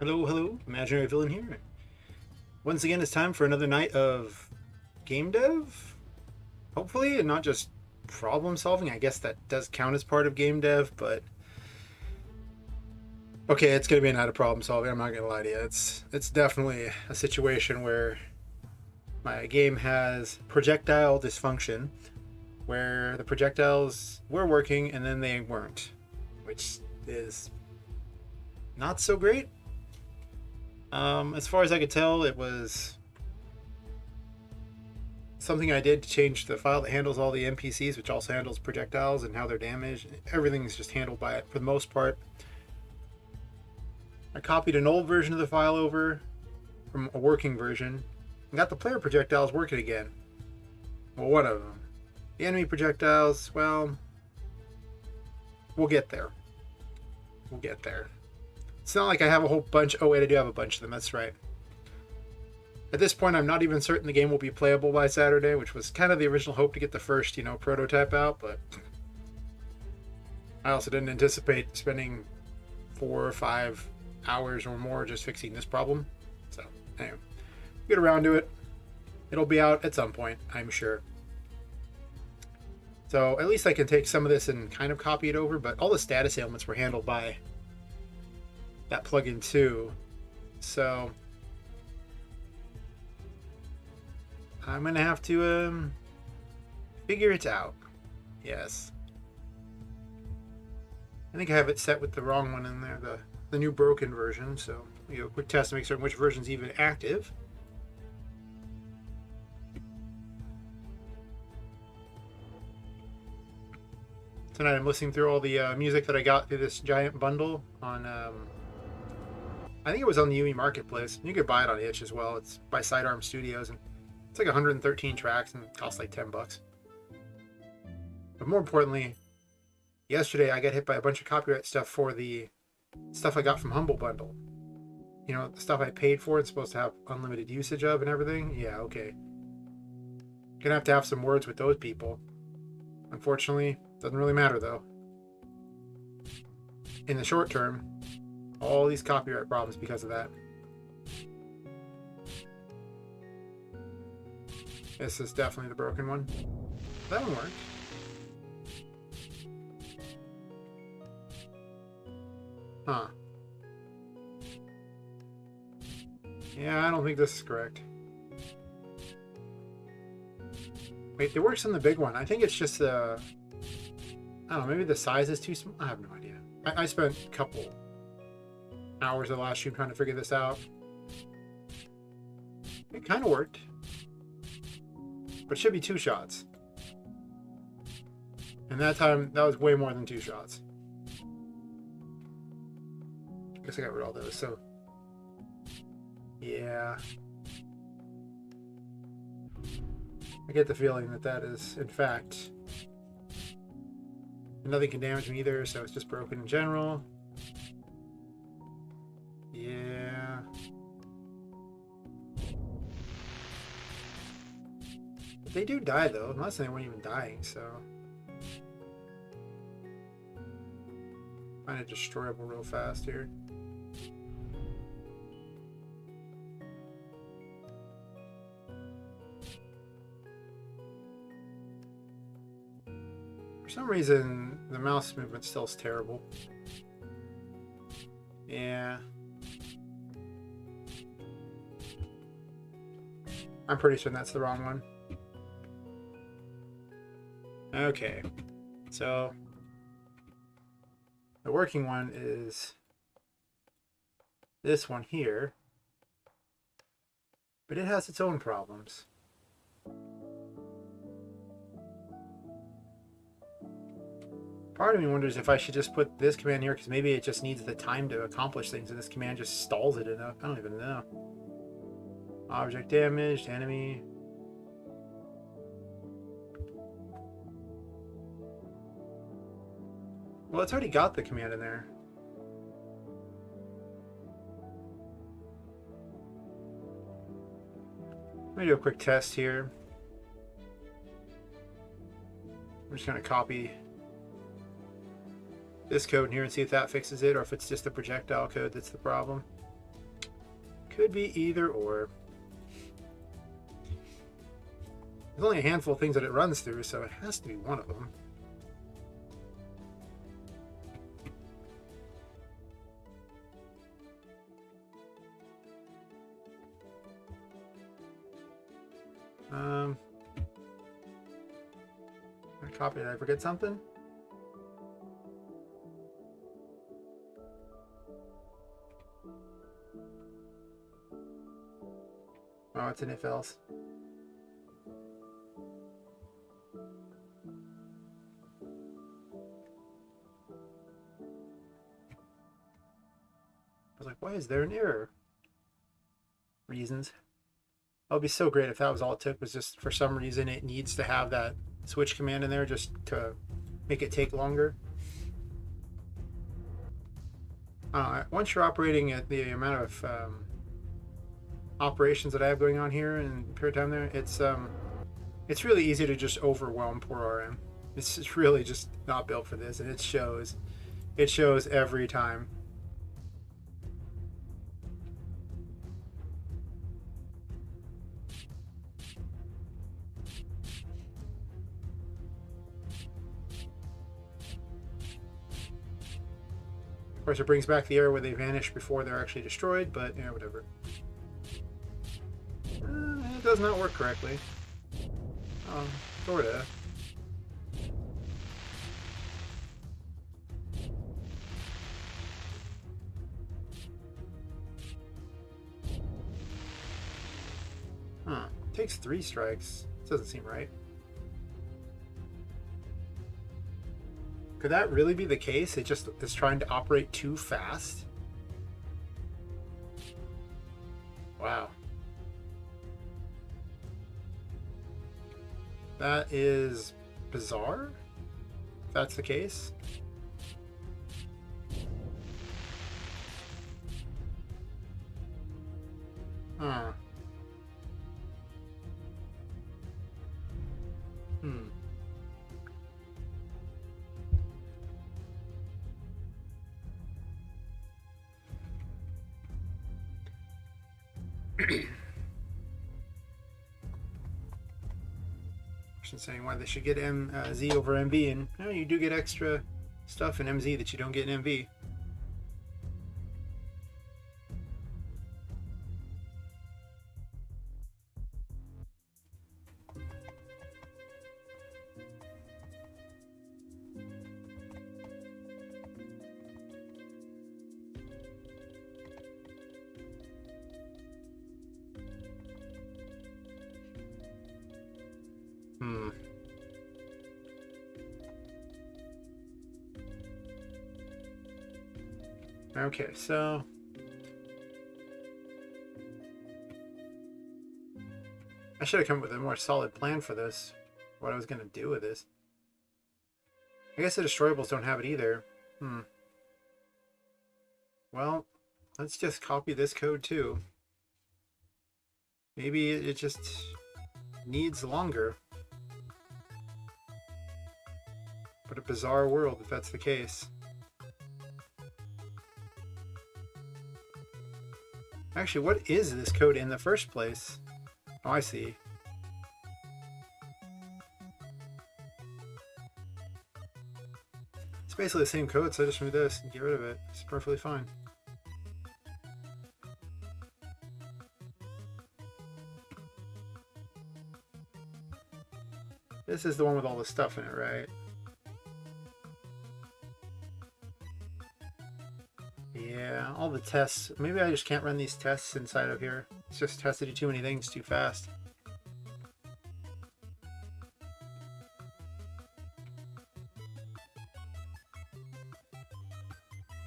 Hello, hello, Imaginary Villain here. Once again, it's time for another night of game dev, hopefully, and not just problem solving. I guess that does count as part of game dev, but okay, it's gonna be a night of problem solving. I'm not gonna lie to you. It's definitely a situation where my game has projectile dysfunction, where the projectiles were working and then they weren't, which is not so great. As far as I could tell, it was something I did to change the file that handles all the NPCs, which also handles projectiles and how they're damaged. Everything's just handled by it for the most part. I copied an old version of the file over from a working version and got the player projectiles working again. Well, one of them. The enemy projectiles, well, we'll get there. We'll get there. It's not like I have a whole bunch. Oh, wait, I do have a bunch of them. That's right. At this point, I'm not even certain the game will be playable by Saturday, which was kind of the original hope to get the first, prototype out, but I also didn't anticipate spending 4 or 5 hours or more just fixing this problem. So, anyway, get around to it. It'll be out at some point, I'm sure. So, at least I can take some of this and kind of copy it over, but all the status ailments were handled by that plugin too. So I'm gonna have to figure it out. Yes, I think I have it set with the wrong one in there, the new broken version. So a quick test to make certain which version's even active. Tonight I'm listening through all the music that I got through this giant bundle on I think it was on the Yumi Marketplace. You could buy it on itch as well. It's by Sidearm Studios, and it's like 113 tracks and it costs like $10. But more importantly, yesterday I got hit by a bunch of copyright stuff for the stuff I got from Humble Bundle. You know, the stuff I paid for, it's supposed to have unlimited usage of and everything. Yeah, okay. Gonna have to have some words with those people. Unfortunately, doesn't really matter though. In the short term, all these copyright problems because of that. This is definitely the broken one. That one worked. Huh. Yeah, I don't think this is correct. Wait, it works on the big one. I think it's just I don't know, maybe the size is too small. I have no idea. I spent a couple hours of the last stream trying to figure this out. It kind of worked, but it should be 2 shots. And that time, that was way more than 2 shots. Guess I got rid of all those, so yeah. I get the feeling that that is, in fact, nothing can damage me either, so it's just broken in general. Yeah. But they do die though, unless they weren't even dying, so. Find it destroyable real fast here. For some reason, the mouse movement still is terrible. Yeah. I'm pretty certain that's the wrong one. Okay, so the working one is this one here, but it has its own problems. Part of me wonders if I should just put this command here, because maybe it just needs the time to accomplish things and this command just stalls it enough. I don't even know. Object damaged, enemy. Well, it's already got the command in there. Let me do a quick test here. I'm just going to copy this code in here and see if that fixes it, or if it's just the projectile code that's the problem. Could be either or. There's only a handful of things that it runs through, so it has to be one of them. I copied. Did I forget something? Oh, it's an if else. I was like, why is there an error? Reasons. That would be so great if that was all it took, was just for some reason it needs to have that switch command in there just to make it take longer. Once you're operating at the amount of operations that I have going on here and period of time there, it's really easy to just overwhelm poor RM. It's really just not built for this, and it shows. It shows every time. Of course, it brings back the error where they vanish before they're actually destroyed, but yeah, whatever. It does not work correctly. Sorta. Huh. Takes 3 strikes. This doesn't seem right. Could that really be the case? It just is trying to operate too fast? Wow. That is bizarre, if that's the case. Huh. Saying why they should get MZ over MV, and you know, you do get extra stuff in MZ that you don't get in MV. Okay, so I should have come up with a more solid plan for this. What I was going to do with this. I guess the destroyables don't have it either. Well, let's just copy this code too. Maybe it just needs longer. What a bizarre world if that's the case. Actually, what is this code in the first place? Oh, I see. It's basically the same code, so I just remove this and get rid of it. It's perfectly fine. This is the one with all the stuff in it, right? Yeah, all the tests. Maybe I just can't run these tests inside of here. It's just has to do too many things too fast.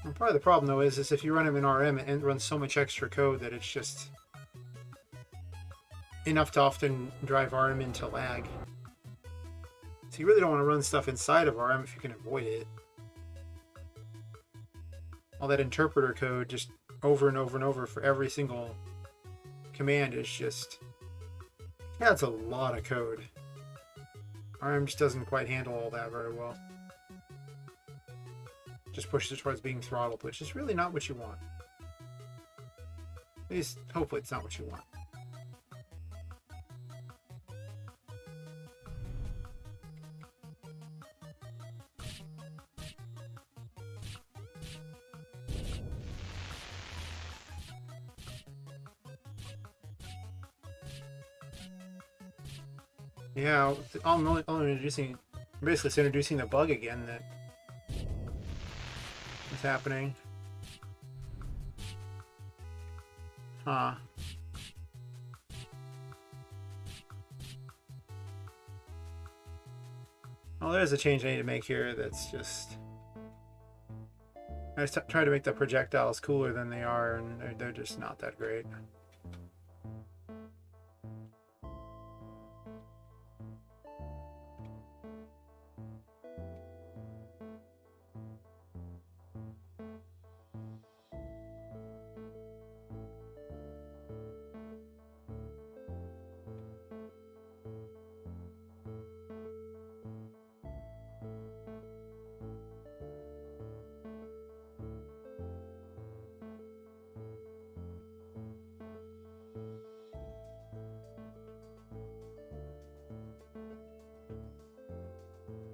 And part of the problem though is if you run them in RM, it runs so much extra code that it's just enough to often drive RM into lag. So you really don't want to run stuff inside of RM if you can avoid it. All that interpreter code just over and over and over for every single command is just, yeah, it's a lot of code. RM just doesn't quite handle all that very well. Just pushes it towards being throttled, which is really not what you want. At least, hopefully it's not what you want. Yeah, I'm only introducing, basically it's introducing the bug again that is happening. Huh. Well, there's a change I need to make here that's just... I just try to make the projectiles cooler than they are, and they're just not that great.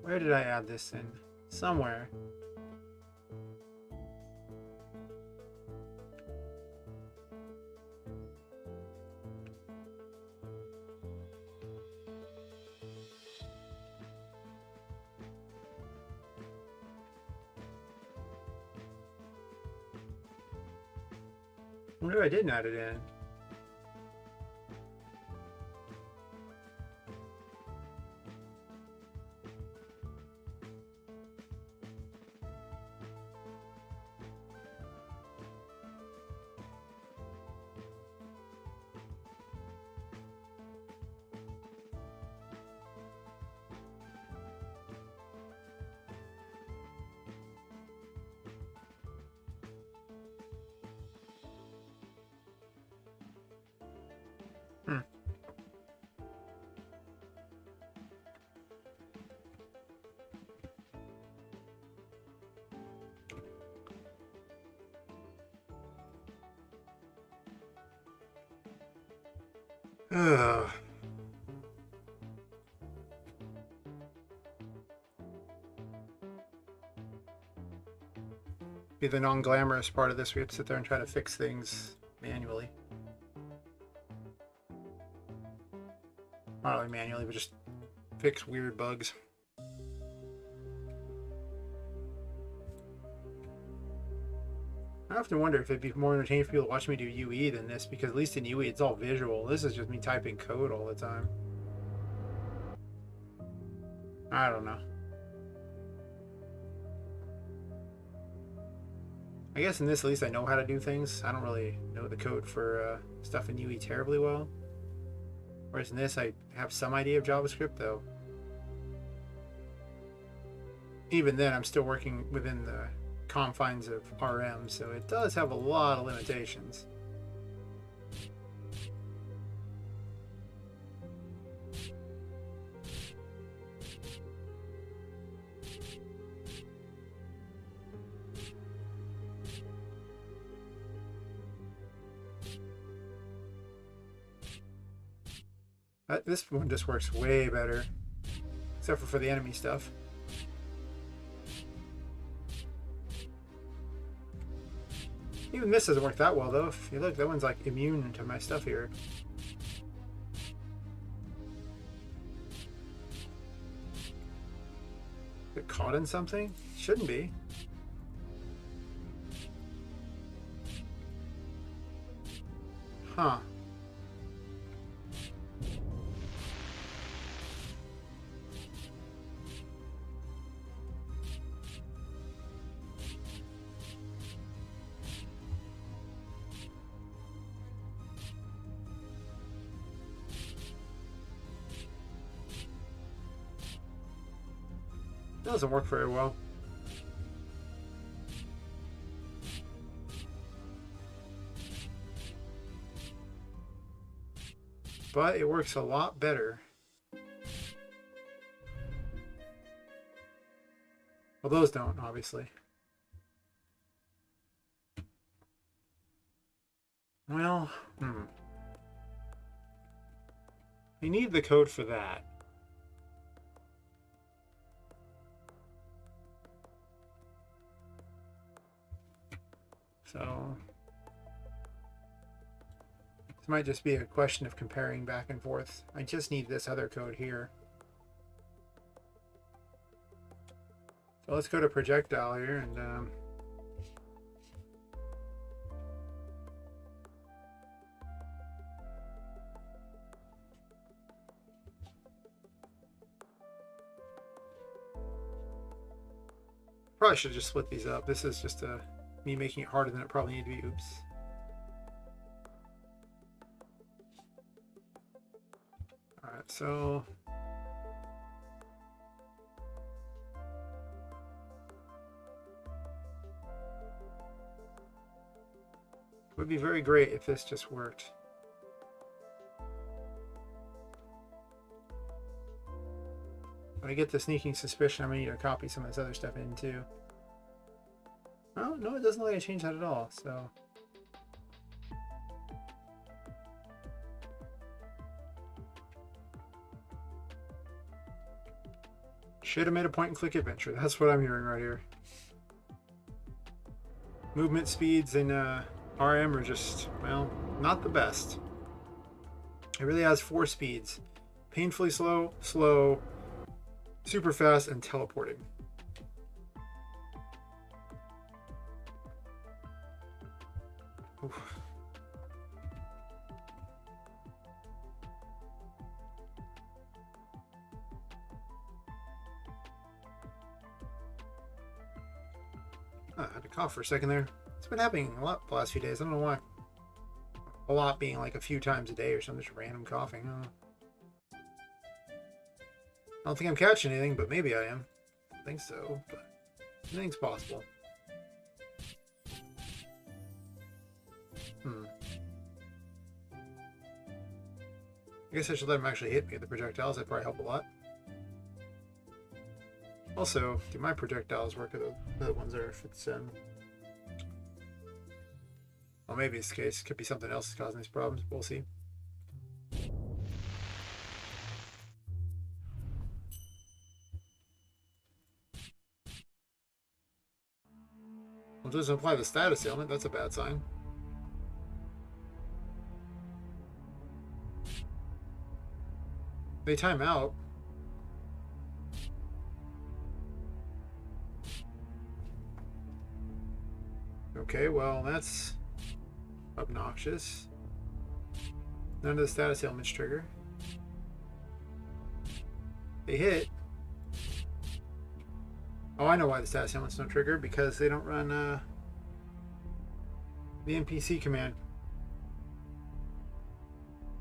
Where did I add this in? Somewhere. I wonder if I didn't add it in. Ugh. Be the non-glamorous part of this. We have to sit there and try to fix things manually. Not really manually, but just fix weird bugs. I often wonder if it'd be more entertaining for people to watch me do UE than this, because at least in UE it's all visual. This is just me typing code all the time. I don't know. I guess in this, at least I know how to do things. I don't really know the code for stuff in UE terribly well. Whereas in this, I have some idea of JavaScript, though. Even then, I'm still working within the confines of RM, so it does have a lot of limitations. This one just works way better, except for the enemy stuff. Even this doesn't work that well, though. If you look, that one's like immune to my stuff here. Is it caught in something? Shouldn't be. Huh. Doesn't work very well. But it works a lot better. Well, those don't, obviously. Well, we need the code for that. So this might just be a question of comparing back and forth. I just need this other code here. So let's go to projectile here and probably should just split these up. This is just me making it harder than it probably needs to be. Oops. Alright, so it would be very great if this just worked. When I get the sneaking suspicion, I'm going to need to copy some of this other stuff in too. Oh, no, it doesn't let me change that at all, so. Should have made a point and click adventure. That's what I'm hearing right here. Movement speeds in RM are just, well, not the best. It really has 4 speeds. Painfully slow, slow, super fast, and teleporting. Oof. I had to cough for a second there. It's been happening a lot the last few days. I don't know why. A lot being like a few times a day or something, just random coughing. I don't think I'm catching anything, but maybe I am. I think so, but anything's possible. I guess I should let him actually hit me with the projectiles. That'd probably help a lot. Also, do my projectiles work at the ones that are if it's well, maybe it's the case. Could be something else that's causing these problems. We'll see. Well, it doesn't apply the status ailment. That's a bad sign. They time out. Okay, well, that's obnoxious. None of the status ailments trigger. They hit. Oh, I know why the status ailments don't trigger. Because they don't run the NPC command.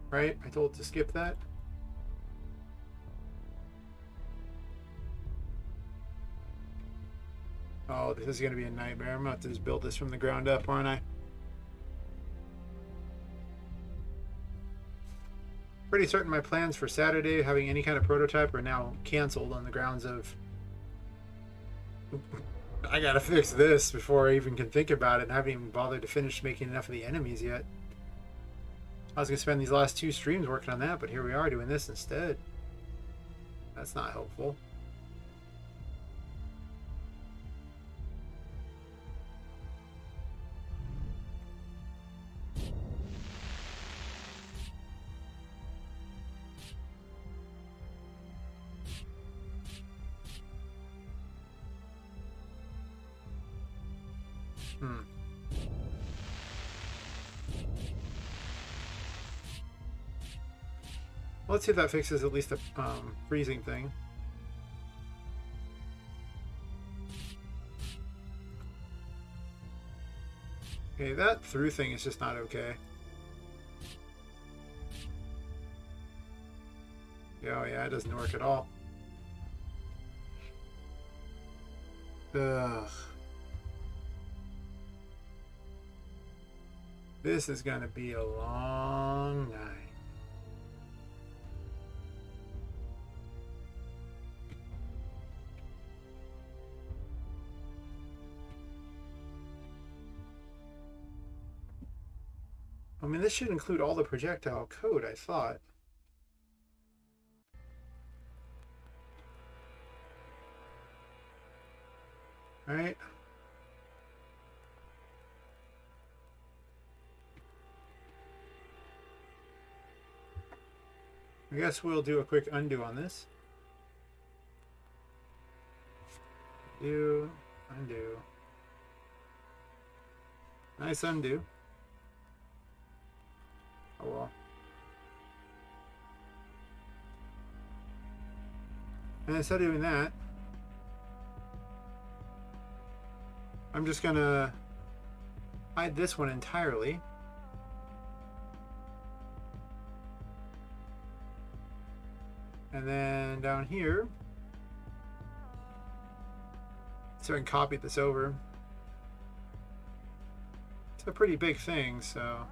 Right? I told it to skip that. Oh, this is going to be a nightmare. I'm going to have to just build this from the ground up, aren't I? Pretty certain my plans for Saturday, having any kind of prototype, are now canceled on the grounds of I gotta fix this before I even can think about it, and I haven't even bothered to finish making enough of the enemies yet. I was going to spend these last 2 streams working on that, but here we are doing this instead. That's not helpful. Well, let's see if that fixes at least the freezing thing. Okay, that through thing is just not okay. Oh yeah, it doesn't work at all. Ugh. This is gonna be a long night. Well, mean, this should include all the projectile code, I thought. Right? I guess we'll do a quick undo on this. Do, undo. Nice undo. Oh well. And instead of doing that, I'm just gonna hide this one entirely. And then down here, so I can copy this over. It's a pretty big thing, so.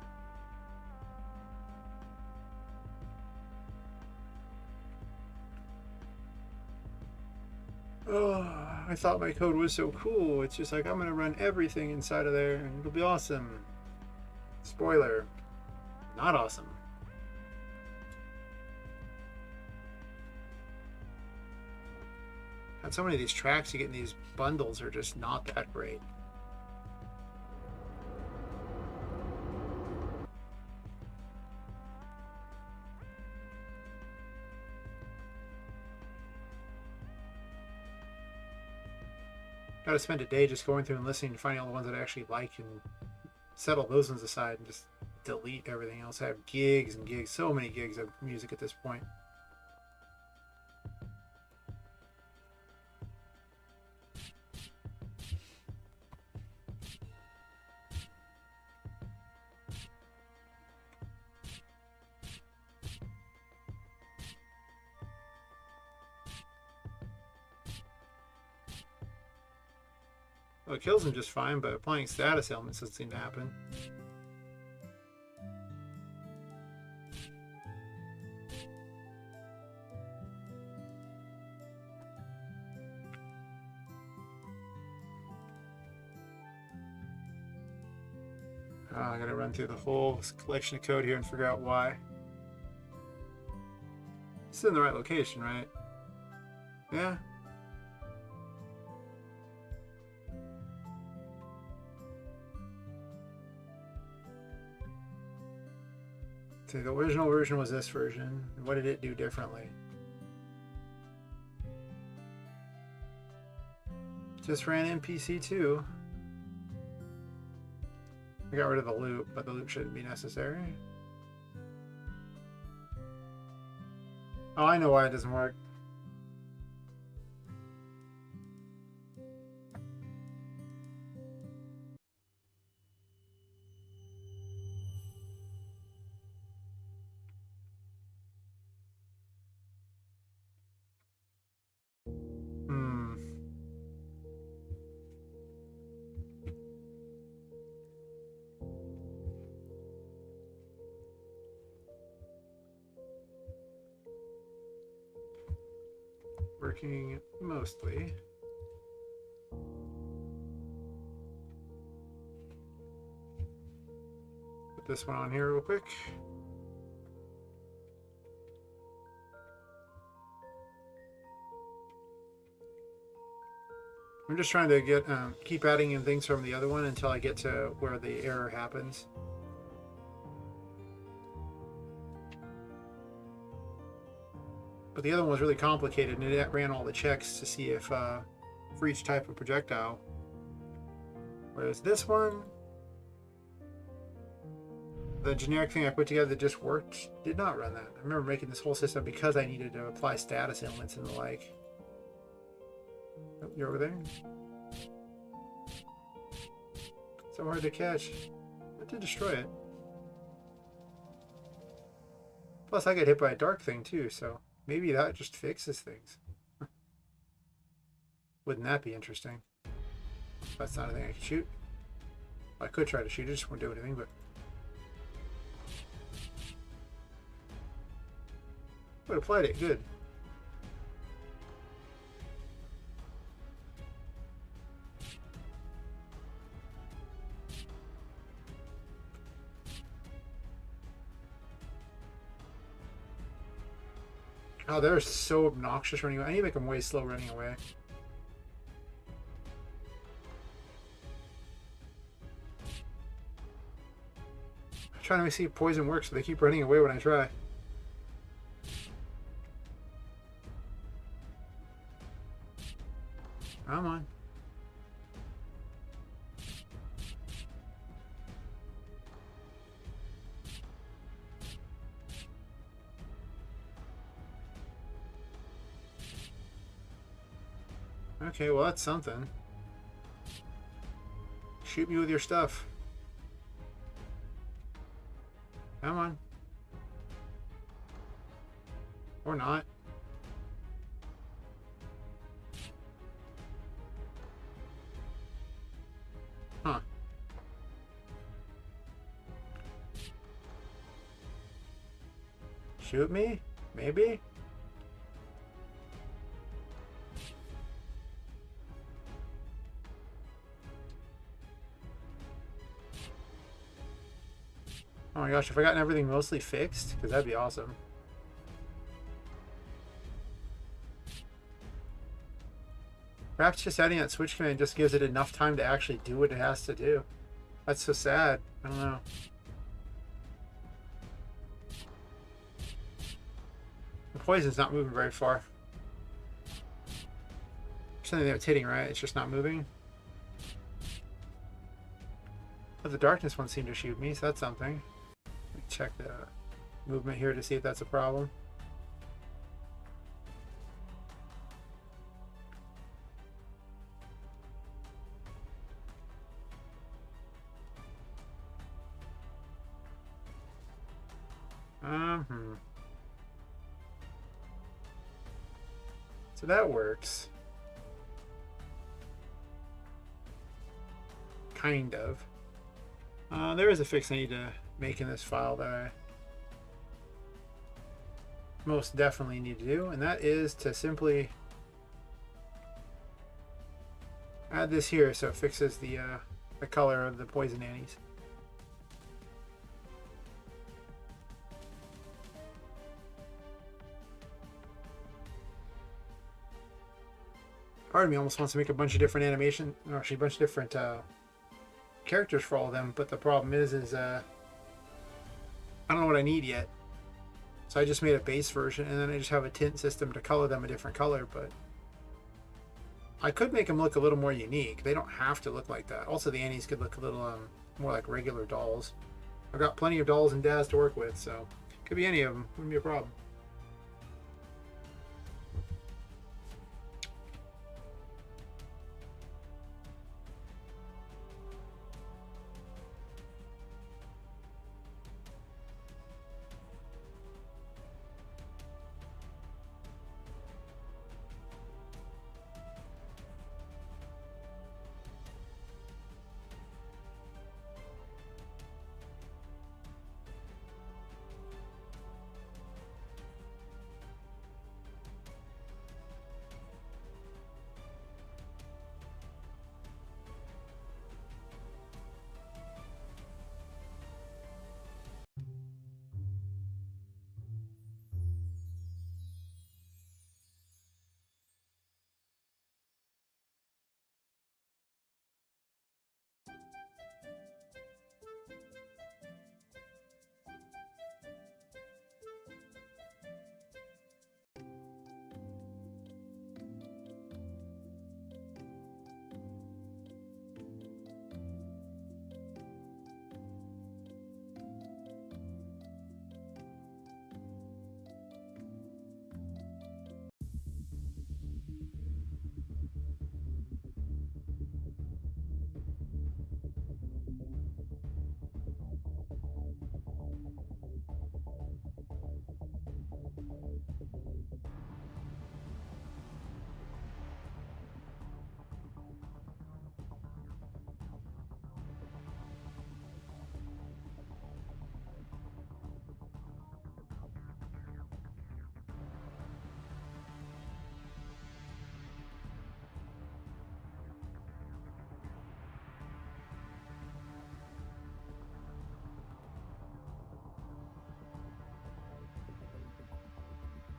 Oh, I thought my code was so cool. It's just like, I'm gonna run everything inside of there and it'll be awesome. Spoiler, not awesome. And so many of these tracks you get in these bundles are just not that great. Gotta spend a day just going through and listening and finding all the ones that I actually like and settle those ones aside and just delete everything else. I have gigs and gigs, so many gigs of music at this point. Well, it kills them just fine, but applying status elements doesn't seem to happen. I gotta run through the whole collection of code here and figure out why. It's in the right location, right? Yeah. So the original version was this version. What did it do differently? Just ran NPC2. I got rid of the loop, but the loop shouldn't be necessary. Oh, I know why it doesn't work. Working mostly. Put this one on here real quick. I'm just trying to get keep adding in things from the other one until I get to where the error happens. But the other one was really complicated, and it ran all the checks to see if for each type of projectile. Whereas this one, the generic thing I put together that just worked, did not run that. I remember making this whole system because I needed to apply status elements and the like. Oh, you're over there? So hard to catch. I did destroy it. Plus I got hit by a dark thing too, so maybe that just fixes things. Wouldn't that be interesting? That's not a thing I can shoot. Well, I could try to shoot it, just won't do anything, but... But applied it, good. Oh, they're so obnoxious running away. I need to make them way slow running away. I'm trying to see if poison works, but they keep running away when I try. Come on. Okay, well that's something. Shoot me with your stuff. Come on. Or not. Huh. Shoot me? Maybe? Oh my gosh, if I gotten everything mostly fixed, because that'd be awesome. Perhaps just adding that switch command just gives it enough time to actually do what it has to do. That's so sad. I don't know. The poison's not moving very far. Something that's hitting, right? It's just not moving. But the darkness one seemed to shoot me, so that's something. Let me check the movement here to see if that's a problem. So that works. Kind of. There is a fix I need to make in this file that I most definitely need to do, and that is to simply add this here so it fixes the color of the poison annies. Part of me almost wants to make a bunch of different animation, or actually a bunch of different characters for all of them, but the problem is I don't know what I need yet. So I just made a base version, and then I just have a tint system to color them a different color, but I could make them look a little more unique. They don't have to look like that. Also, the Annies could look a little more like regular dolls. I've got plenty of dolls and Daz to work with, so could be any of them. Wouldn't be a problem.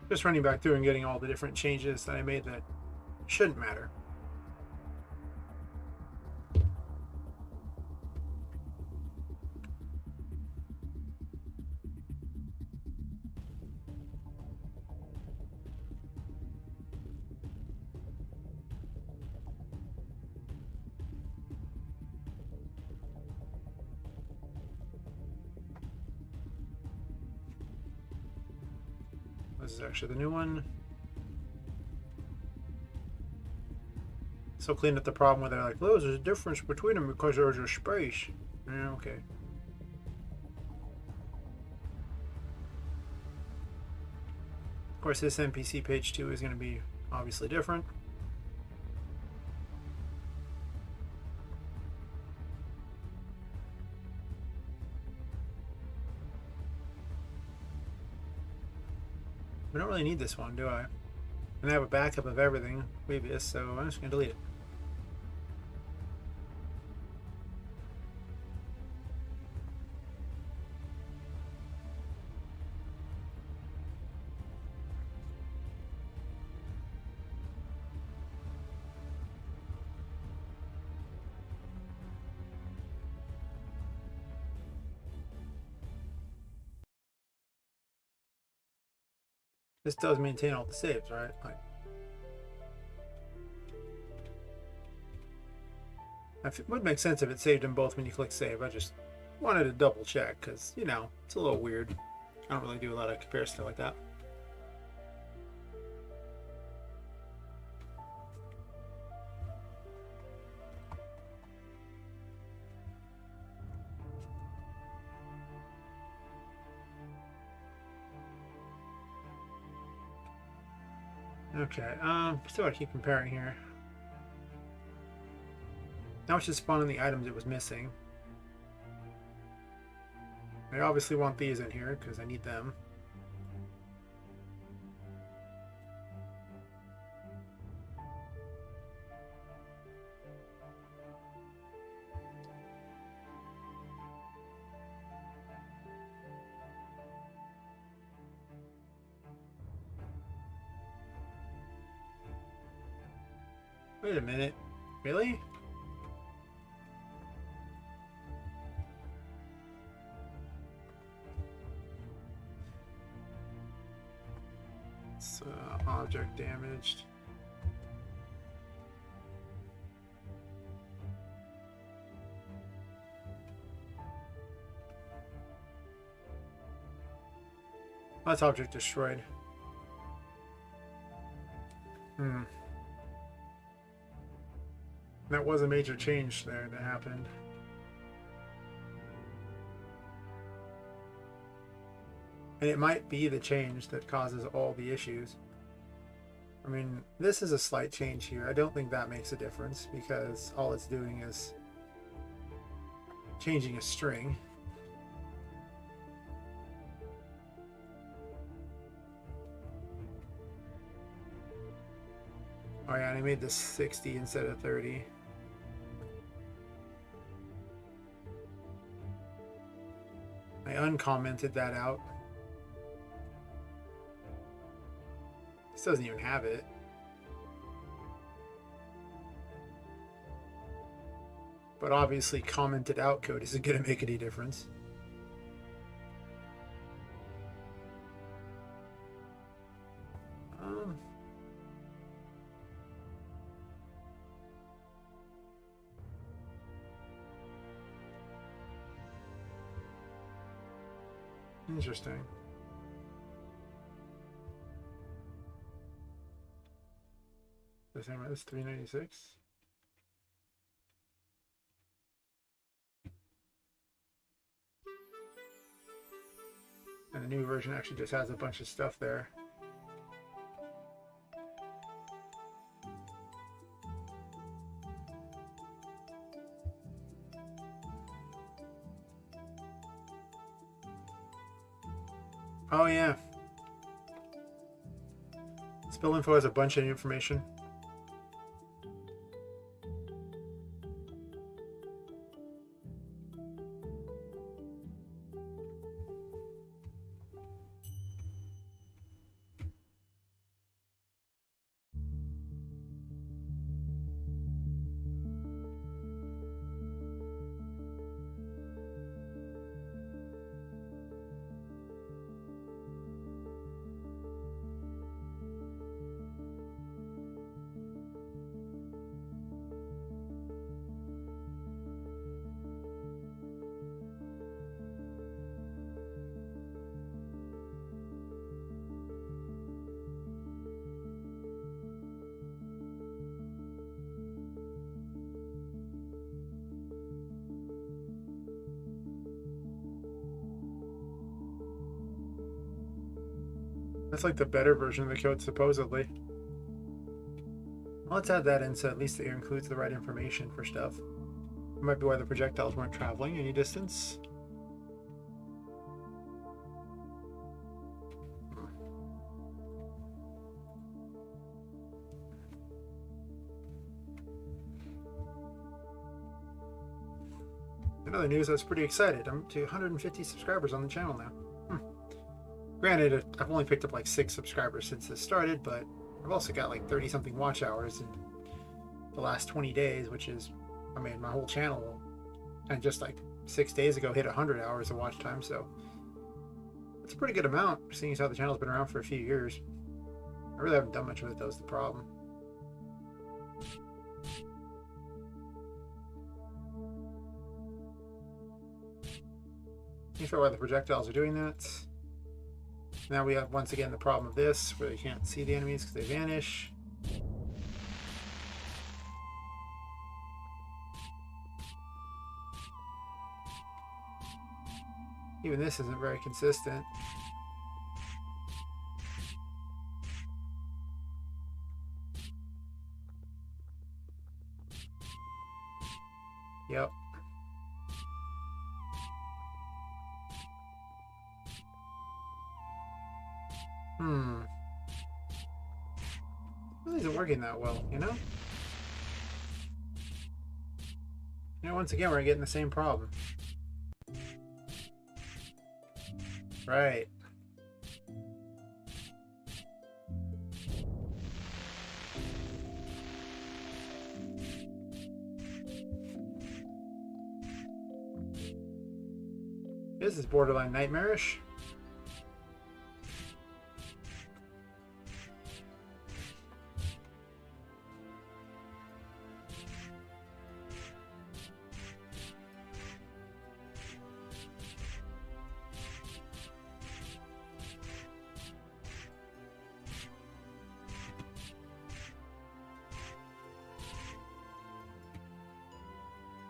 Just running back through and getting all the different changes that I made that shouldn't matter. This is actually the new one. So clean up the problem where they're like, oh, there's a difference between them because there's a space. Yeah, okay. Of course, this NPC page 2 is going to be obviously different. We don't really need this one, do I? And I have a backup of everything previous, so I'm just going to delete it. This does maintain all the saves, right? Like, it would make sense if it saved them both when you click save. I just wanted to double check because, you know, it's a little weird. I don't really do a lot of comparison like that. Okay, still gotta keep comparing here. Now it's just spawning the items it was missing. I obviously want these in here because I need them. Wait a minute. Really? It's object damaged. That's object destroyed. That was a major change there that happened. And it might be the change that causes all the issues. I mean, this is a slight change here. I don't think that makes a difference because all it's doing is changing a string. Oh yeah, and I made this 60 instead of 30. I uncommented that out. This doesn't even have it. But obviously commented out code isn't going to make any difference. Interesting. The same as 396. And the new version actually just has a bunch of stuff there. Oh yeah. Spill info has a bunch of information. That's like the better version of the code, supposedly. Well, let's add that in so at least it includes the right information for stuff. It might be why the projectiles weren't traveling any distance. In other news, I was pretty excited. I'm to 150 subscribers on the channel now. Granted, I've only picked up like 6 subscribers since this started, but I've also got like 30-something watch hours in the last 20 days, which is, I mean, my whole channel, and just like 6 days ago hit 100 hours of watch time, so it's a pretty good amount, seeing as how the channel's been around for a few years. I really haven't done much with it, though, is the problem. Can't figure out why the projectiles are doing that. Now we have, once again, the problem of this, where you can't see the enemies because they vanish. Even this isn't very consistent. Yep. Really isn't working that well, you know? You know, once again, we're getting the same problem. Right. This is borderline nightmarish.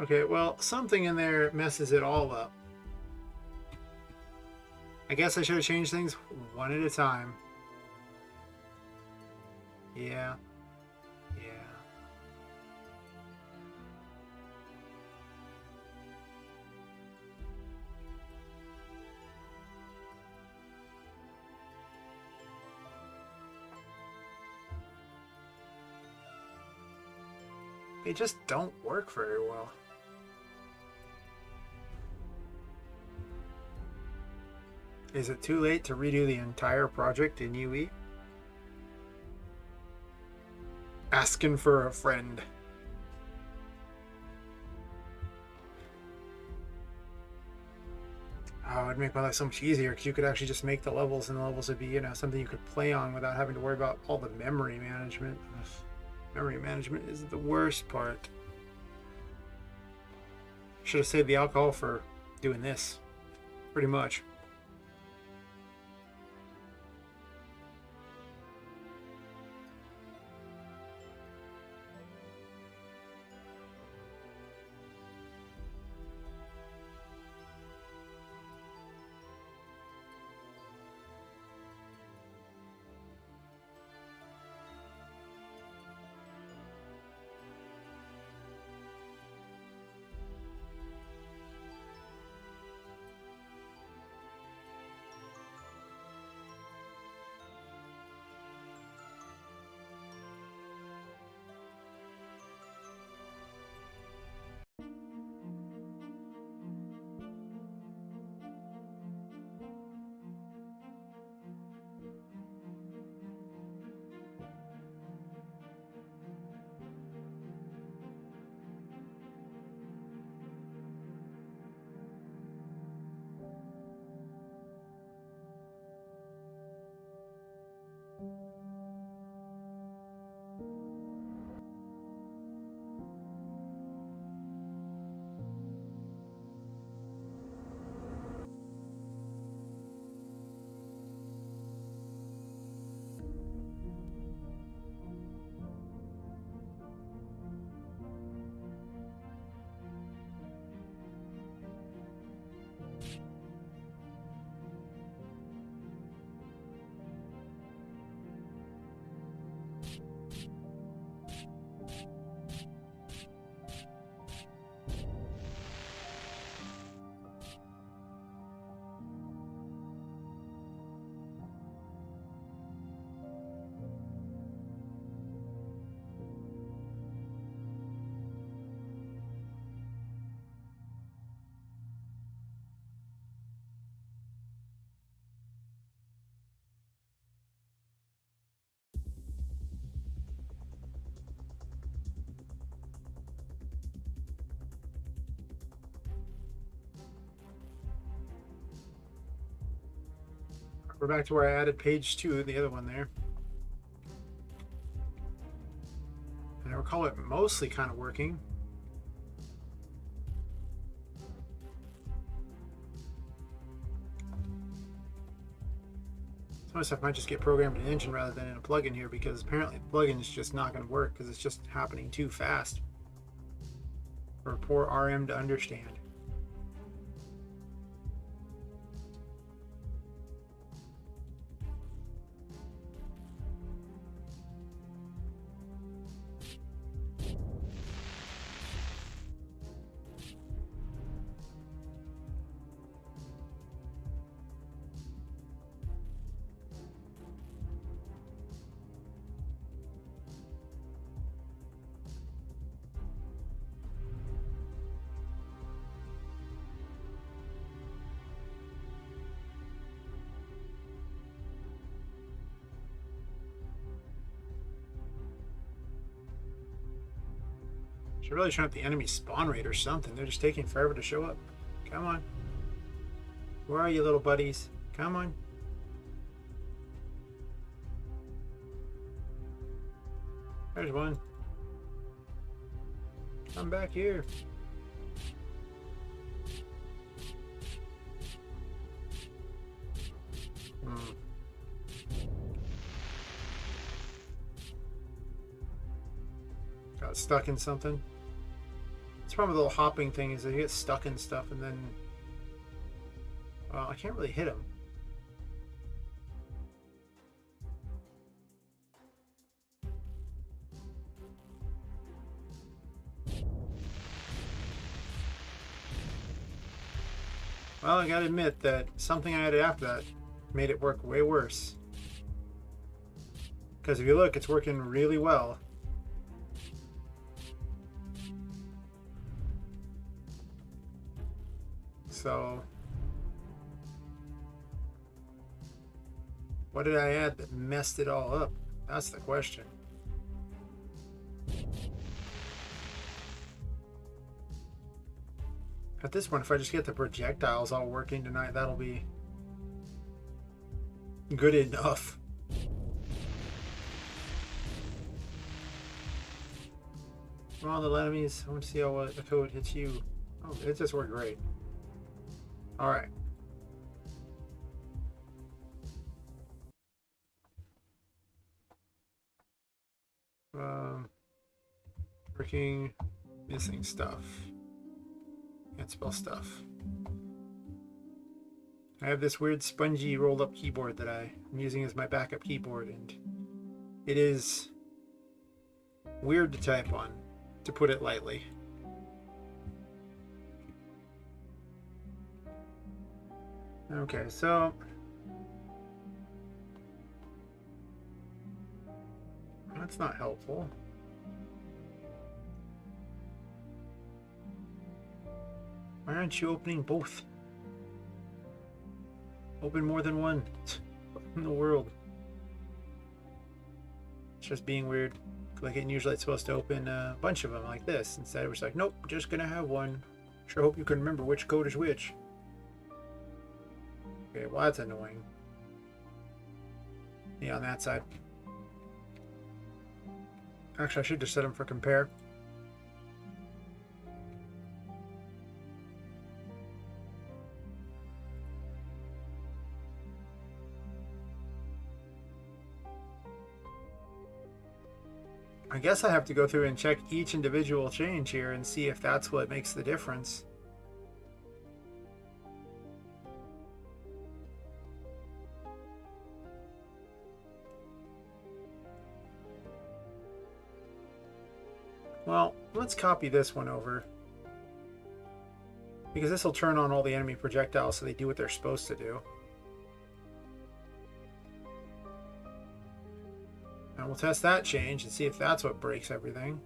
Okay, well, something in there messes it all up. I guess I should have changed things one at a time. Yeah. They just don't work very well. Is it too late to redo the entire project in UE? Asking for a friend. Oh, it'd make my life so much easier because you could actually just make the levels, and the levels would be, you know, something you could play on without having to worry about all the memory management. Ugh. Memory management is the worst part. Should have saved the alcohol for doing this. Pretty much. We're back to where I added page 2, the other one there. And I recall it mostly kind of working. Some of the stuff might just get programmed in Engine rather than in a plugin here, because apparently the plugin is just not going to work because it's just happening too fast for a poor RM to understand. Should really turn up the enemy spawn rate or something. They're just taking forever to show up. Come on. Where are you, little buddies? Come on. There's one. Come back here. Got stuck in something. It's probably the little hopping thing is that you get stuck in stuff and then I can't really hit him. Well, I gotta admit that something I added after that made it work way worse. Because if you look, it's working really well. So, what did I add that messed it all up? That's the question. At this point, if I just get the projectiles all working tonight, that'll be good enough. Come on, little enemies. I want to see how the code hits you. Oh, it just worked great. All right. Working, missing stuff. Can't spell stuff. I have this weird spongy rolled up keyboard that I'm using as my backup keyboard, and it is weird to type on, to put it lightly. Okay, so that's not helpful. Why aren't you opening both? Open more than one. In the world. It's just being weird. Like usually it's supposed to open a bunch of them like this. Instead it was like, nope, just gonna have one. Sure hope you can remember which code is which. Okay, well that's annoying. Yeah, on that side. Actually, I should just set them for compare. I guess I have to go through and check each individual change here and see if that's what makes the difference. Well, let's copy this one over, because this will turn on all the enemy projectiles so they do what they're supposed to do. And we'll test that change and see if that's what breaks everything.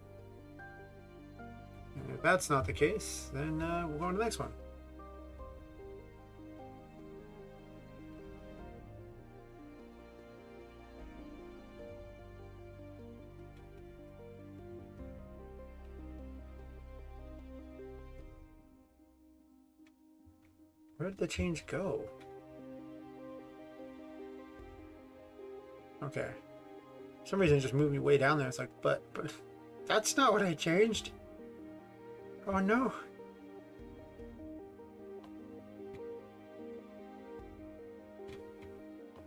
And if that's not the case, then we'll go on to the next one. Where did the change go? Okay. For some reason it just moved me way down there. It's like, but that's not what I changed. Oh no.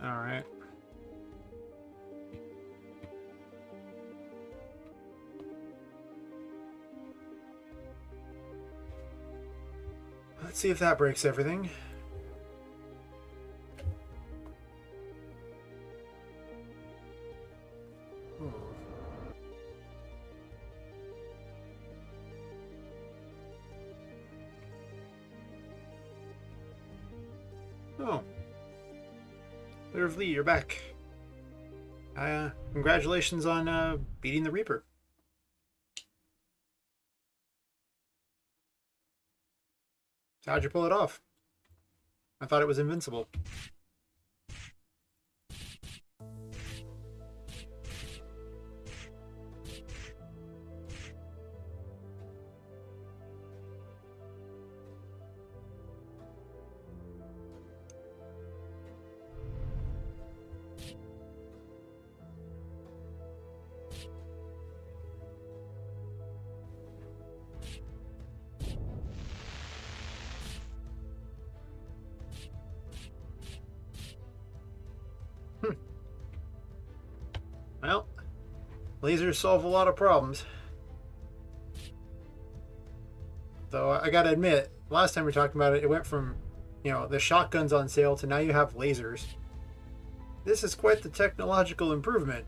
Alright. Let's see if that breaks everything. Oh. Lee, you're back. Congratulations on beating the Reaper. So how'd you pull it off? I thought it was invincible. Well, lasers solve a lot of problems. Though I gotta admit, last time we talked about it, it went from, you know, the shotguns on sale to now you have lasers. This is quite the technological improvement.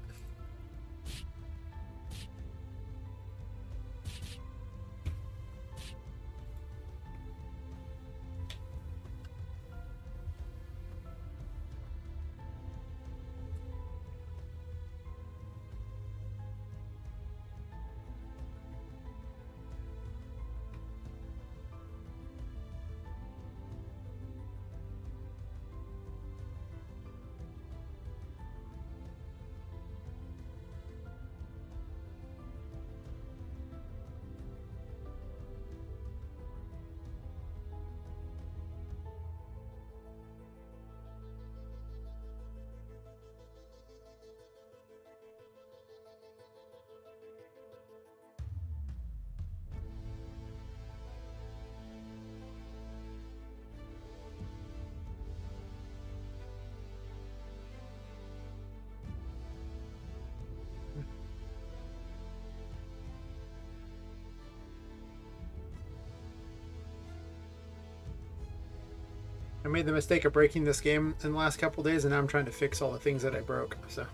I made the mistake of breaking this game in the last couple days, and now I'm trying to fix all the things that I broke. So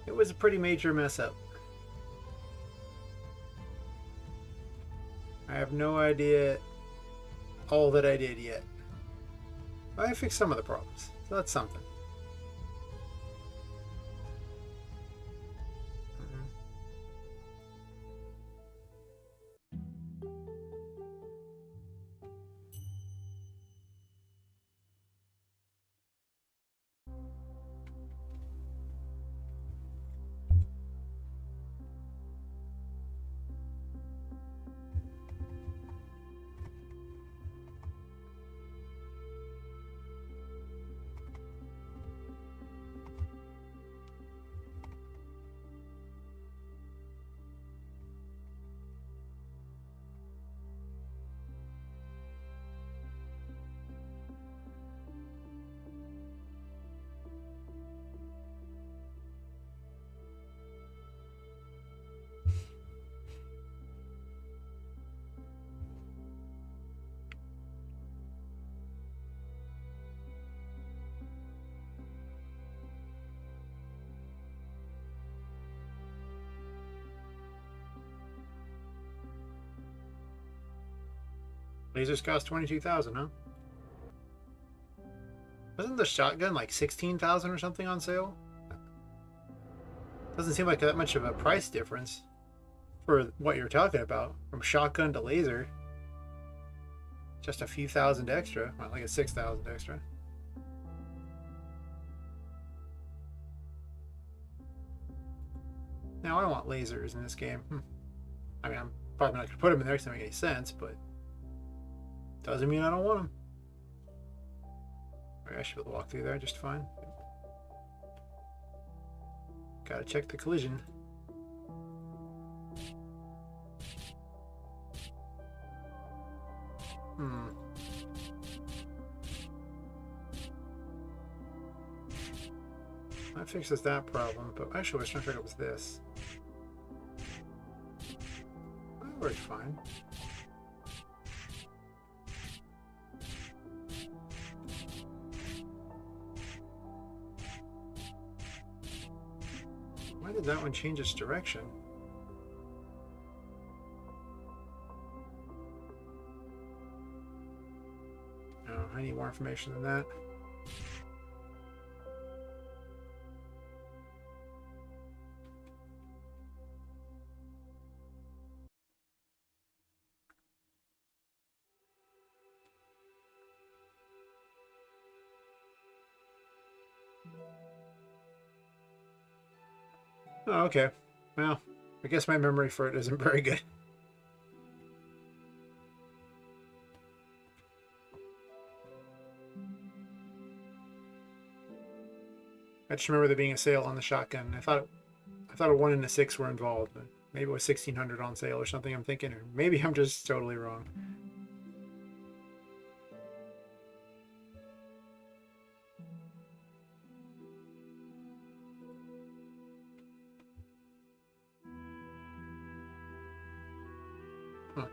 it was a pretty major mess up. I have no idea all that I did yet. I fixed some of the problems, so that's something. Lasers cost 22,000, huh? Wasn't the shotgun like 16,000 or something on sale? Doesn't seem like that much of a price difference for what you're talking about. From shotgun to laser. Just a few thousand extra. Well, like a 6,000 extra. Now I want lasers in this game. I mean, I'm probably not going to put them in there because they don't make any sense, but doesn't mean I don't want them. Maybe I should be able to walk through there just fine. Gotta check the collision. That fixes that problem, but actually what I was trying to figure out was this. That worked fine. Why did that one change its direction? Oh, I need more information than that. Oh, okay. Well, I guess my memory for it isn't very good. I just remember there being a sale on the shotgun. I thought a 1 and a 6 were involved, but maybe it was 1600 on sale or something. I'm thinking, or maybe I'm just totally wrong. Huh.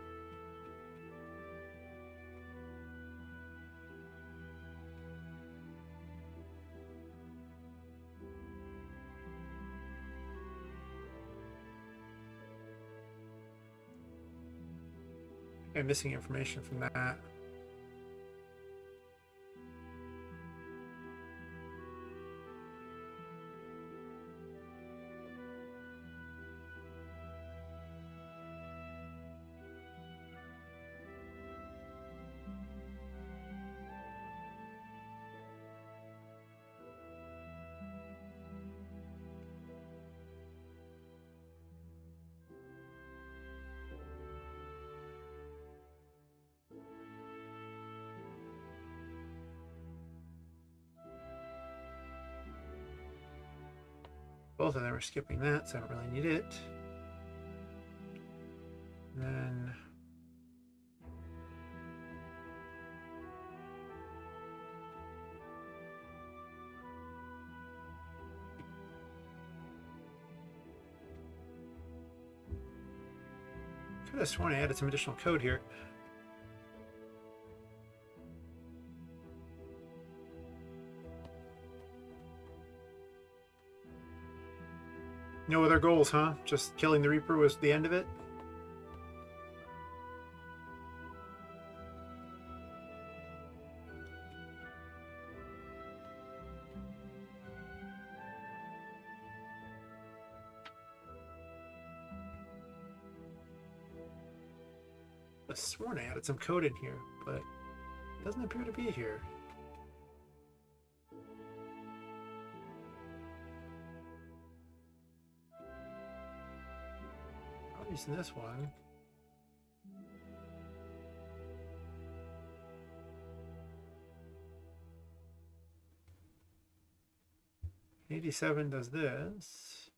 I'm missing information from that. Both of them are skipping that, so I don't really need it. And then could have sworn I added some additional code here. No other goals, huh? Just killing the Reaper was the end of it? I sworn I added some code in here, but it doesn't appear to be here. I'll use this one. '87 does this.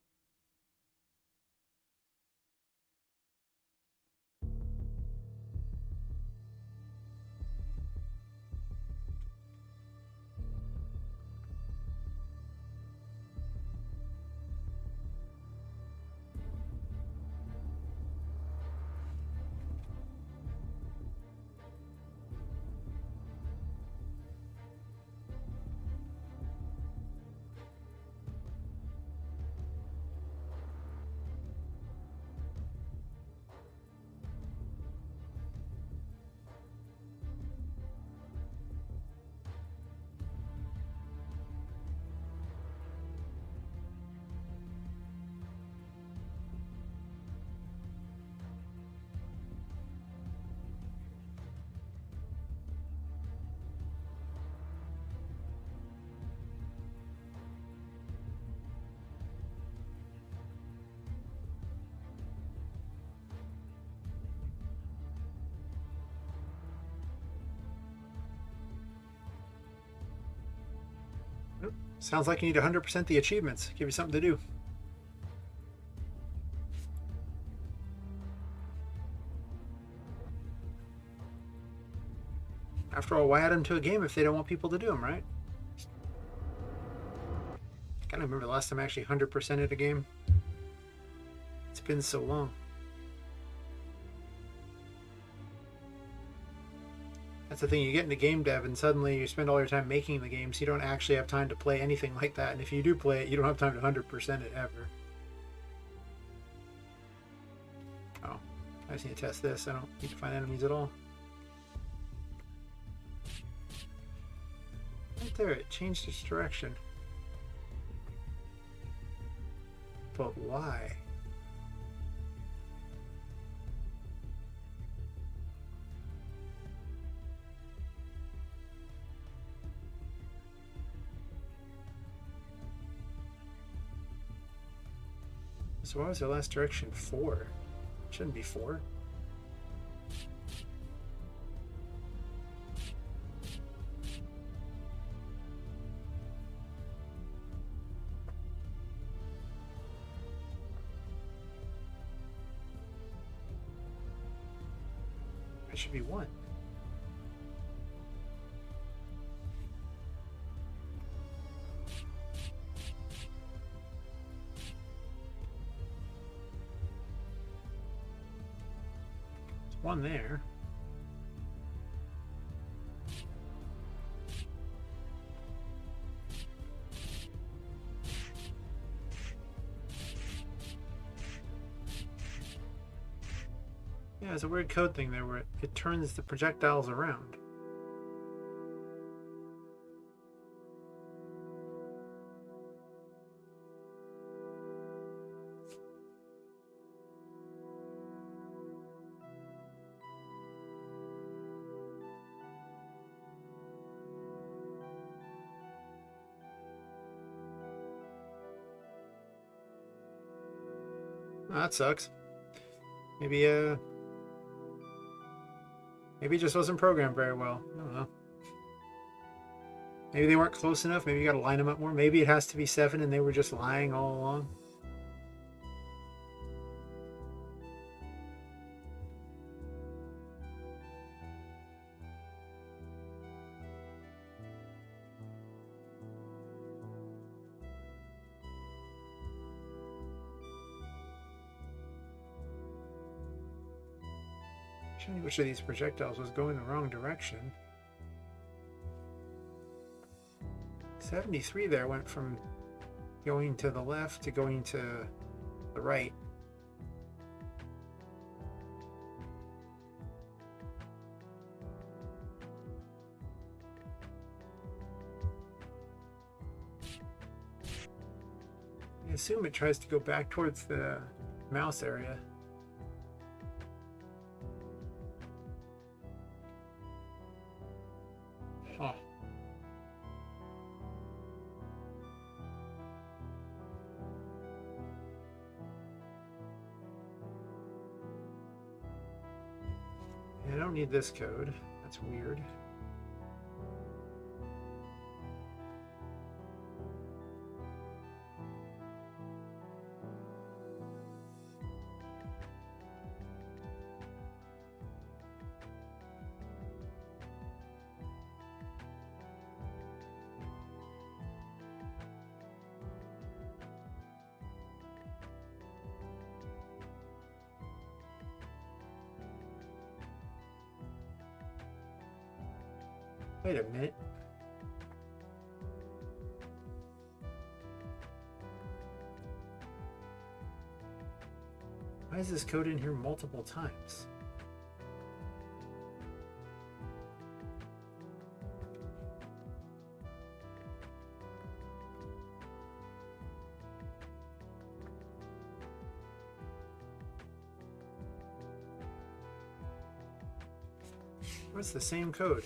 Sounds like you need 100% the achievements. Give you something to do. After all, why add them to a game if they don't want people to do them, right? I can't remember the last time I actually 100%ed a game. It's been so long. That's the thing, you get into game dev and suddenly you spend all your time making the game, so you don't actually have time to play anything like that. And if you do play it, you don't have time to 100% it ever. Oh, I just need to test this. I don't need to find enemies at all. Right there, it changed its direction. But why? So why was the last direction 4? It shouldn't be 4. It should be 1. There's 1 there. Yeah, there's a weird code thing there where it turns the projectiles around. Oh, that sucks. Maybe maybe it just wasn't programmed very well. I don't know. Maybe they weren't close enough. Maybe you gotta line them up more. Maybe it has to be 7 and they were just lying all along. Which of these projectiles was going the wrong direction? 73 there went from going to the left to going to the right. I assume it tries to go back towards the mouse area. Huh. I don't need this code. That's weird. Wait a minute. Why is this code in here multiple times? What's the same code?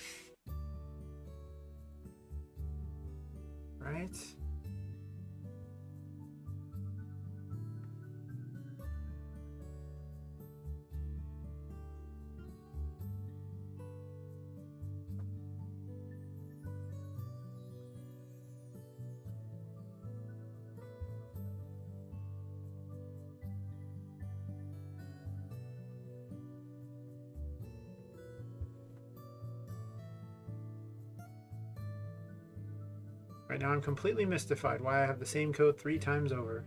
Right? Right now I'm completely mystified why I have the same code 3 times over.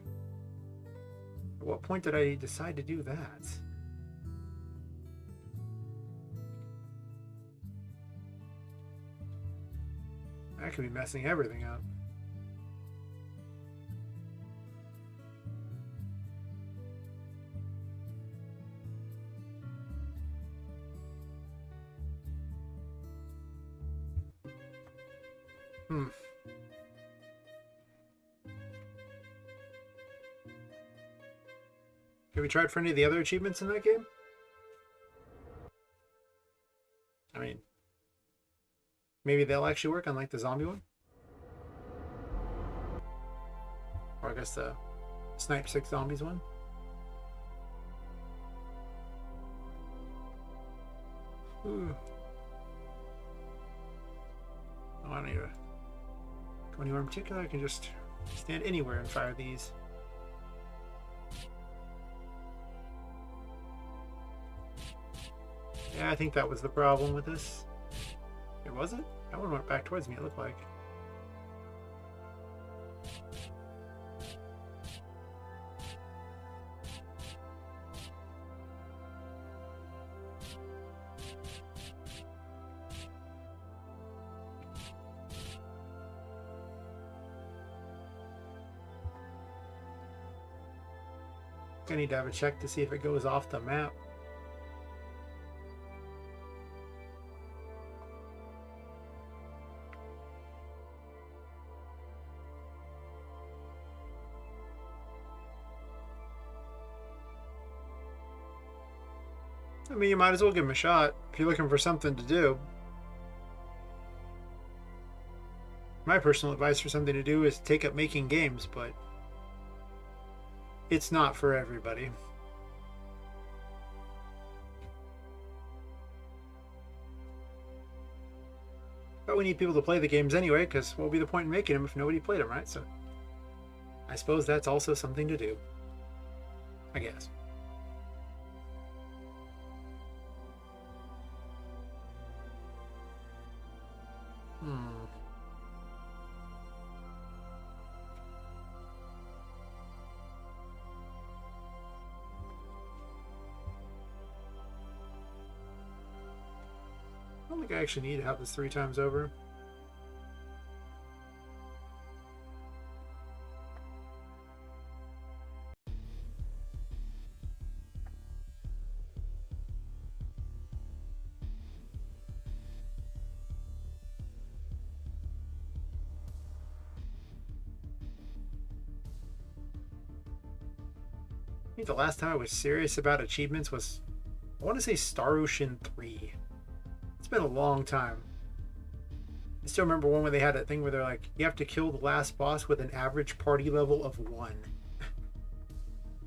At what point did I decide to do that? That could be messing everything up. Hmm. Have you tried for any of the other achievements in that game? I mean, maybe they'll actually work on like the zombie one? Or I guess the Snipe 6 Zombies one? Ooh. Oh, I don't need to go anywhere in particular. I can just stand anywhere and fire these. Yeah, I think that was the problem with this. It was it? That one went back towards me, it looked like. I need to have a check to see if it goes off the map. I mean, you might as well give them a shot if you're looking for something to do. My personal advice for something to do is take up making games, but it's not for everybody. But we need people to play the games anyway, because what will be the point in making them if nobody played them, right? So I suppose that's also something to do, I guess. I don't think I actually need to have this 3 times over. I think the last time I was serious about achievements was, I want to say Star Ocean 3. It's been a long time. I still remember one where they had that thing where they're like, you have to kill the last boss with an average party level of 1.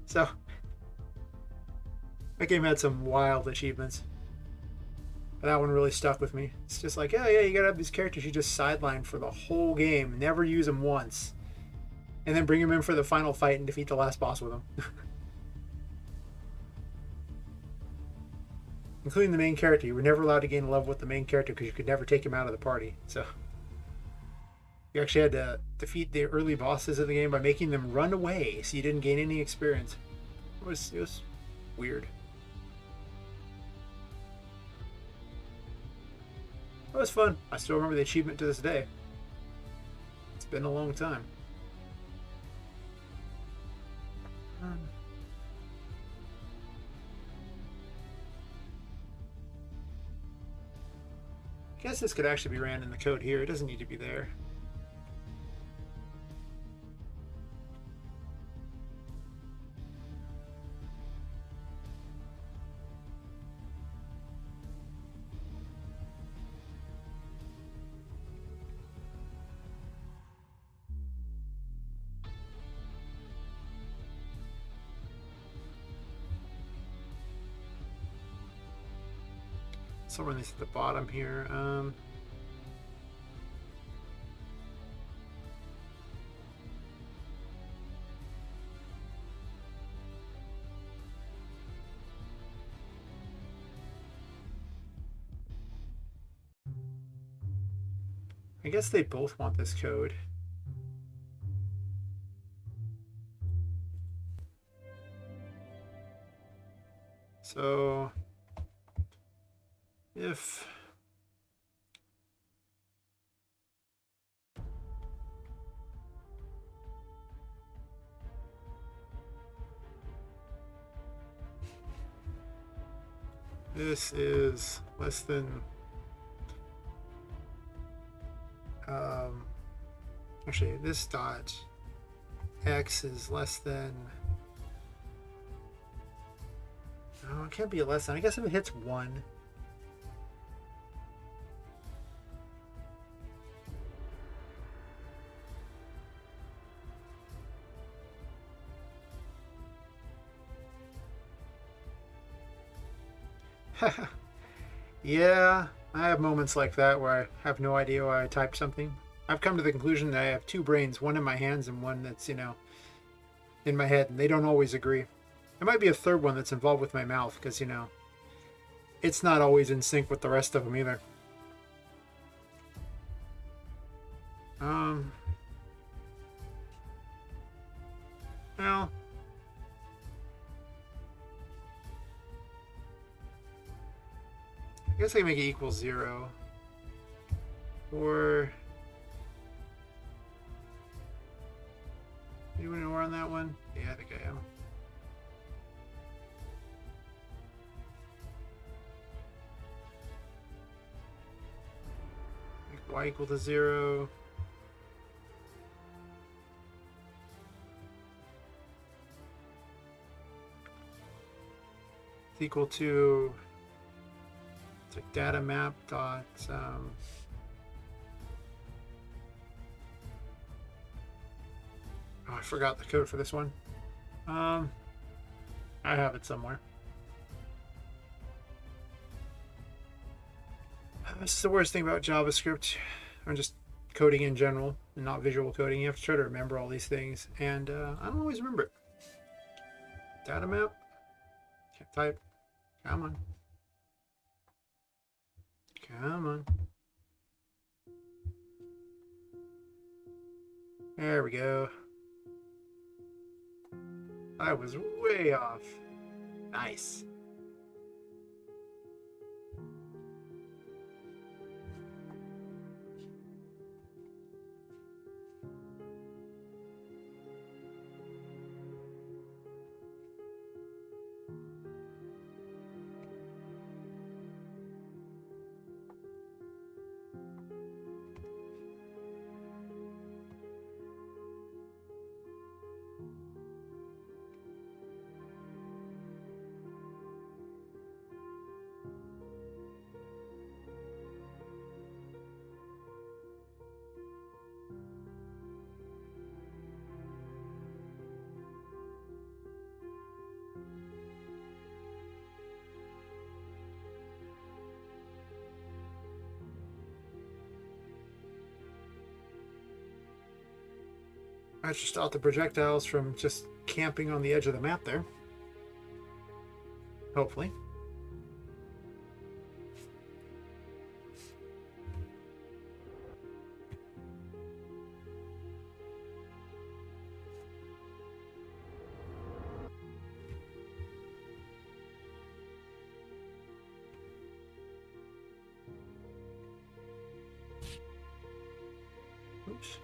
So, that game had some wild achievements. But that one really stuck with me. It's just like, yeah, you gotta have these characters you just sideline for the whole game, never use them once, and then bring them in for the final fight and defeat the last boss with them. Including the main character. You were never allowed to gain love with the main character because you could never take him out of the party. So you actually had to defeat the early bosses of the game by making them run away so you didn't gain any experience. It was weird. It was fun. I still remember the achievement to this day. It's been a long time. I guess this could actually be ran in the code here. It doesn't need to be there. Somewhere at the bottom here. I guess they both want this code. So if this is less than actually this dot x is less than, oh, it can't be less than, I guess if it hits 1. Yeah, I have moments like that where I have no idea why I typed something. I've come to the conclusion that I have two brains, one in my hands and one that's, in my head, and they don't always agree. There might be a third one that's involved with my mouth, because, it's not always in sync with the rest of them either. Well, I guess I can make it equal 0. Or anyone know on that one? Yeah, I think I am. Make y equal to 0. It's equal to, it's like data map dot oh, I forgot the code for this one. I have it somewhere. This is the worst thing about JavaScript, or just coding in general, and not visual coding. You have to try to remember all these things, and I don't always remember it. Data map. Can't type. Come on. Come on. There we go. I was way off. Nice. I just stopped the projectiles from just camping on the edge of the map there. Hopefully. Oops.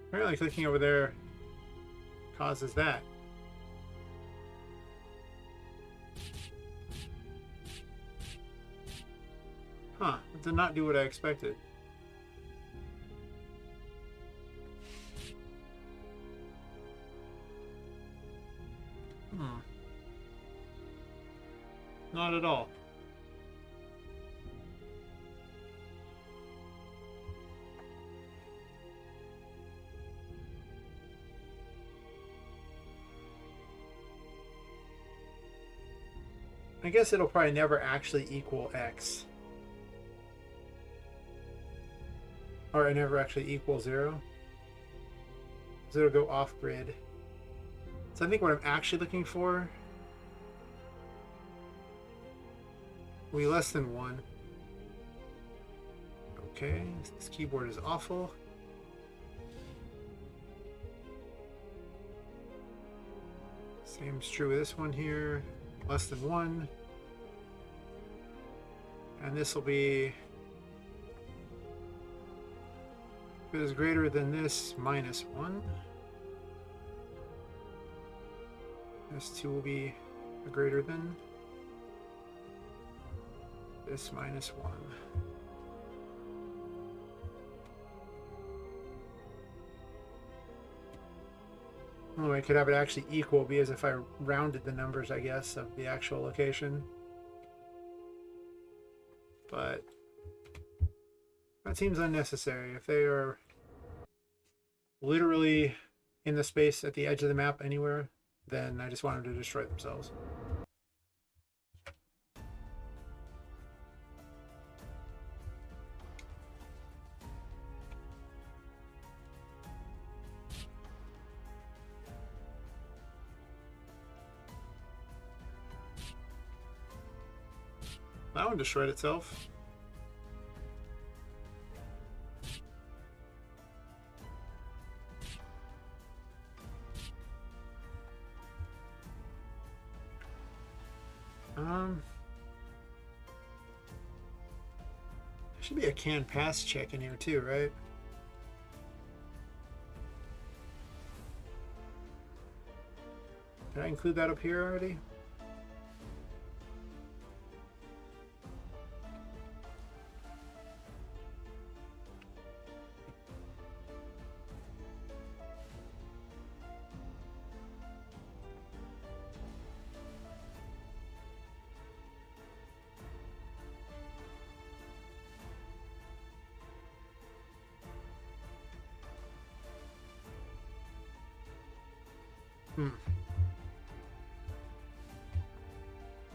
Apparently clicking over there causes that. Huh, it did not do what I expected. Not at all. I guess it'll probably never actually equal x. Or it never actually equals 0. So it'll go off grid. So I think what I'm actually looking for will be less than 1. Okay, this keyboard is awful. Same's true with this one here. Less than 1. And this will be, if it is greater than this, minus 1. This 2 will be a greater than this minus 1. The only way I could have it actually equal would be as if I rounded the numbers, I guess, of the actual location. But that seems unnecessary. If they are literally in the space at the edge of the map anywhere, then I just want them to destroy themselves. That one destroyed itself. There should be a can pass check in here too, right? Did I include that up here already?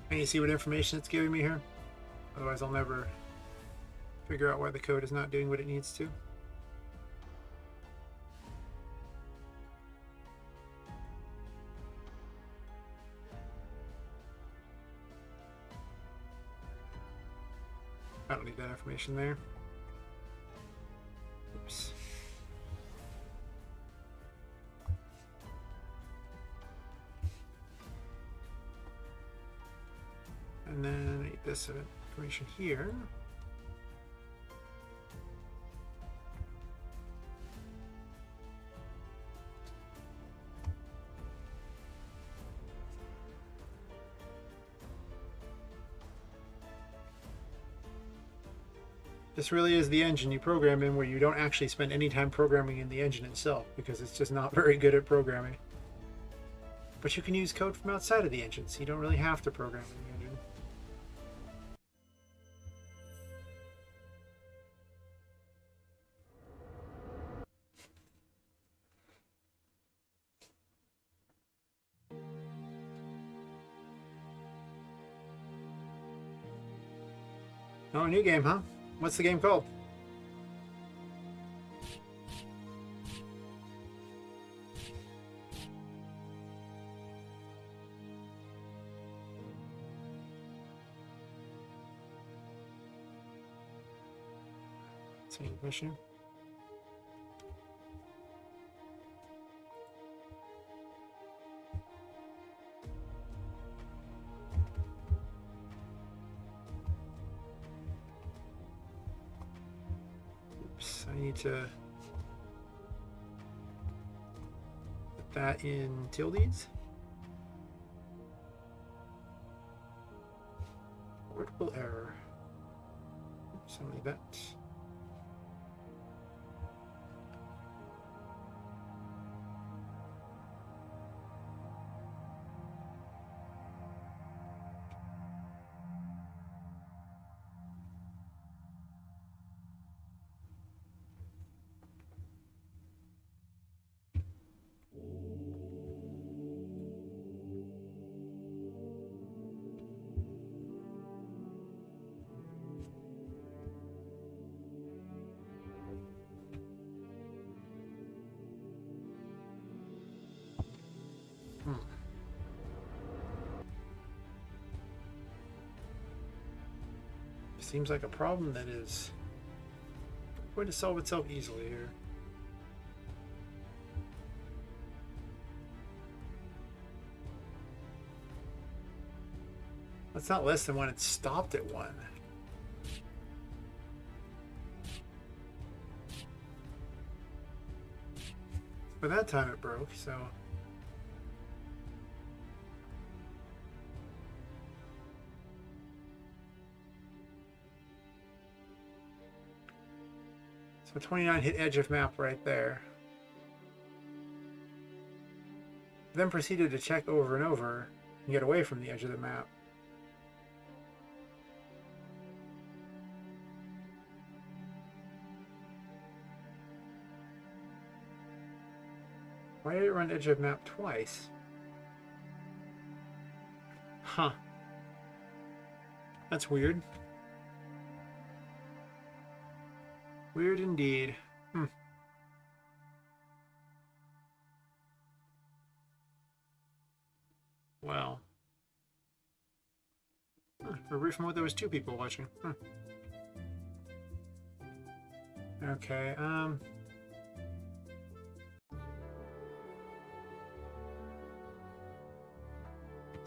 I need to see what information it's giving me here. Otherwise I'll never figure out why the code is not doing what it needs to. I don't need that information there. Oops. And then I need this information here. This really is the engine you program in, where you don't actually spend any time programming in the engine itself, because it's just not very good at programming. But you can use code from outside of the engine, so you don't really have to program in the engine. Oh, a new game, huh? What's the game called? Same mission. I need to put that in tildes. Vertical error. Oops, only that. Seems like a problem that is going to solve itself easily here. That's not less than when it stopped at 1. By that time it broke, so... So 29 hit edge of map right there. Then proceeded to check over and over and get away from the edge of the map. Why did it run edge of map twice? Huh. That's weird. Weird indeed. Well. For a brief moment there was 2 people watching. Okay,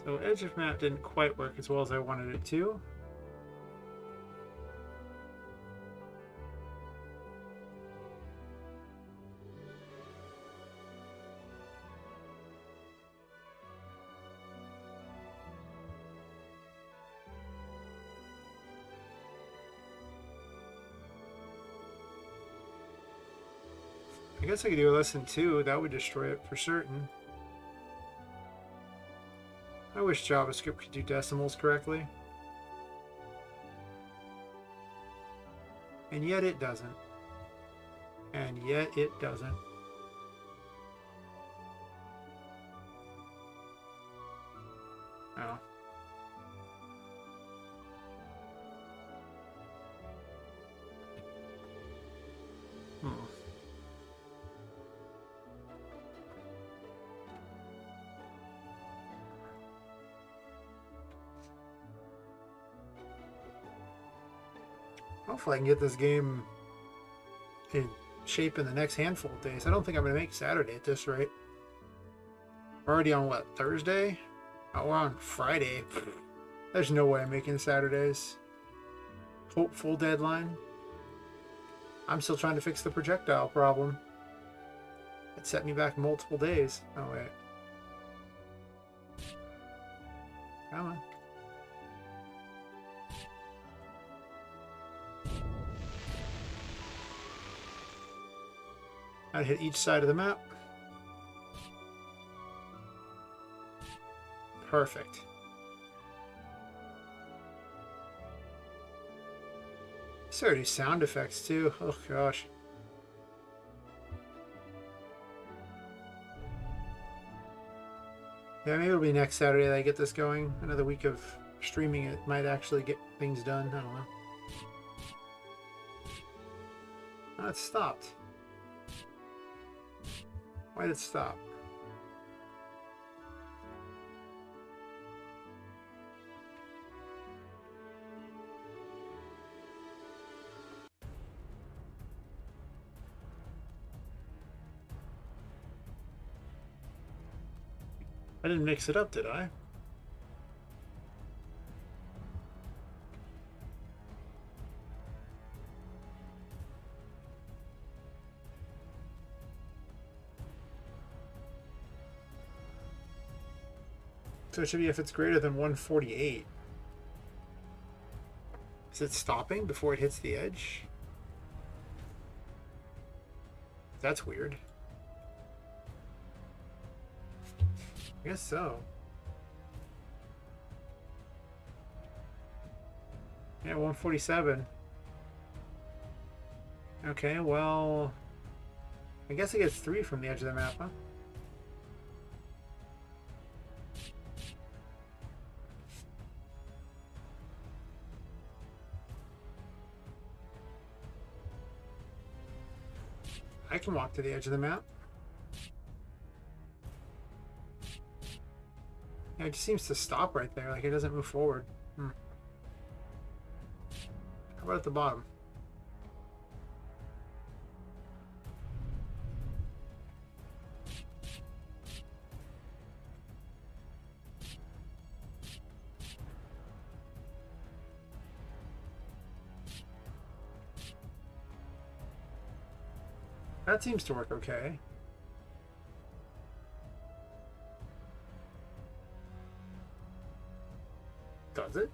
so edge of map didn't quite work as well as I wanted it to. I guess I could do a lesson 2. That would destroy it for certain. I wish JavaScript could do decimals correctly. And yet it doesn't. And yet it doesn't. Oh. Hopefully I can get this game in shape in the next handful of days. I don't think I'm going to make Saturday at this rate. We're already on, what, Thursday? Oh, we're on Friday. There's no way I'm making Saturdays. Hopeful deadline. I'm still trying to fix the projectile problem. It set me back multiple days. Oh, wait. Come on. I'd hit each side of the map. Perfect. So do sound effects too. Oh gosh. Yeah, maybe it'll be next Saturday that I get this going. Another week of streaming it might actually get things done. I don't know. Oh, it stopped. Why did it stop? I didn't mix it up, did I? So it should be if it's greater than 148. Is it stopping before it hits the edge? That's weird. I guess so. Yeah, 147. Okay, well... I guess it gets 3 from the edge of the map, huh? I can walk to the edge of the map. Yeah, it just seems to stop right there, like it doesn't move forward. How about at the bottom? That seems to work okay. Does it?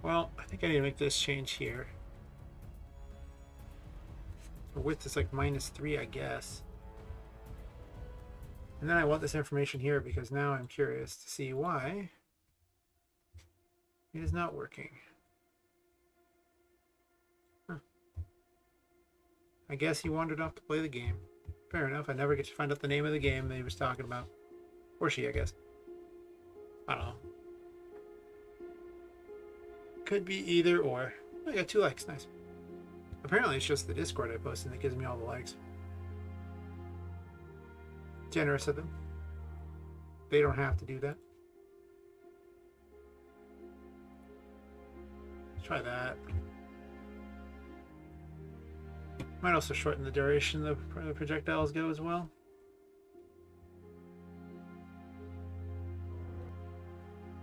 Well, I think I need to make this change here. The width is like -3, I guess. And then I want this information here because now I'm curious to see why it is not working. Huh. I guess he wandered off to play the game. Fair enough. I never get to find out the name of the game that he was talking about. Or she, I guess. I don't know. Could be either or. I got 2 likes. Nice. Apparently it's just the Discord I posted that gives me all the likes. Generous of them. They don't have to do that. Let's try that. Might also shorten the duration the projectiles go as well.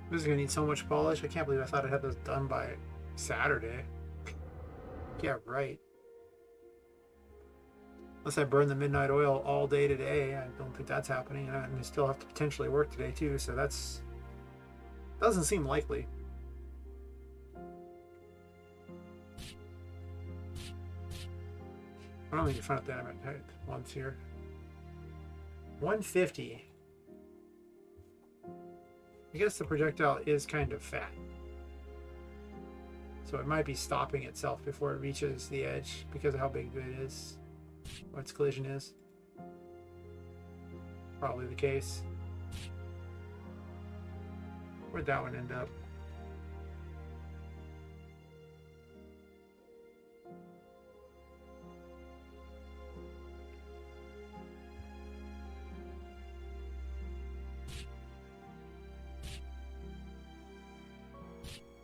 This is going to need so much polish. I can't believe I thought I'd have this done by Saturday. Yeah, right. Unless I burn the midnight oil all day today, I don't think that's happening. And I still have to potentially work today too, so that's... doesn't seem likely. I don't need to find out that I'm at once here. 150. I guess the projectile is kind of fat. So it might be stopping itself before it reaches the edge because of how big it is. What its collision is. Probably the case. Where'd that one end up?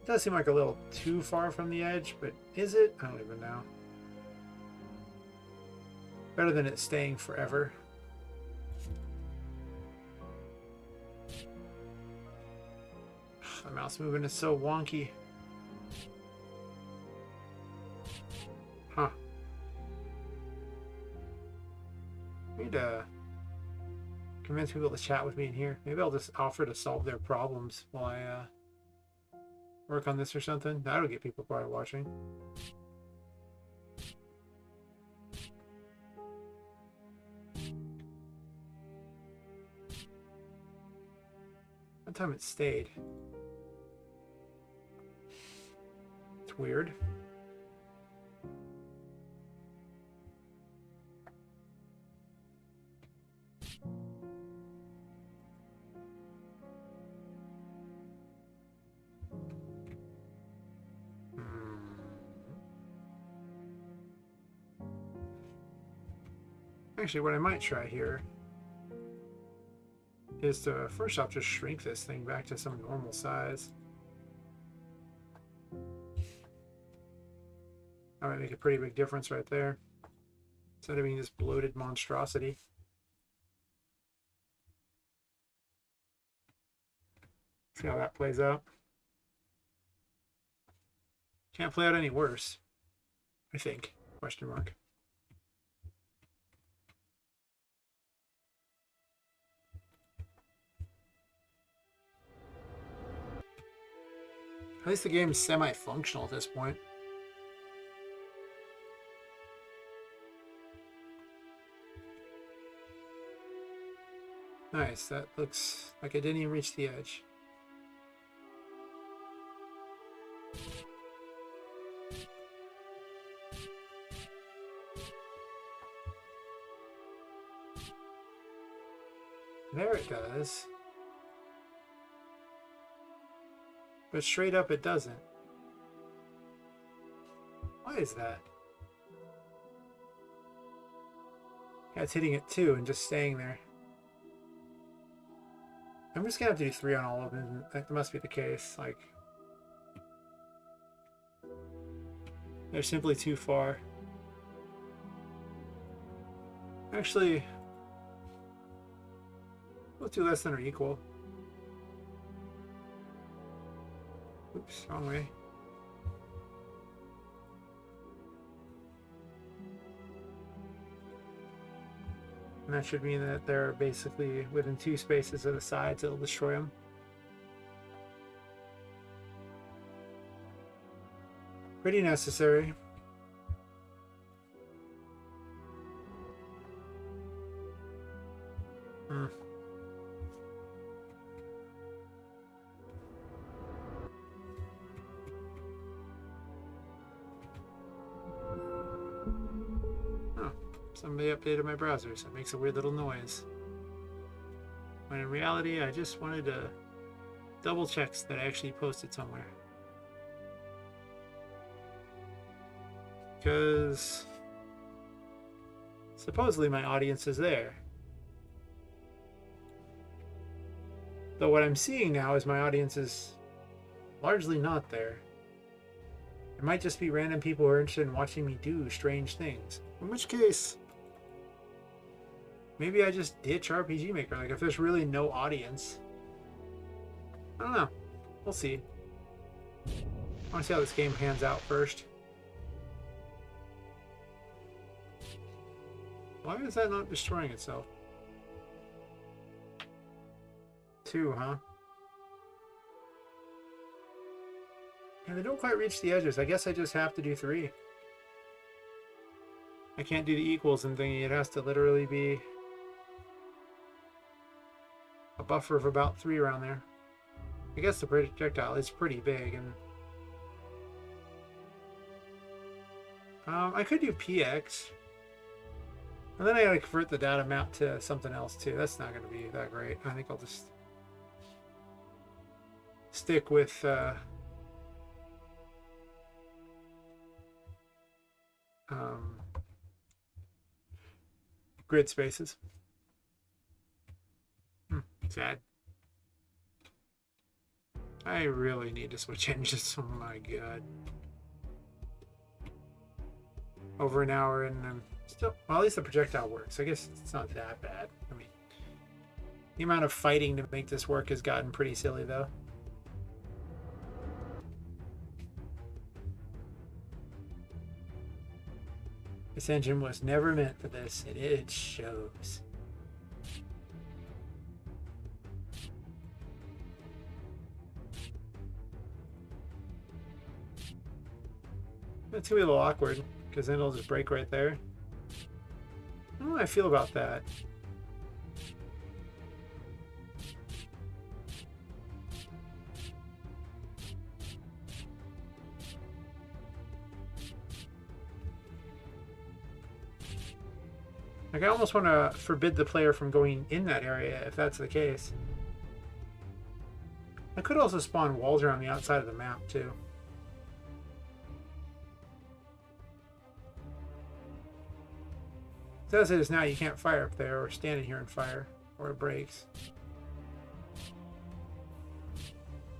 It does seem like a little too far from the edge, but is it? I don't even know. Better than it staying forever. The mouse movement is so wonky. Huh. I need to convince people to chat with me in here. Maybe I'll just offer to solve their problems while I work on this or something. That'll get people probably watching. What time it stayed? It's weird. Actually, what I might try here is to first off just shrink this thing back to some normal size. That might make a pretty big difference right there. Instead of being this bloated monstrosity. See how that plays out. Can't play out any worse, I think. Question mark. At least the game is semi-functional at this point. Nice, that looks like it didn't even reach the edge. There it does. But straight up it doesn't. Why is that? Yeah, it's hitting it too and just staying there. I'm just gonna have to do 3 on all of them. That must be the case. Like, they're simply too far. Let's do less than or equal. Oops, wrong way. And that should mean that they're basically within 2 spaces of the sides. It'll destroy them. Pretty necessary. Hmm. Oh, somebody updated my browser, so it makes a weird little noise. When in reality, I just wanted to double check that I actually posted somewhere. Because supposedly my audience is there. Though what I'm seeing now is my audience is largely not there. It might just be random people who are interested in watching me do strange things. In which case, maybe I just ditch RPGMaker. Like, if there's really no audience. I don't know. We'll see. I want to see how this game pans out first. Why is that not destroying itself? 2, huh? And they don't quite reach the edges. I guess I just have to do 3. I can't do the equals and thingy. It has to literally be a buffer of about 3 around there. I guess the projectile is pretty big, and I could do PX. And then I gotta convert the data map to something else too. That's not gonna be that great. I think I'll just stick with grid spaces. Sad. I really need to switch engines. Oh my god. Over an hour and still, well, at least the projectile works. I guess it's not that bad. I mean, the amount of fighting to make this work has gotten pretty silly, though. This engine was never meant for this, and it shows. That's gonna be a little awkward, because then it'll just break right there. I don't know how I feel about that. Like, I almost want to forbid the player from going in that area, if that's the case. I could also spawn walls around the outside of the map, too. As it is now, you can't fire up there or stand in here and fire, or it breaks.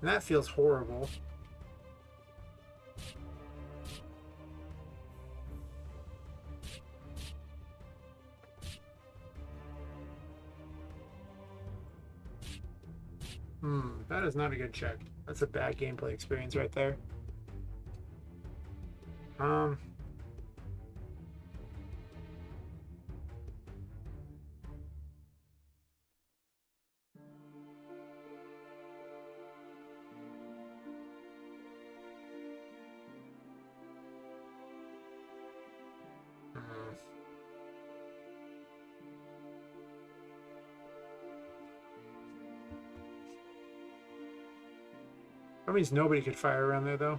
And that feels horrible. That is not a good check. That's a bad gameplay experience right there. That means nobody could fire around there, though.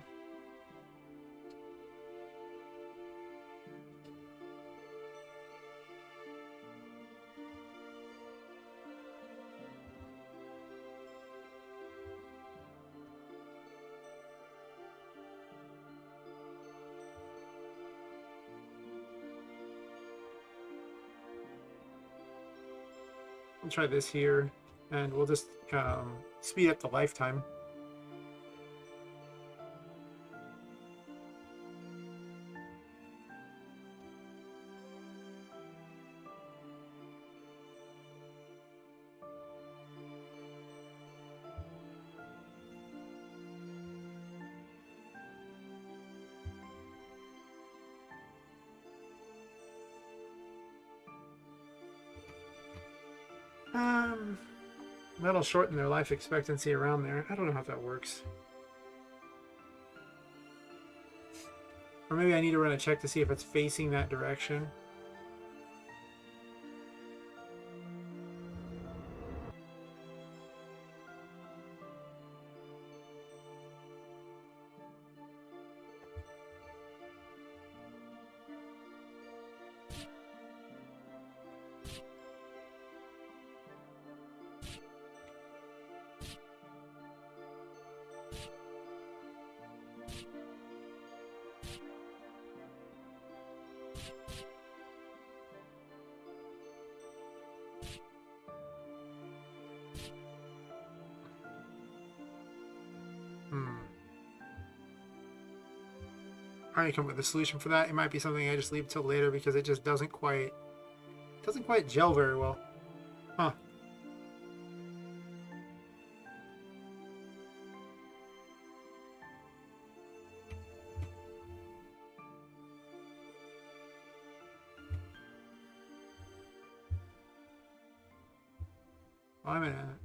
We'll try this here, and we'll just speed up the lifetime. Um, that'll shorten their life expectancy around there. I don't know how that works. Or maybe I need to run a check to see if it's facing that direction. I come up with a solution for that. It might be something I just leave till later because it just doesn't quite gel very well. Huh. Well, I'm gonna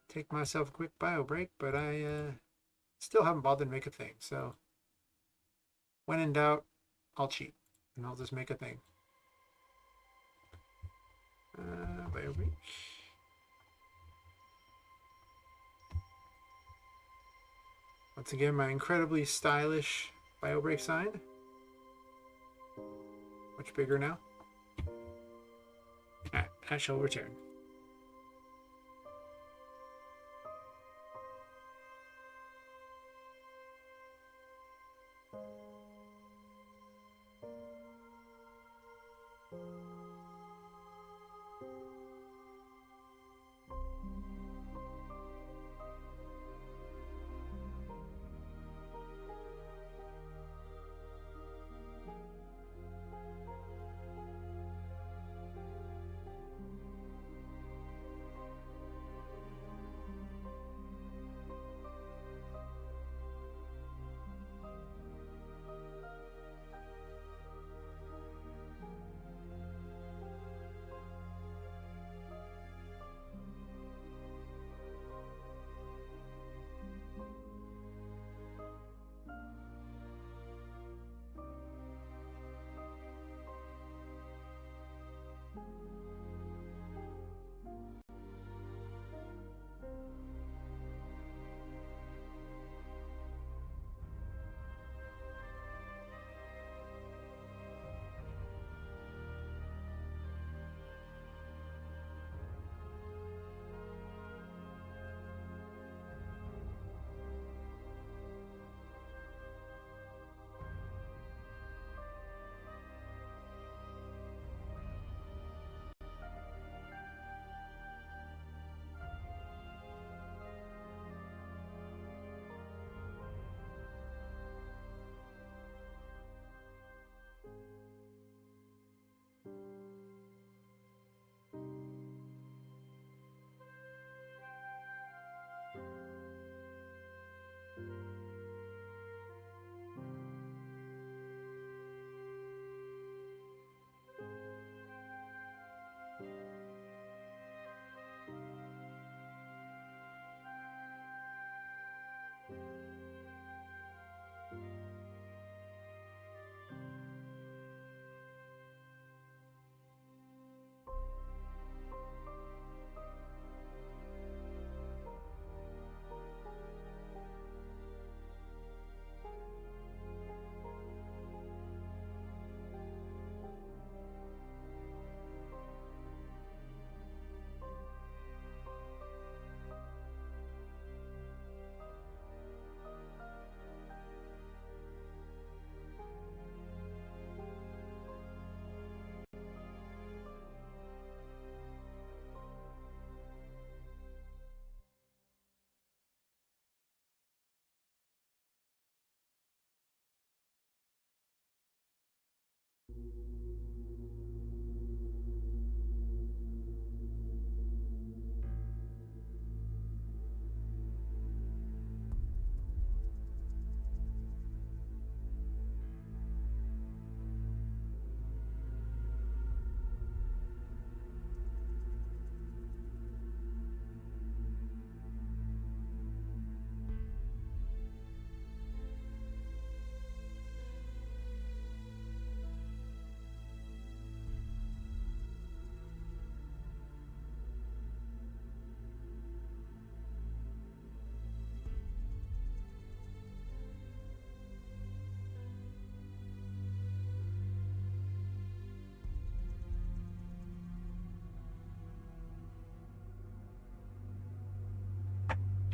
take myself a quick bio break, but I still haven't bothered to make a thing. So when in doubt, I'll cheat and I'll just make a thing. Bio break. Once again, my incredibly stylish bio break sign. Much bigger now. I shall return.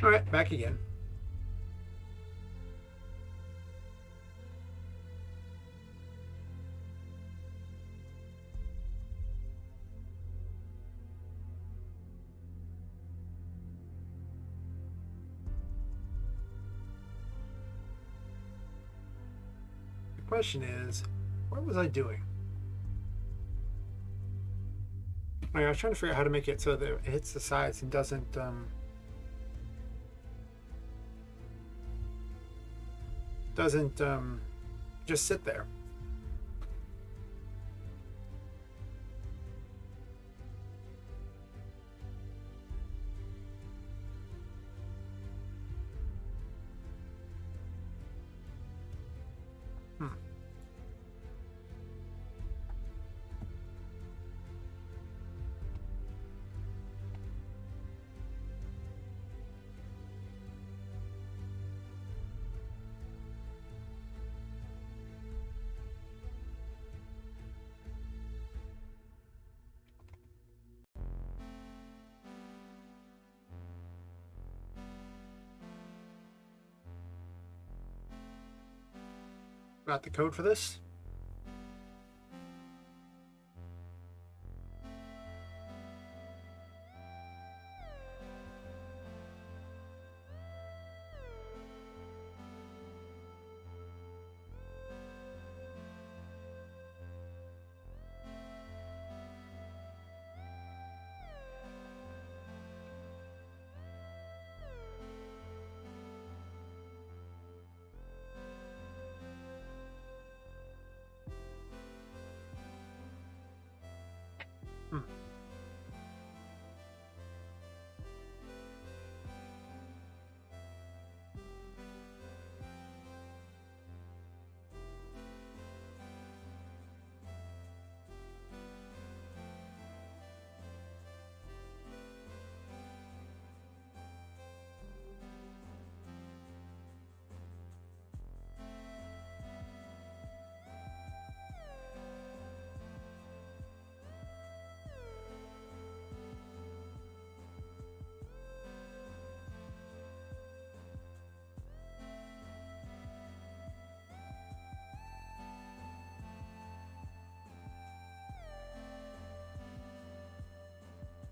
Alright, back again. The question is, what was I doing? I was trying to figure out how to make it so that it hits the sides and doesn't just sit there. Got the code for this?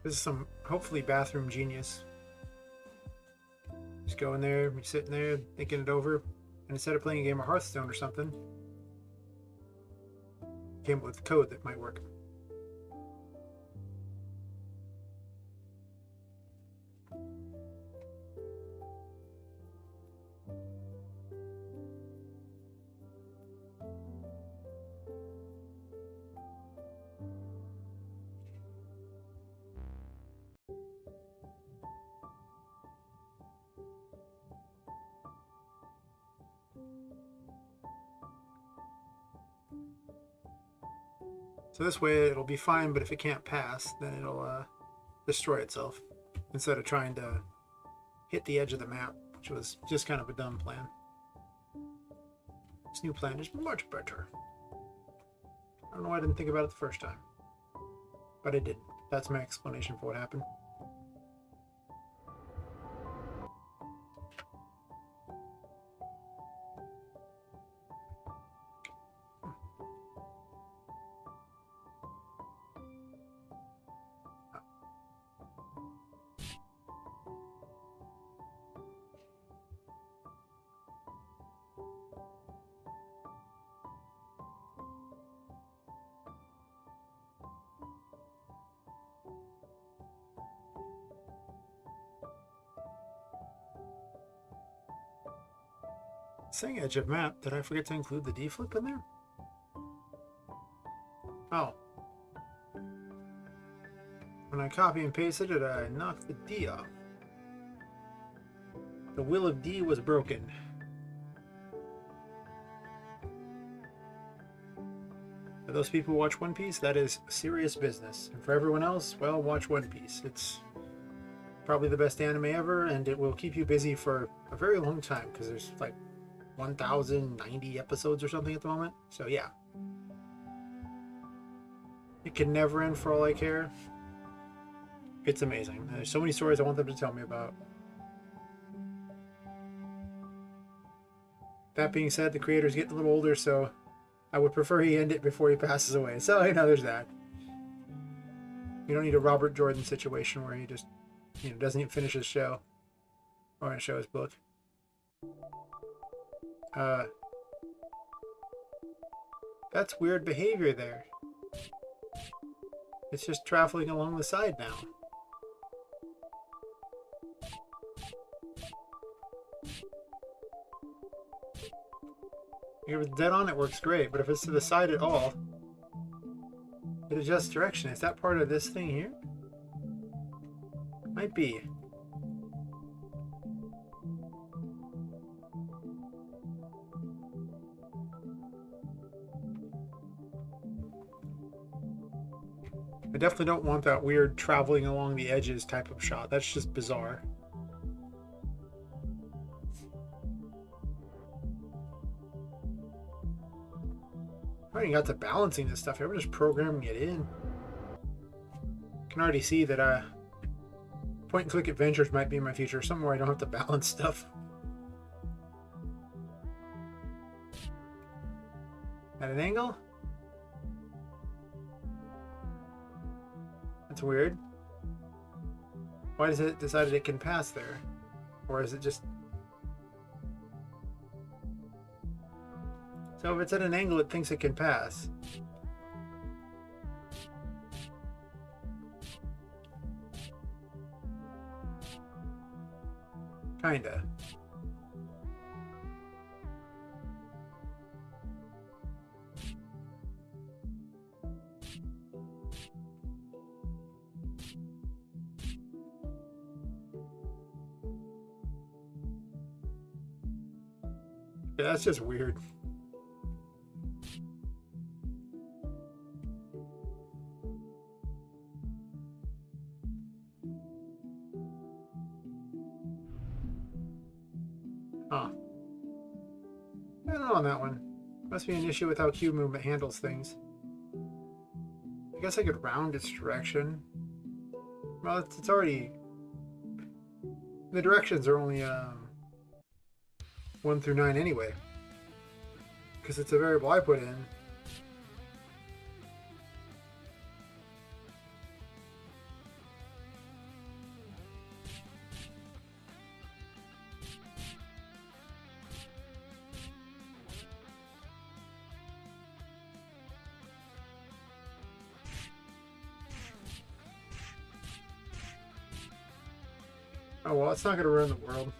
This is some, hopefully, bathroom genius. Just go in there, be sitting there, thinking it over, and instead of playing a game of Hearthstone or something, came up with code that might work. So this way it'll be fine, but if it can't pass, then it'll destroy itself instead of trying to hit the edge of the map, which was just kind of a dumb plan. This new plan is much better. I don't know why I didn't think about it the first time, but I did. That's my explanation for what happened. Saying edge of map, did I forget to include the D flip in there? Oh. When I copy and pasted it, I knocked the D off. The will of D was broken. For those people who watch One Piece, that is serious business. And for everyone else, well, watch One Piece. It's probably the best anime ever, and it will keep you busy for a very long time, because there's like 1,090 episodes or something at the moment. So yeah. It can never end for all I care. It's amazing. There's so many stories I want them to tell me about. That being said, the creator's getting a little older, so I would prefer he end it before he passes away. So, you know, there's that. You don't need a Robert Jordan situation where he just, you know, doesn't even finish his show. Or show his book. That's weird behavior there. It's just traveling along the side now. If it's dead on, it works great, but if it's to the side at all, it adjusts direction. Is that part of this thing here? Might be. I definitely don't want that weird traveling along the edges type of shot. That's just bizarre. I haven't even got to balancing this stuff. We're just programming it in. Can already see that point and click adventures might be in my future. Somewhere where I don't have to balance stuff. At an angle? That's weird. Why does it decide it can pass there? Or is it just... So if it's at an angle, it thinks it can pass. Kinda. Yeah, that's just weird. Huh. I don't know on that one. Must be an issue with how cube movement handles things. I guess I could round its direction. Well, it's already... The directions are only 1 through 9 anyway. Because it's a variable I put in. Oh well, it's not going to ruin the world.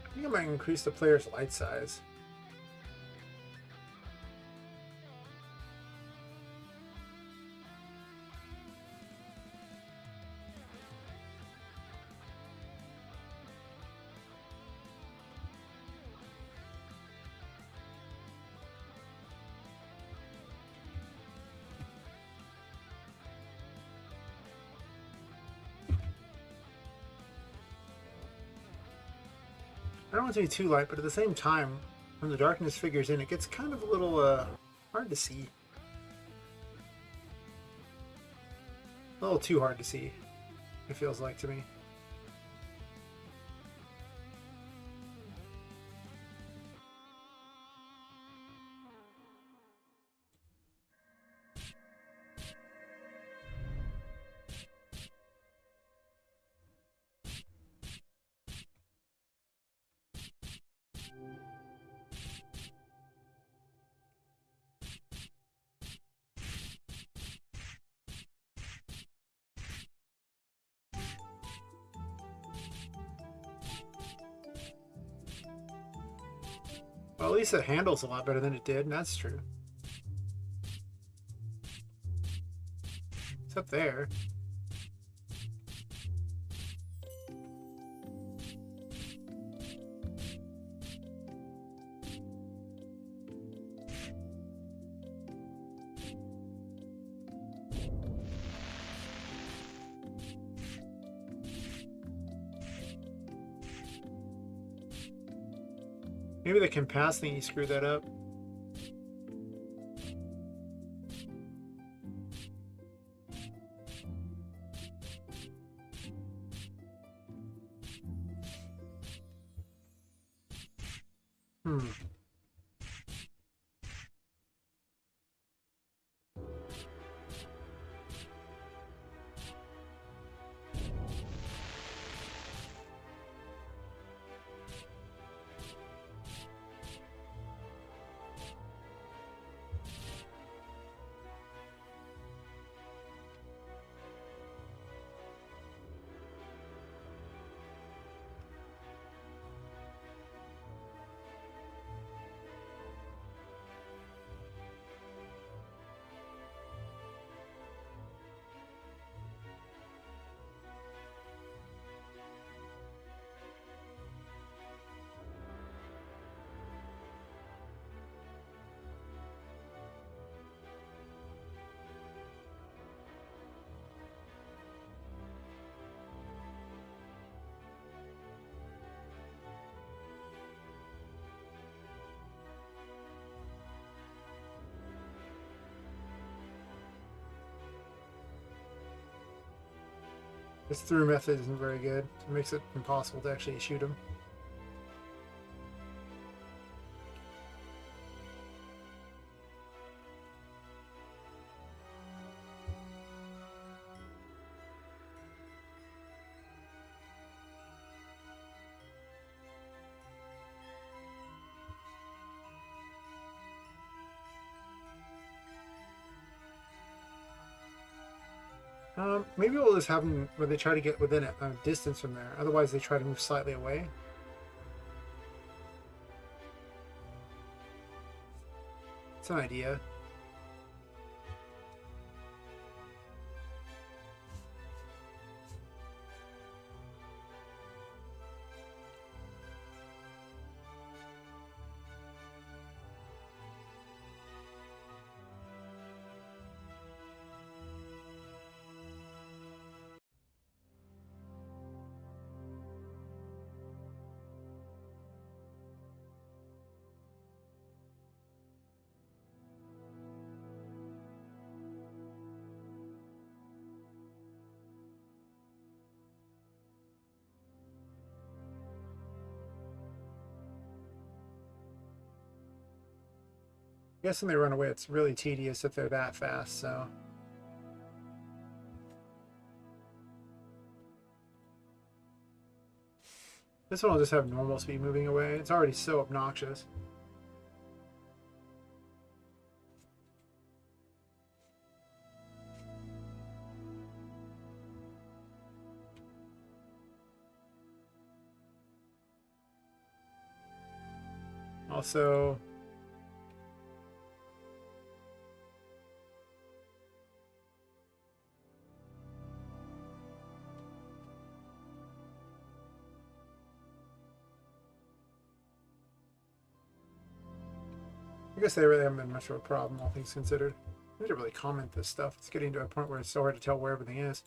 I think I might increase the player's light size. I don't want it to be too light, but at the same time, when the darkness figures in, it gets kind of a little hard to see. A little too hard to see, it feels like to me. Well, at least it handles a lot better than it did, and that's true. It's up there. Maybe the compass thingy screwed that up. Hmm. This through method isn't very good. It makes it impossible to actually shoot him. Maybe what was happening when they try to get within a distance from there. Otherwise, they try to move slightly away. It's an idea. I guess when they run away, it's really tedious if they're that fast, so... This one will just have normal speed moving away. It's already so obnoxious. Also... I guess they really haven't been much of a problem, all things considered. I need to really comment this stuff. It's getting to a point where it's so hard to tell where everything is.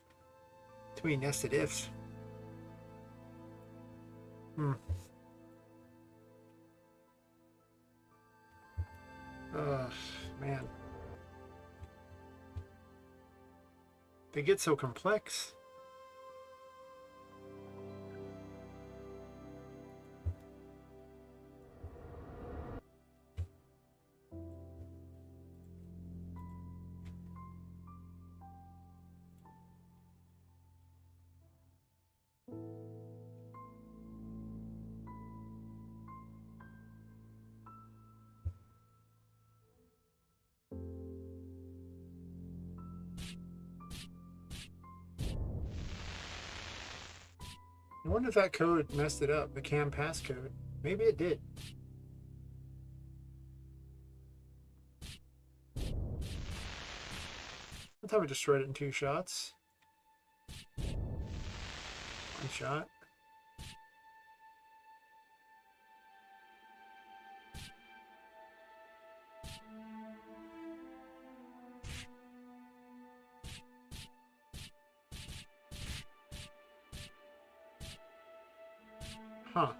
Too many nested ifs. Ugh, man. They get so complex. I wonder if that code messed it up, the cam pass code. Maybe it did. I thought we destroyed it in 2 shots. 1 shot. Huh.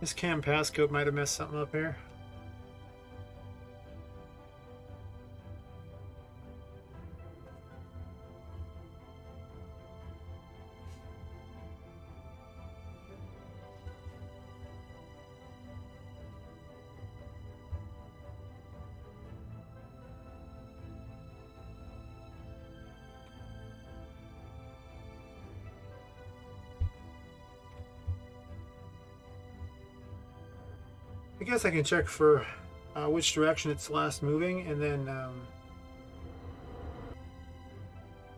This cam passcode might have messed something up here. I guess I can check for which direction it's last moving, and then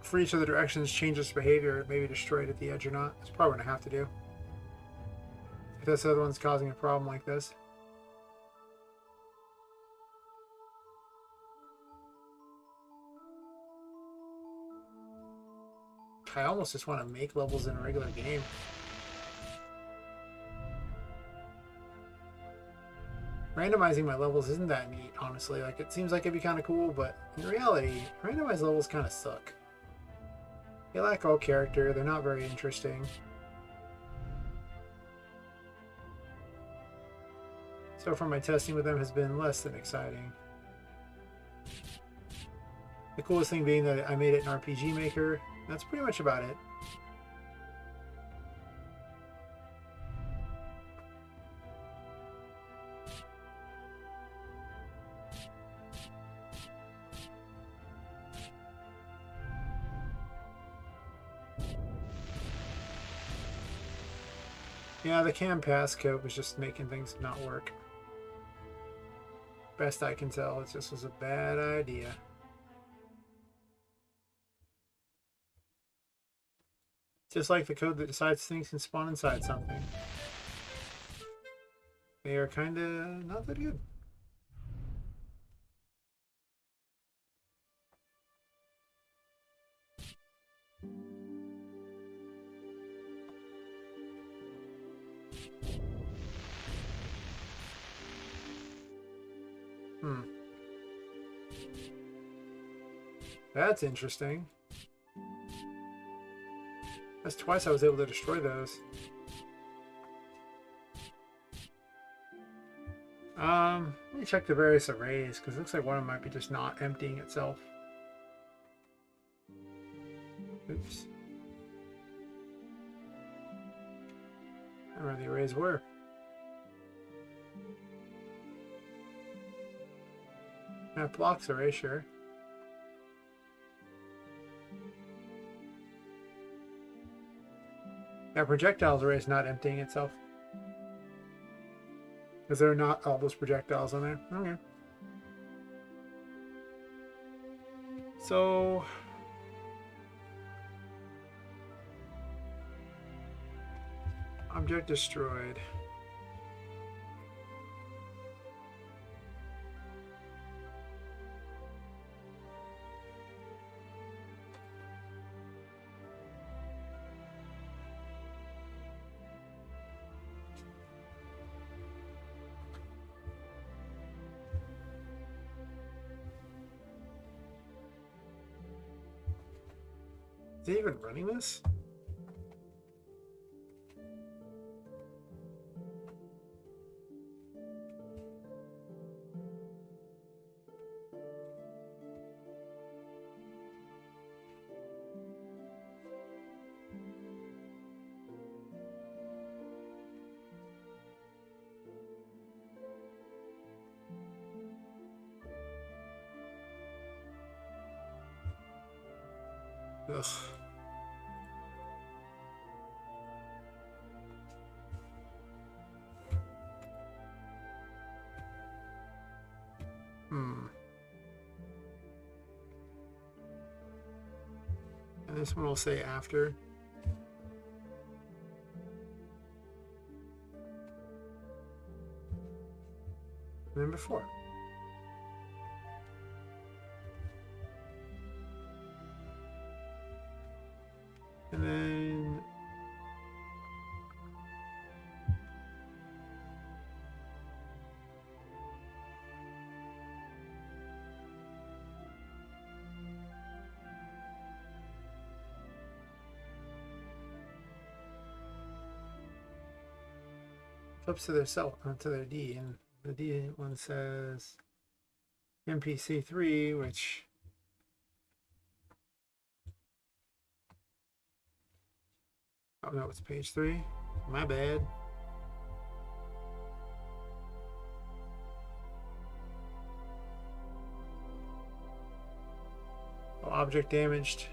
for each of the directions change its behavior, it may be destroyed at the edge or not. It's probably going to have to do. If this other one's causing a problem like this. I almost just want to make levels in a regular game. Randomizing my levels isn't that neat, honestly. Like, it seems like it'd be kind of cool, but in reality, randomized levels kind of suck. They lack all character, they're not very interesting. So far my testing with them has been less than exciting. The coolest thing being that I made it in RPGMaker. That's pretty much about it. Yeah, the cam passcode was just making things not work. Best I can tell, it just was a bad idea. Just like the code that decides things can spawn inside something. They are kinda not that good. That's interesting. That's twice I was able to destroy those. Let me check the various arrays, because it looks like one of them might be just not emptying itself. Oops. I don't know where the arrays were. That blocks array, sure. That projectiles array is not emptying itself. Because there are not all those projectiles on there. Okay. So... object destroyed. Is it even running this? Ugh. And this one will say after. And then before. And then flips to their to their D, and the D one says NPC3, which oh no, it's page 3. My bad. Oh, object damaged.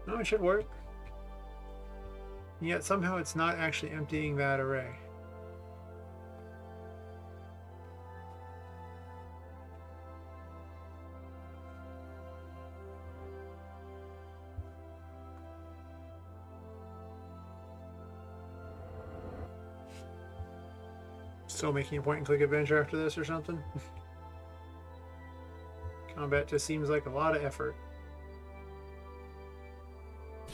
No, it should work. Yet somehow it's not actually emptying that array. Still making a point and click adventure after this or something? Combat just seems like a lot of effort.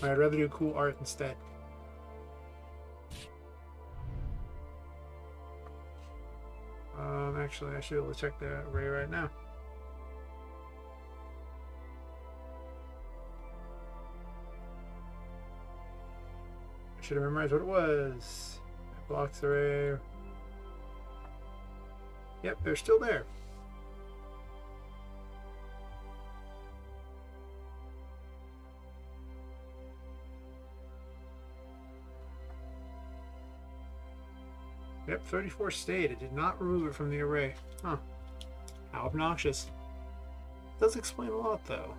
I'd rather do cool art instead. Actually, I should be able to check the array right now. I should have memorized what it was. Blocks array. Yep, they're still there. Yep, 34 stayed. It did not remove it from the array. Huh. How obnoxious. It does explain a lot, though.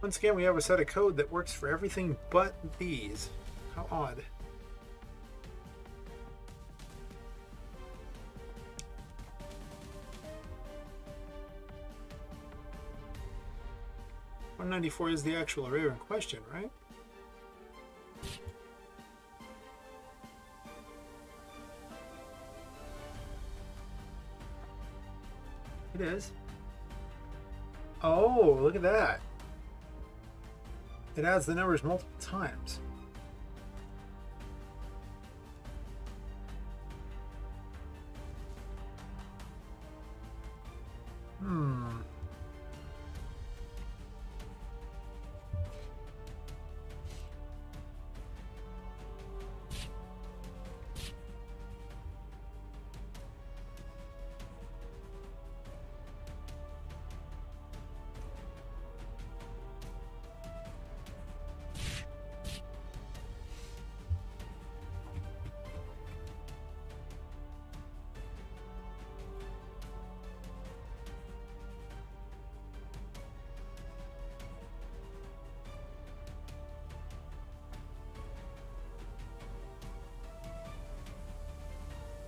Once again, we have a set of code that works for everything but these. How odd. $194 is the actual array in question, right? It is. Oh, look at that. It adds the numbers multiple times.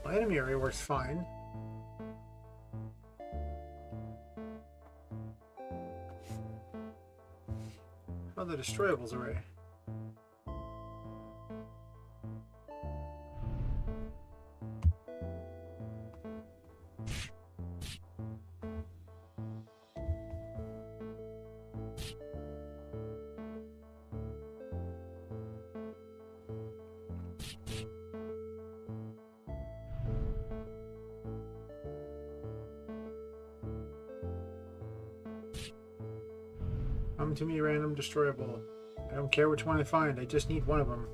Well, enemy array works fine. How about the destroyables array? Come to me, random destroyable. I don't care which one I find, I just need one of them.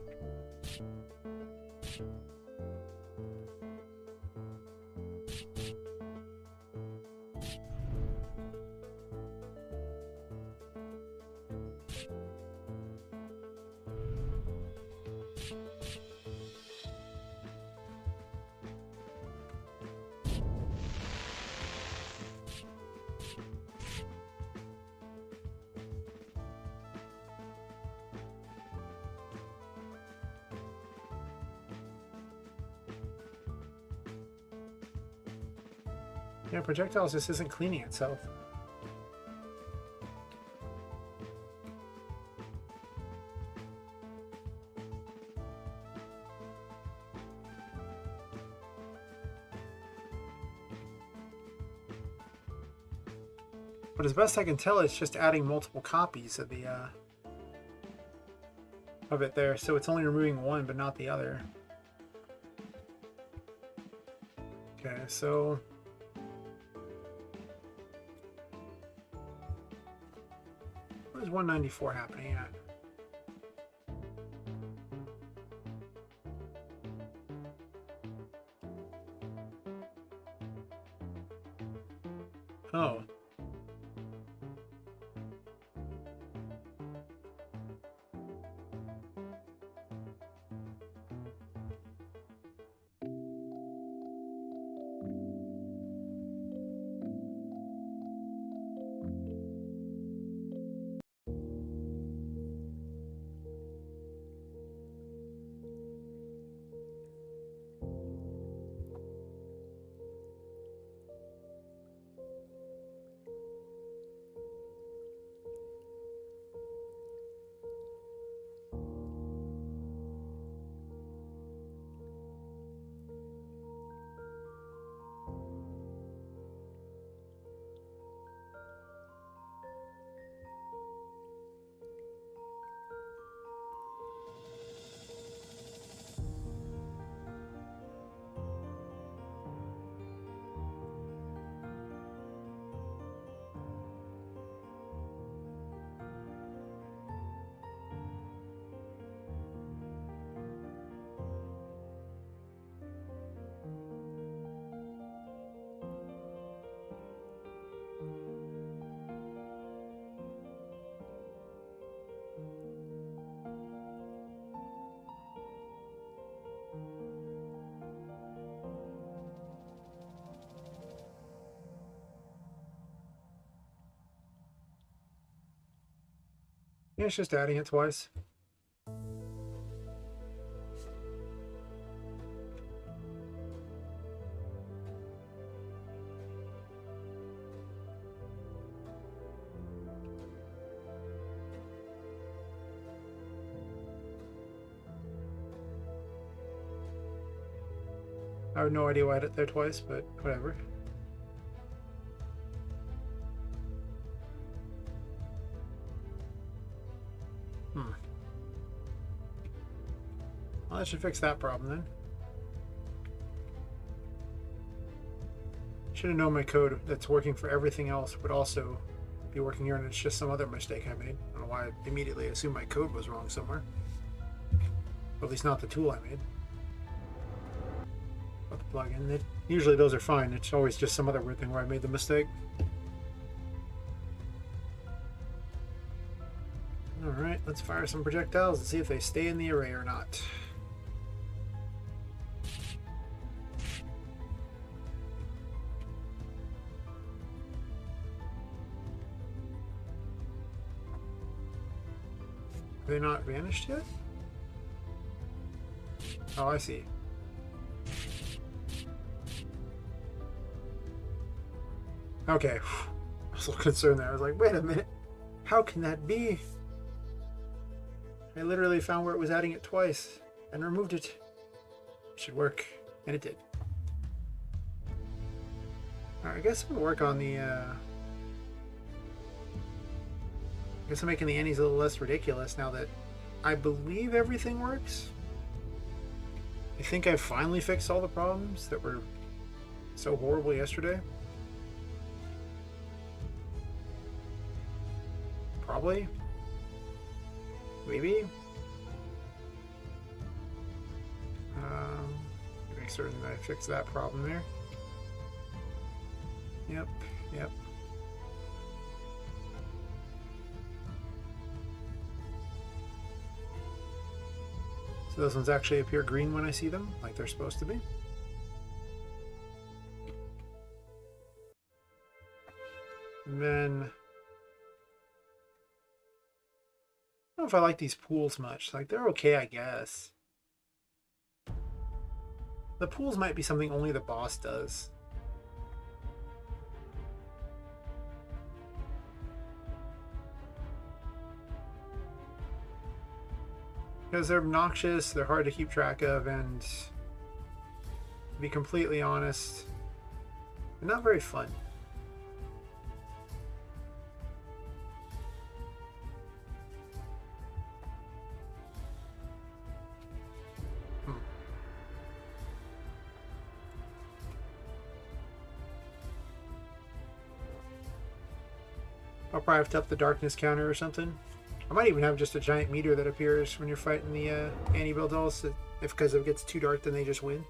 Yeah, projectiles just isn't cleaning itself. But as best I can tell, it's just adding multiple copies of the of it there, so it's only removing one but not the other. Okay, so where's 194 happening at? Oh. Yeah, it's just adding it twice. I have no idea why I did it there twice, but whatever. Hmm. Well, that should fix that problem then. Should have known my code that's working for everything else would also be working here, and it's just some other mistake I made. I don't know why I immediately assumed my code was wrong somewhere. Or at least not the tool I made. But the plugin. Usually those are fine. It's always just some other weird thing where I made the mistake. Alright, let's fire some projectiles and see if they stay in the array or not. Are they not vanished yet? Oh, I see. Okay. I was a little concerned there. I was like, wait a minute. How can that be? I literally found where it was adding it twice and removed it. It should work. And it did. Alright, I guess I'm going to work on the... I guess I'm making the Annies a little less ridiculous now that I believe everything works. I think I finally fixed all the problems that were so horrible yesterday. Probably. Maybe. Make certain that I fix that problem there. Yep, yep. So those ones actually appear green when I see them, like they're supposed to be. And then... I don't know if I like these pools much. Like, they're okay, I guess. The pools might be something only the boss does. Because they're obnoxious, they're hard to keep track of, and to be completely honest, they're not very fun. I'll probably have to up the darkness counter or something. I might even have just a giant meter that appears when you're fighting the Annie build dolls. If because it gets too dark, then they just win. In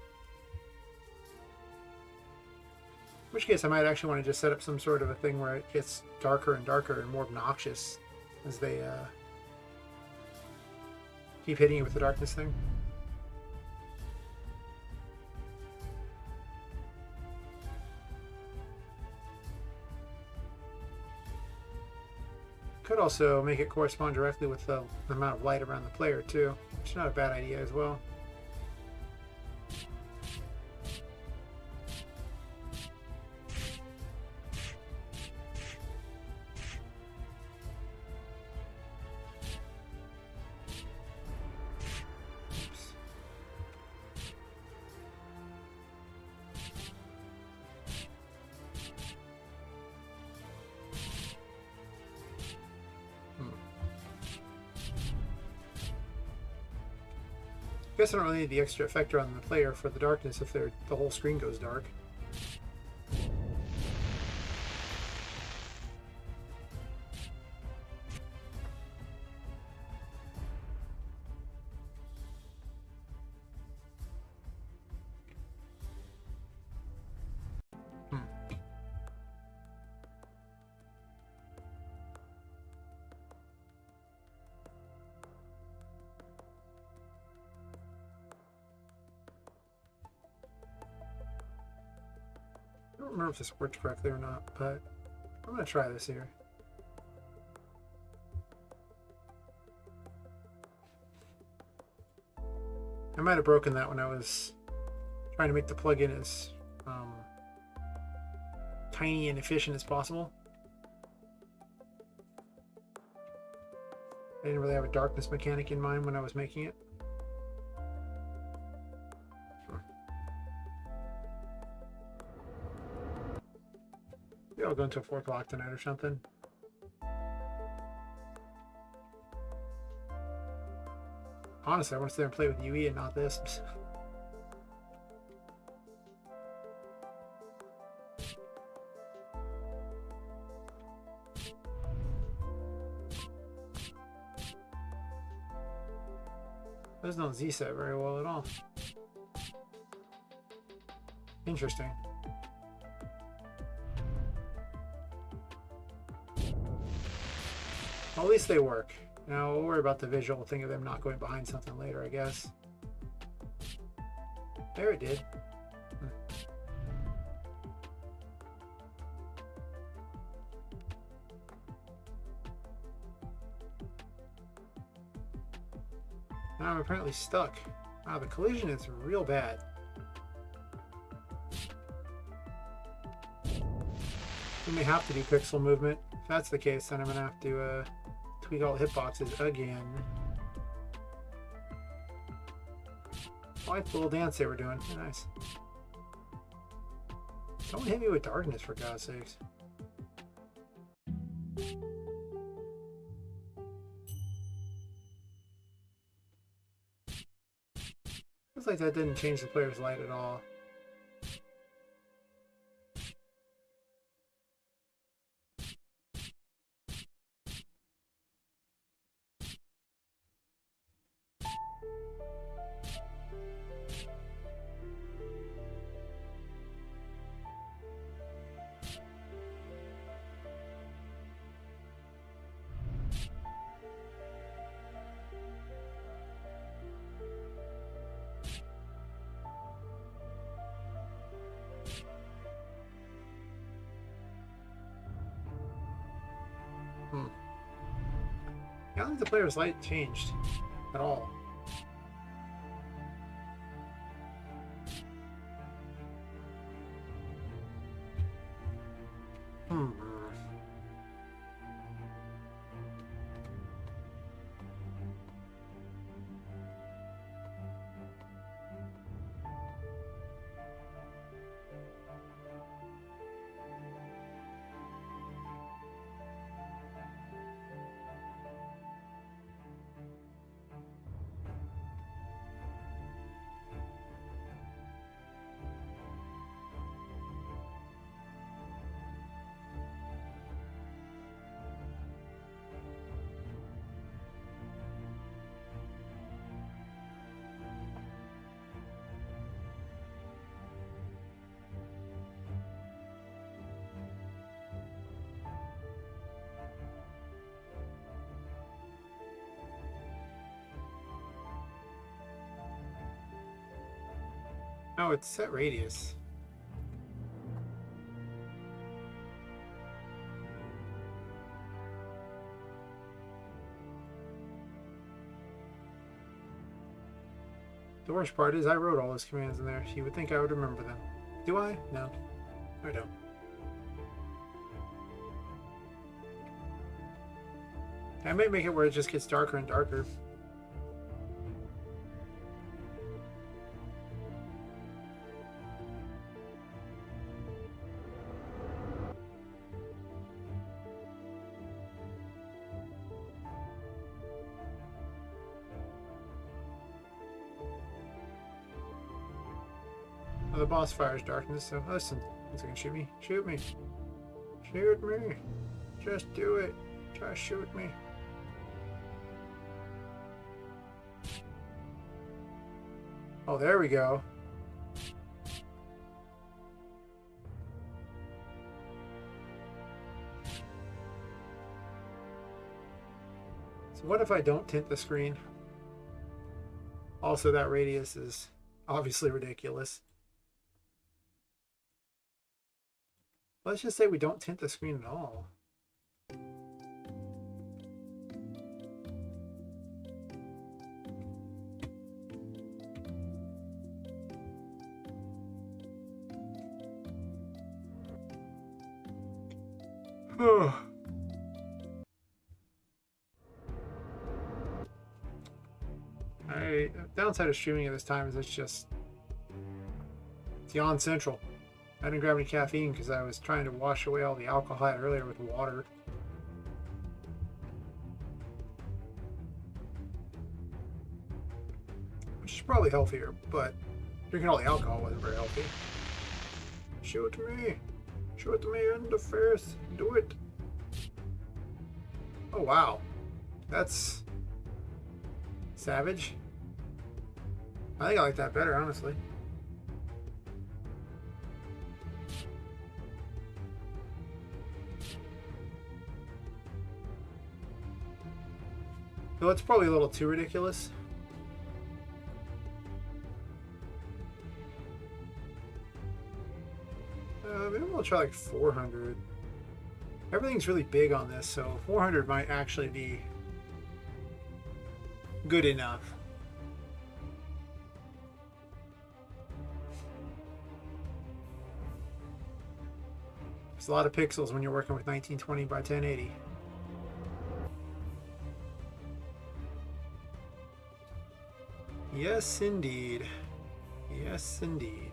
which case, I might actually want to just set up some sort of a thing where it gets darker and darker and more obnoxious as they keep hitting you with the darkness thing. Could also make it correspond directly with the amount of light around the player too, which is not a bad idea as well. I guess I don't really need the extra effector on the player for the darkness if the whole screen goes dark. I don't remember if this worked correctly or not, but I'm going to try this here. I might have broken that when I was trying to make the plugin as tiny and efficient as possible. I didn't really have a darkness mechanic in mind when I was making it. Maybe I'll go until 4 o'clock tonight or something. Honestly, I want to sit there and play with UE and not this. Those don't Z-set very well at all. Interesting. Well, at least they work. Now we'll worry about the visual thing of them not going behind something later, I guess. There it did. Now I'm apparently stuck. Wow, the collision is real bad. We may have to do pixel movement. If that's the case, then I'm going to have to tweak all the hitboxes again. I like the little dance they were doing. Nice. Someone hit me with darkness, for God's sakes. Looks like that didn't change the player's light at all. I don't think the player's light changed at all. Oh, it's set radius. The worst part is I wrote all those commands in there. You would think I would remember them. Do I? No, I don't. I might make it where it just gets darker and darker. Oh, the boss fires darkness, so listen. It's gonna shoot me. Shoot me. Shoot me. Just do it. Try to shoot me. Oh, there we go. So what if I don't tint the screen? Also, that radius is obviously ridiculous. Let's just say we don't tint the screen at all. Downside of streaming at this time is it's yawn central. I didn't grab any caffeine because I was trying to wash away all the alcohol I had earlier with water. which is probably healthier, but drinking all the alcohol wasn't very healthy. Show it to me. Show it to me in the face. Do it. Oh, wow. That's savage. I think I like that better, honestly. Though it's probably a little too ridiculous. Maybe we'll try like 400. Everything's really big on this, so 400 might actually be good enough. There's a lot of pixels when you're working with 1920 by 1080. Yes, indeed. Yes, indeed.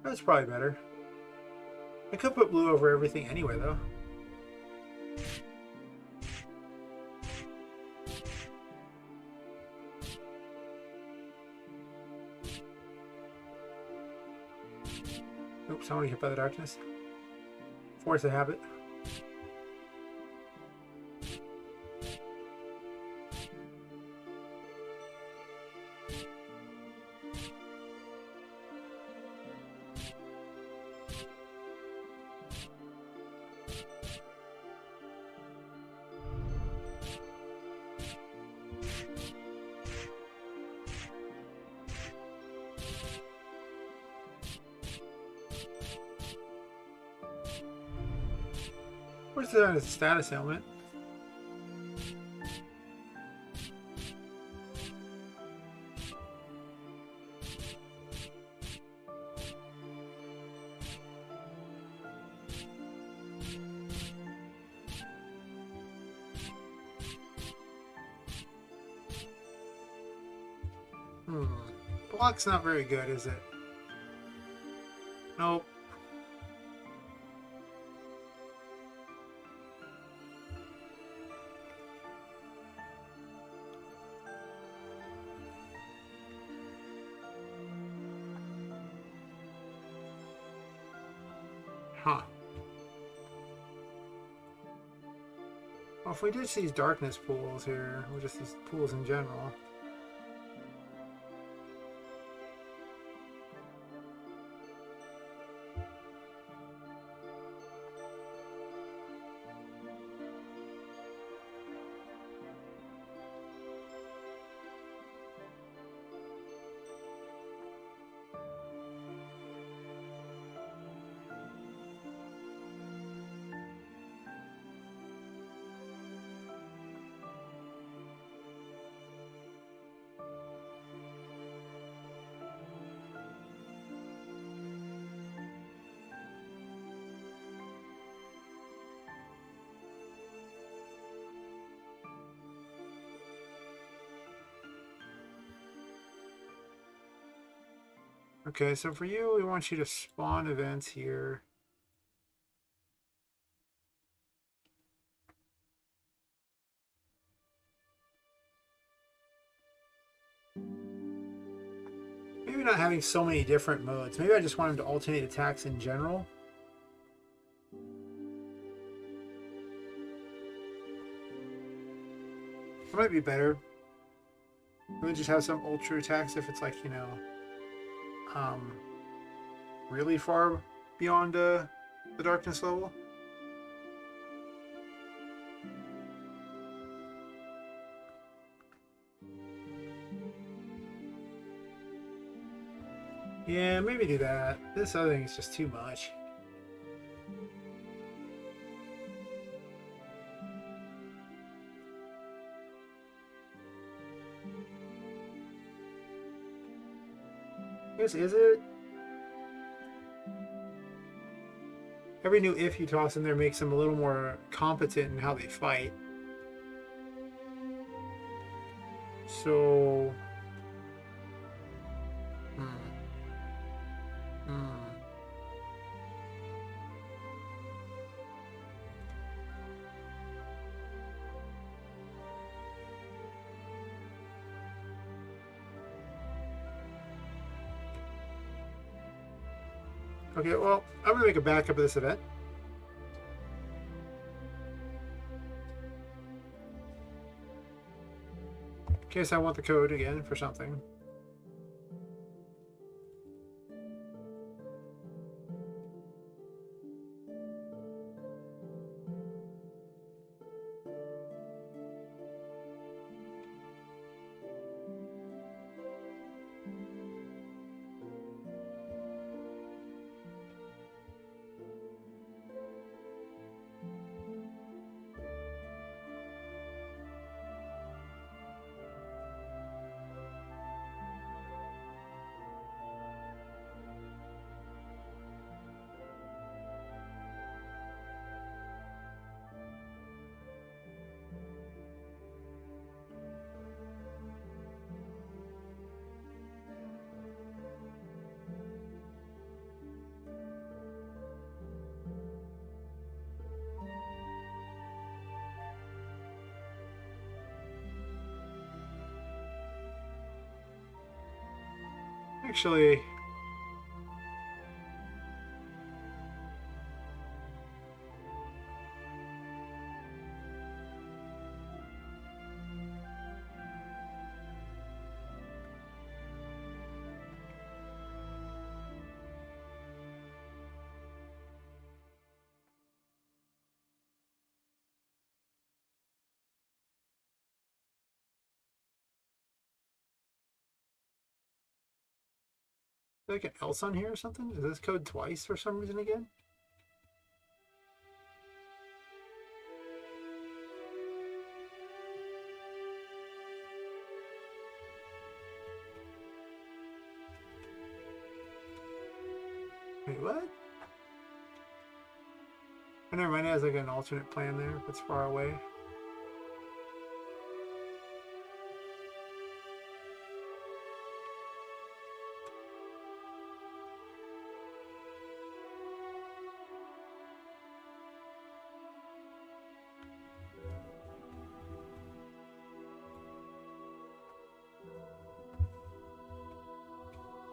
That's probably better. I could put blue over everything anyway, though. Oops, I want to hit by the darkness. Force a habit. Where's the status element? Block's not very good, is it? Nope. Huh. Well, if we ditch these darkness pools here, or just these pools in general. Okay, so for you, we want you to spawn events here. Maybe not having so many different modes. Maybe I just want him to alternate attacks in general. That might be better. Maybe just have some ultra attacks if it's like, you know, really far beyond the darkness level. Yeah, maybe do that. This other thing is just too much. I guess, is it? Every new if you toss in there makes them a little more competent in how they fight. So... Hmm. Okay, well, I'm going to make a backup of this event. In case I want the code again for something. Actually, like an else on here or something? Is this code twice for some reason again? Wait, what? Oh, never mind, it has like an alternate plan there. It's far away.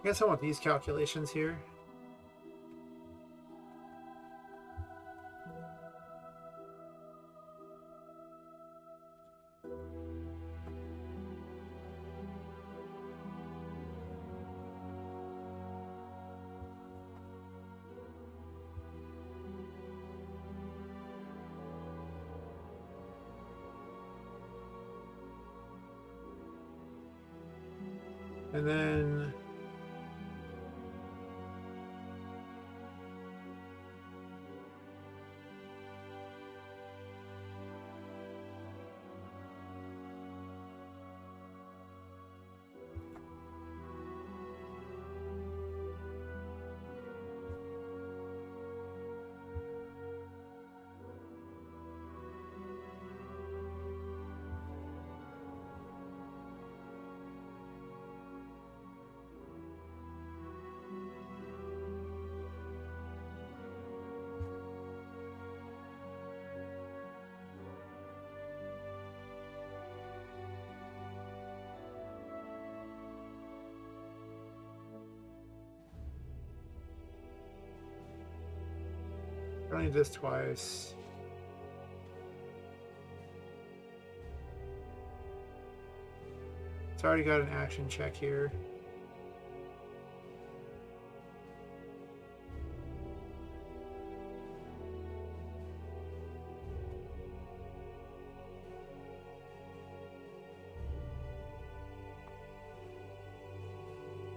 I guess I want these calculations here. And then I only did this twice. It's already got an action check here.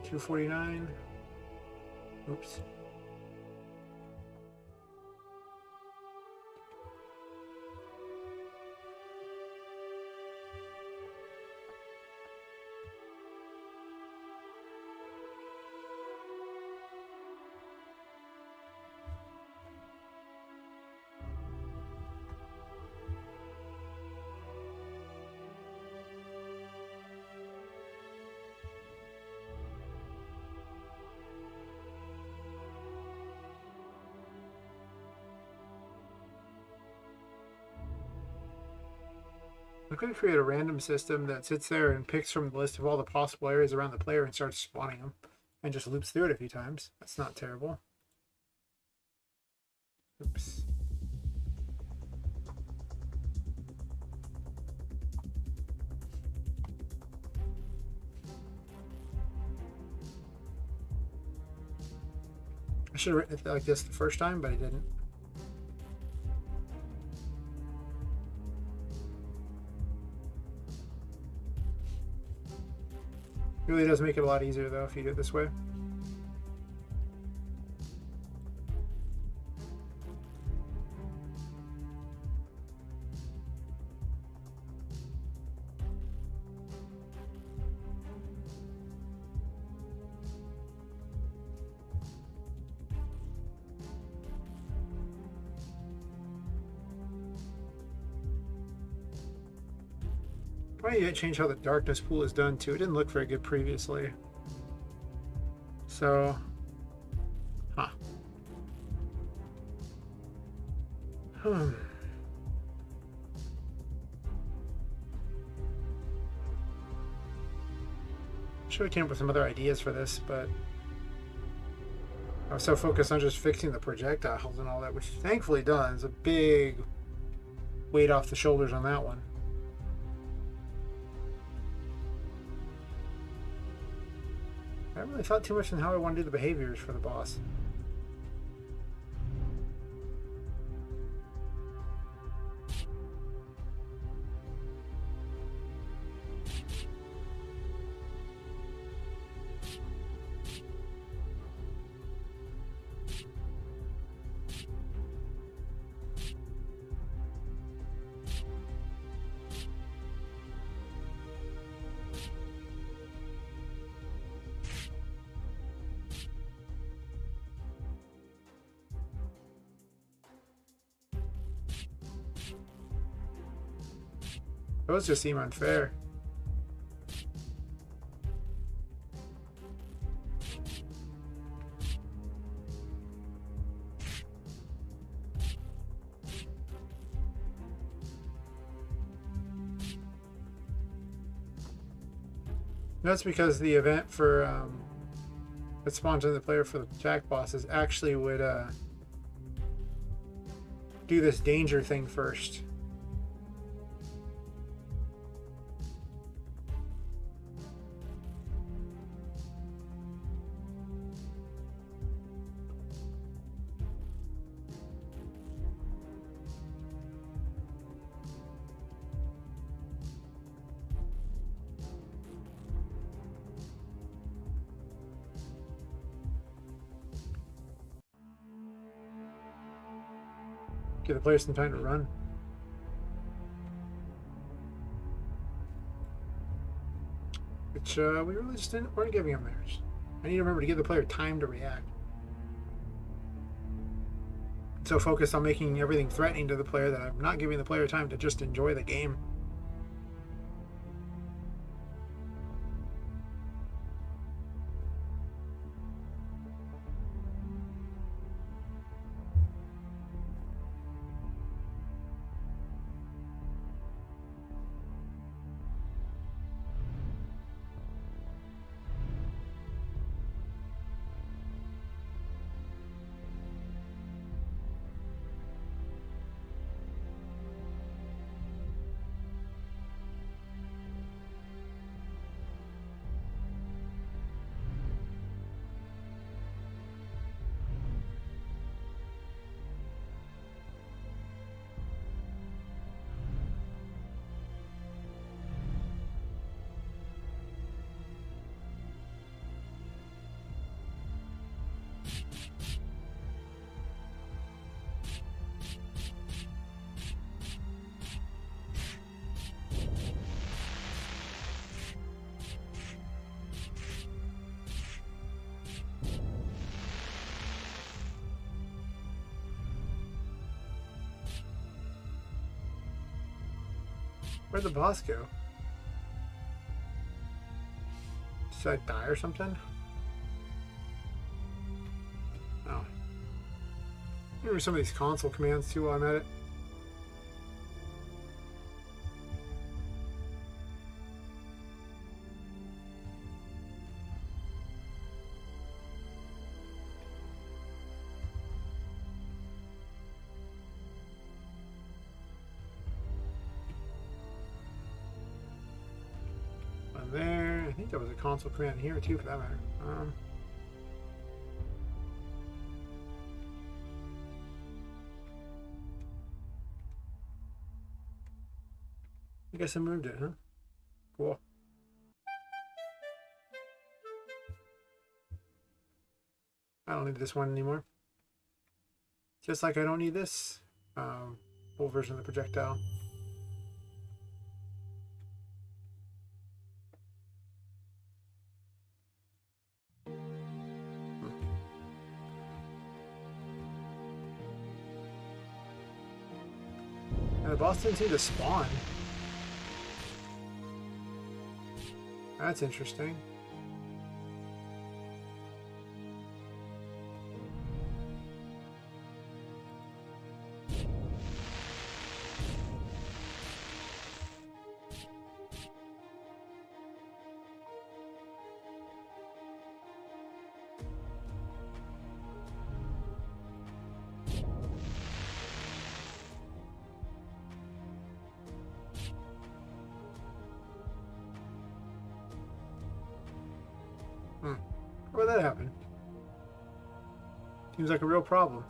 $249. Oops. I'm going to create a random system that sits there and picks from the list of all the possible areas around the player and starts spawning them. And just loops through it a few times. That's not terrible. Oops. I should have written it like this the first time, but I didn't. It really does make it a lot easier, though, if you do it this way. Probably need to change how the darkness pool is done, too. It didn't look very good previously. So, Should have came up with some other ideas for this, but I was so focused on just fixing the projectiles and all that, which thankfully does. A big weight off the shoulders on that one. I haven't really thought too much on how I want to do the behaviors for the boss. Those just seem unfair. That's because the event for that spawns in the player for the attack bosses actually would do this danger thing first. Give the player some time to run. Which we really just weren't giving him theirs. I need to remember to give the player time to react. So focused on making everything threatening to the player that I'm not giving the player time to just enjoy the game. Where'd the boss go? Did I die or something? Oh. Remember some of these console commands too while I'm at it. there was a console command here too, for that matter. I guess I moved it, huh? Cool. I don't need this one anymore. Just like I don't need this full version of the projectile. And the boss didn't seem to spawn. That's interesting. How would that happen? Seems like a real problem.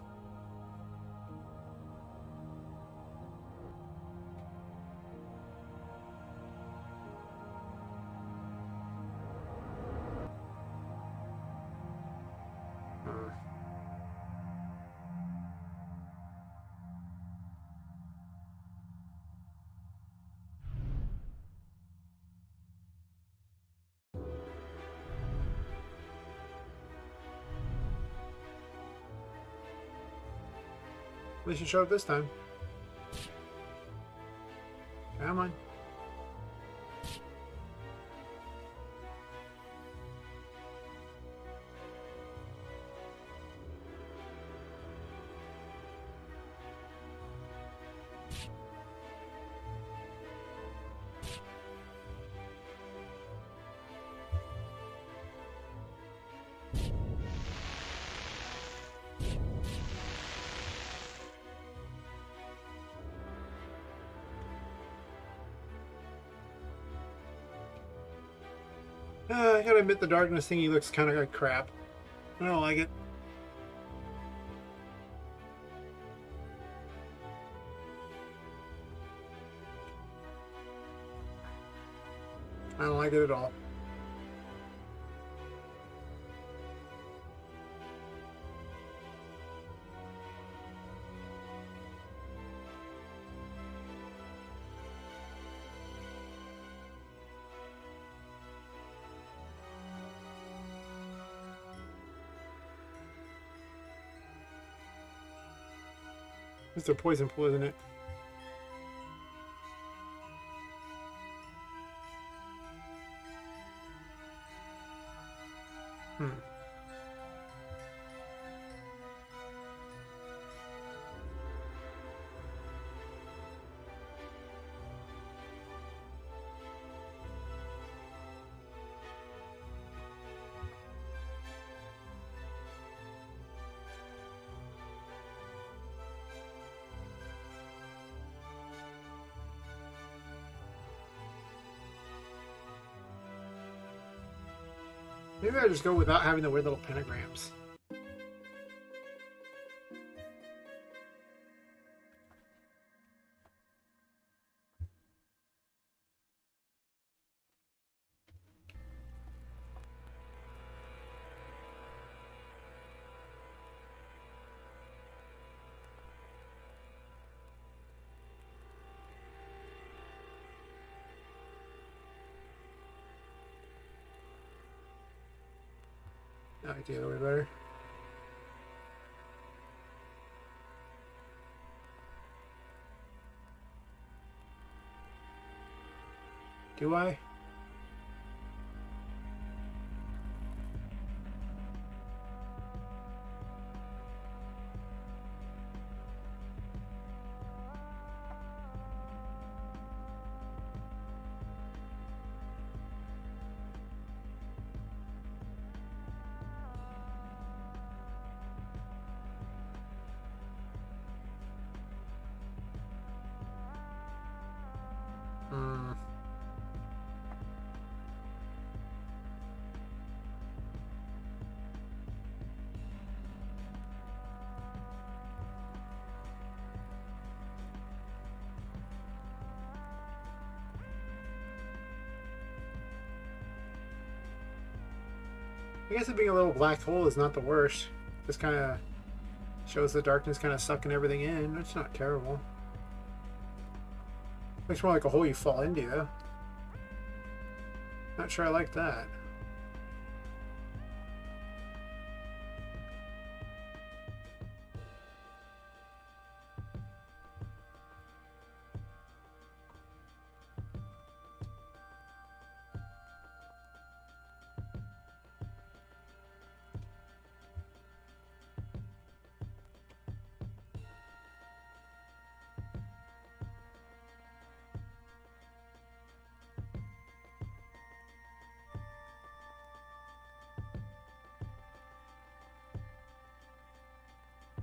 At least you showed up this time. Come on. I gotta admit, the darkness thingy looks kind of like crap. I don't like it. I don't like it at all. It's a poison pool, isn't it? Maybe I just go without having the weird little pentagrams. I like the other way better. Do I? I guess it being a little black hole is not the worst. Just kind of shows the darkness kind of sucking everything in. It's not terrible. Looks more like a hole you fall into, though. Not sure I like that.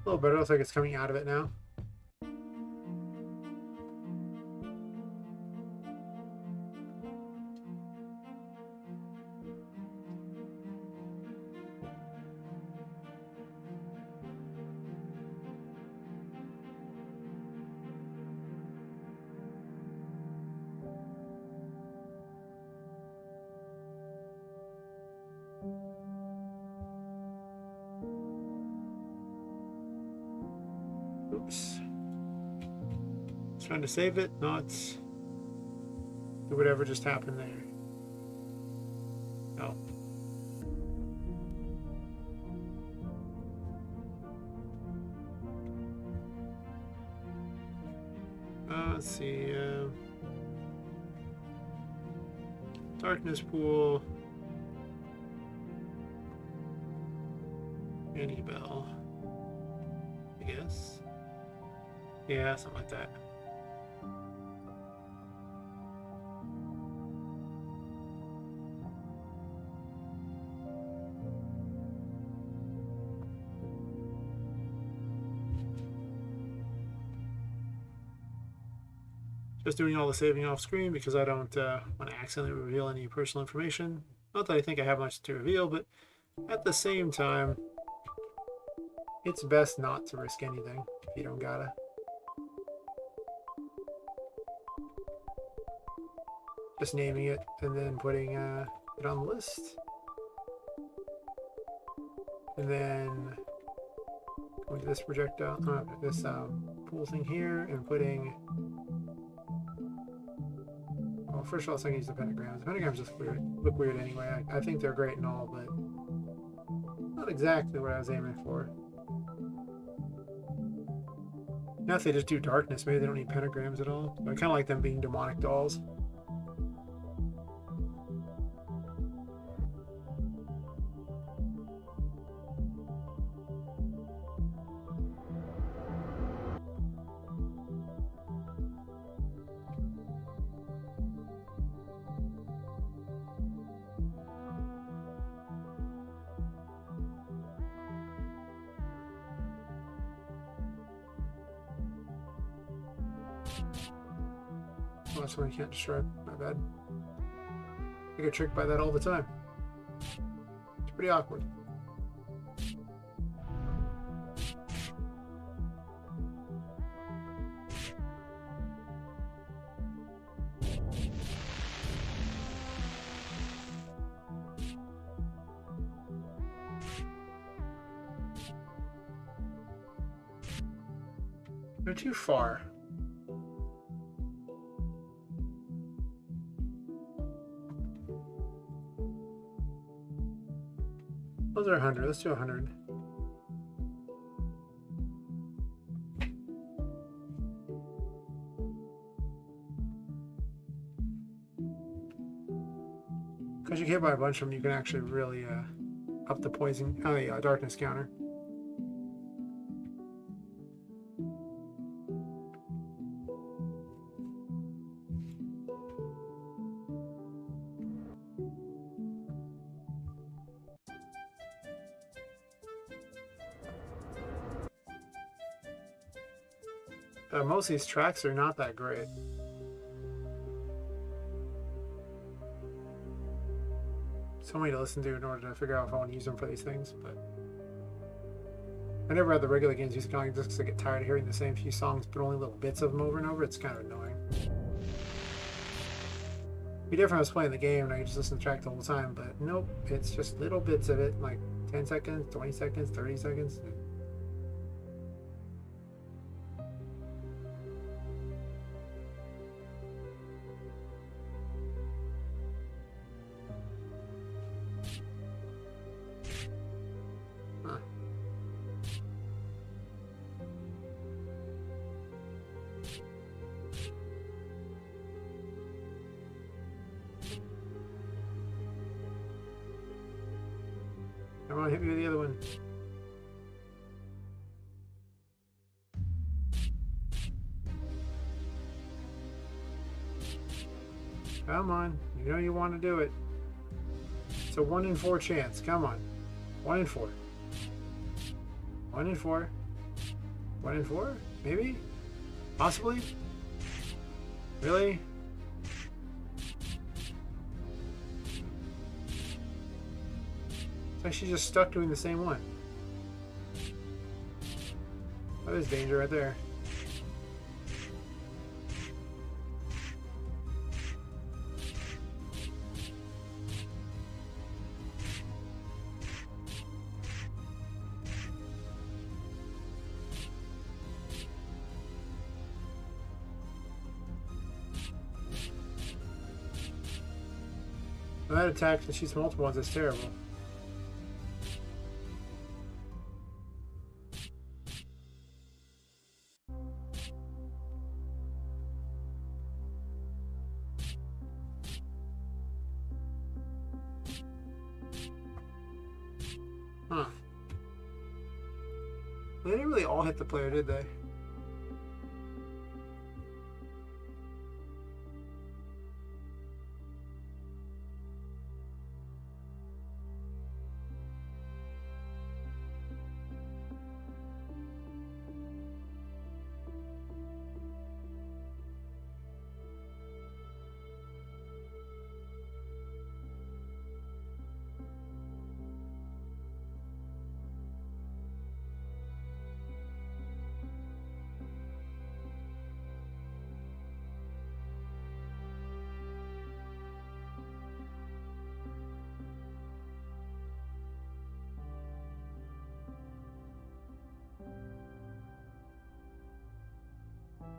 A little better. Looks like it's coming out of it now. Oops. Trying to save it, not do whatever just happened there. Oh. Let's see. Darkness pool. Any bell. I guess. Yeah, something like that. Just doing all the saving off screen because I don't want to accidentally reveal any personal information. Not that I think I have much to reveal, but at the same time, it's best not to risk anything if you don't gotta. Just naming it and then putting it on the list. And then going to this projectile, this pool thing here, and putting. Well, first of all, I was thinking use the pentagrams. The pentagrams just look weird anyway. I think they're great and all, but not exactly what I was aiming for. Now if they just do darkness, maybe they don't need pentagrams at all. I kind of like them being demonic dolls. Oh, that's one you can't destroy. My bad. I get tricked by that all the time. It's pretty awkward. They're too far. Those are 100. Let's do 100. Because you hit by a bunch of them, you can actually really up the poison, darkness counter. Most of these tracks are not that great. So many to listen to in order to figure out if I want to use them for these things, but I never had the regular games use kind of just because I get tired of hearing the same few songs, but only little bits of them over and over. It's kind of annoying. Be different if I was playing the game and I could just listen to the track the whole time, but nope, it's just little bits of it, like 10 seconds, 20 seconds, 30 seconds. Huh. Come on, hit me with the other one. Come on, you know you want to do it. It's a 1 in 4 chance. Come on. 1 in 4. 1 in 4. 1 in 4? Maybe? Possibly? Really? It's like she's just stuck doing the same one. That is danger right there. That attack that shoots multiple ones is terrible. Huh. They didn't really all hit the player, did they?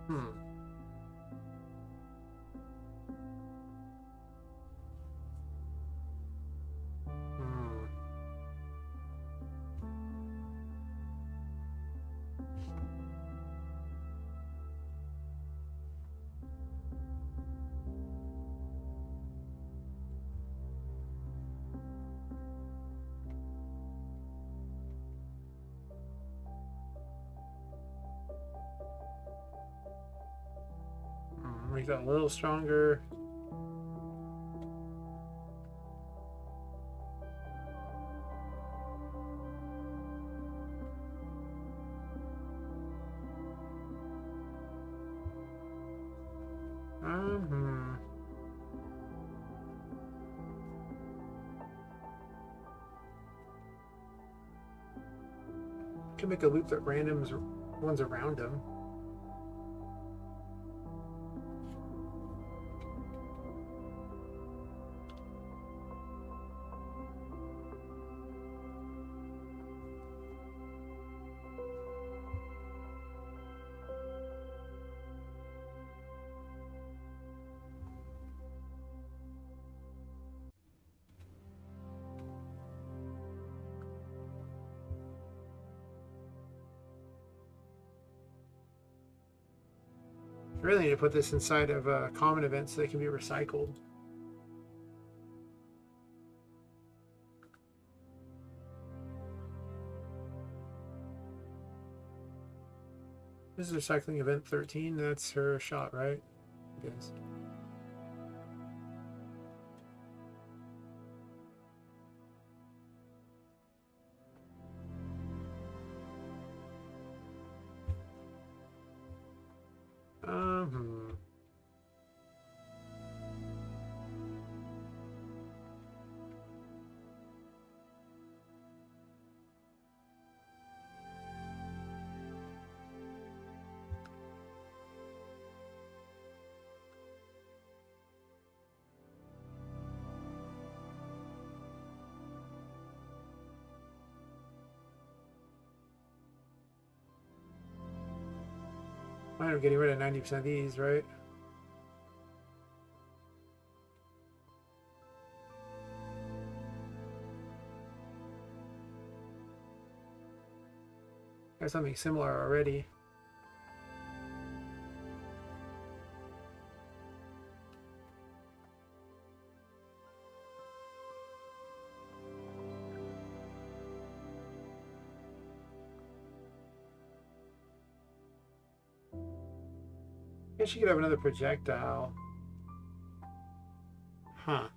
Hmm. Hmm. Make that a little stronger. Hmm. Could make a loop that randoms ones around him. I really need to put this inside of common events so they can be recycled. This is recycling event 13. That's her shot, right? It is. Hmm. I end up getting rid of 90% of these, right? There's something similar already. I guess you could have another projectile. Huh.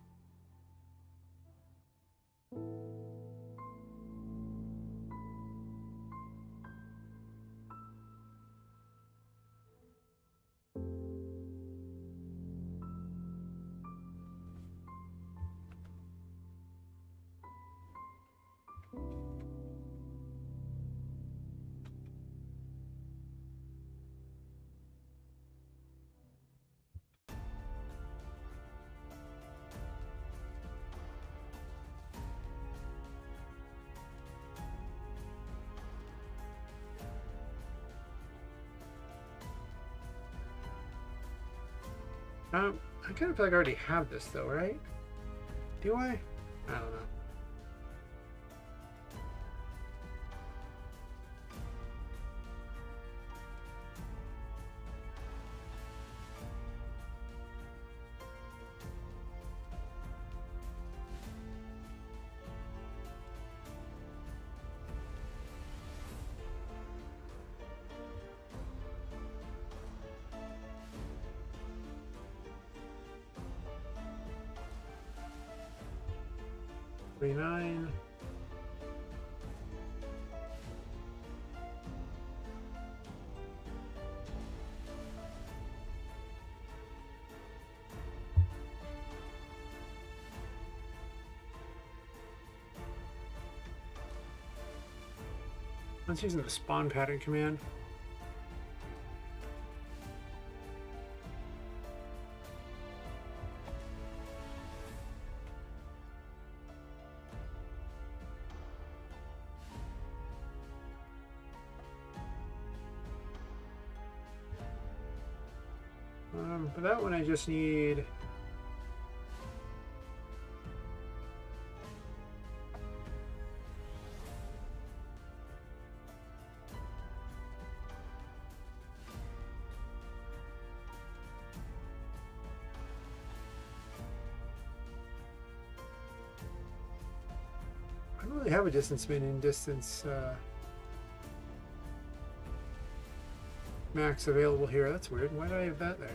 I kind of feel like I already have this though, right? Do I? I don't know. Nine. Let's use the spawn pattern command. For that one, I just need I don't really have a distance min and distance max available here. That's weird. Why do I have that there?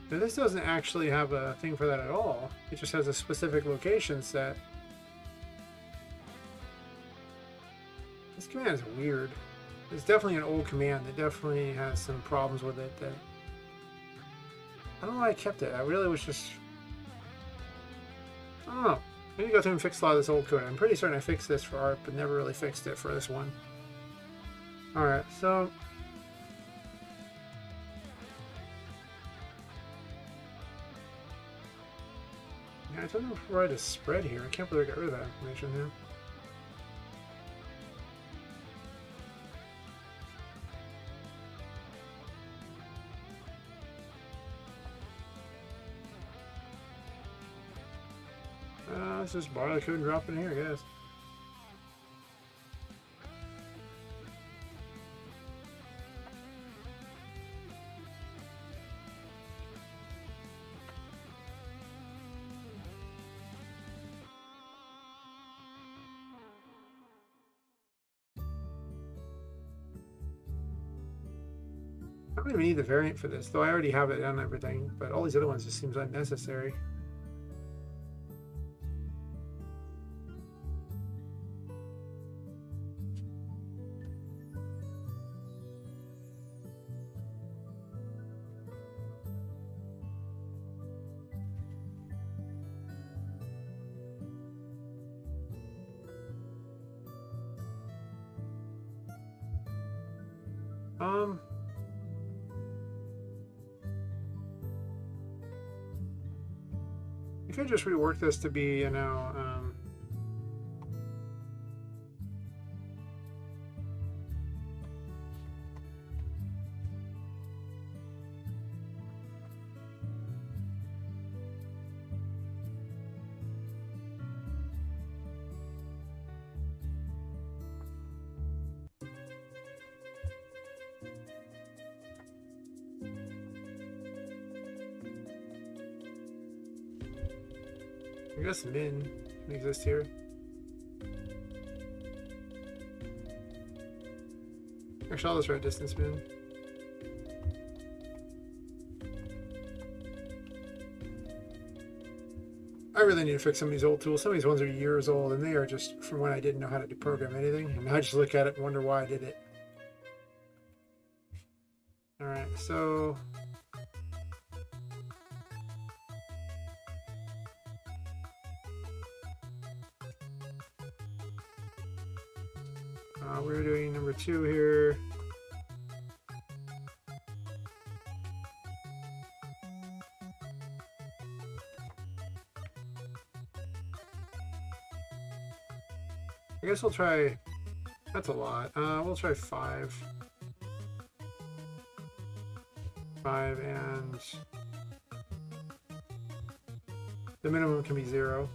Now this doesn't actually have a thing for that at all. It just has a specific location set. This command is weird. It's definitely an old command that definitely has some problems with it. That I don't know why I kept it. I really was just... I don't know. I need to go through and fix a lot of this old code. I'm pretty certain I fixed this for ARP, but never really fixed it for this one. Alright, so... I told them to provide a spread here. I can't believe I got rid of that information now. Let's just borrow the code and drop it in here, I guess. I don't even need the variant for this, though I already have it on everything, but all these other ones just seems unnecessary. You could just rework this to be, you know, I guess min can exist here. Actually, I'll just write distance min. I really need to fix some of these old tools. Some of these ones are years old, and they are just from when I didn't know how to program anything. And I just look at it and wonder why I did it. Alright, so... we're doing number 2 here. I guess we'll try... That's a lot. We'll try 5. 5 and... The minimum can be 0.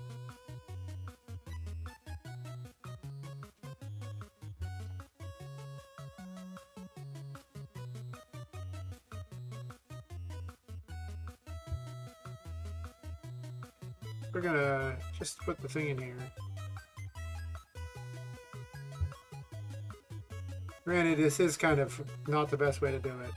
We're gonna just put the thing in here. Granted, this is kind of not the best way to do it.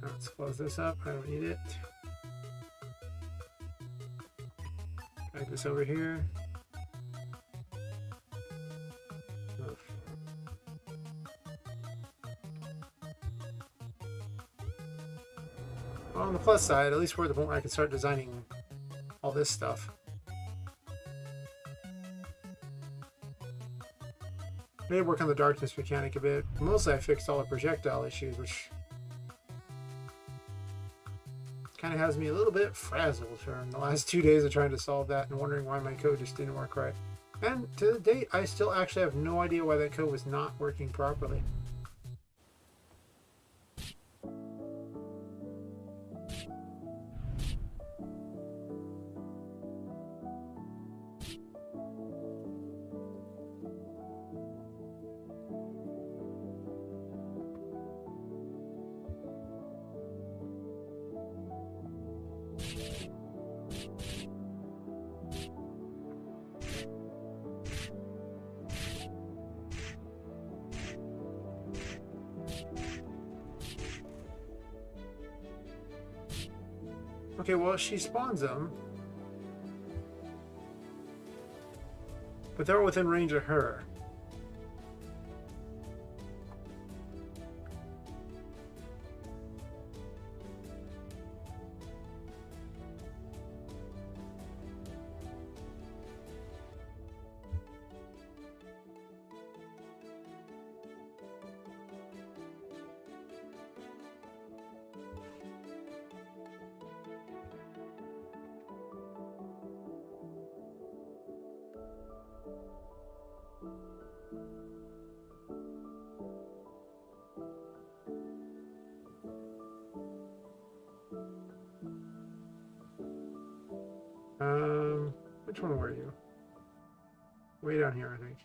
Let's close this up. I don't need it. Drag this over here. Well, on the plus side, at least we're at the point where I can start designing all this stuff. Maybe work on the darkness mechanic a bit. Mostly I fixed all the projectile issues, which kind of has me a little bit frazzled from the last 2 days of trying to solve that and wondering why my code just didn't work right. And to the date, I still actually have no idea why that code was not working properly. Okay, well, she spawns them, but they're within range of her. Which one were you? Way down here, I think.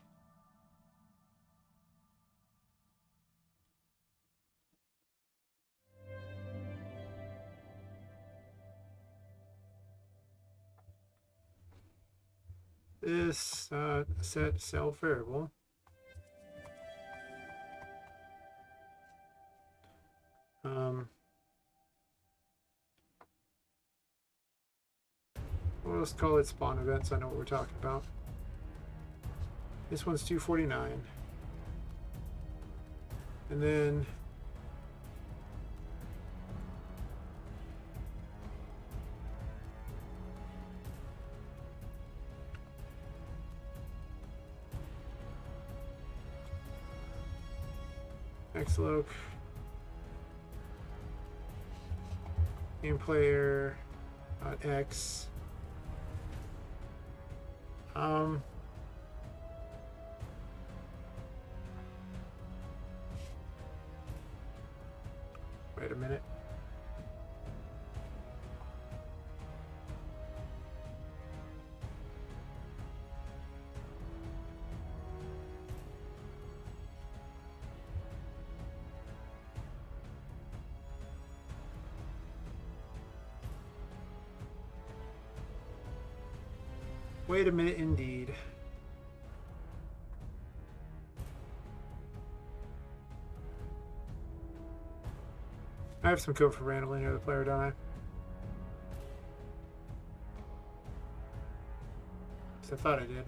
This set self variable. Well, let's call it spawn events. I know what we're talking about. This one's 249. And then xloc game player x wait a minute. Wait a minute, indeed. I have some code for randomly near the player, don't I? I thought I did.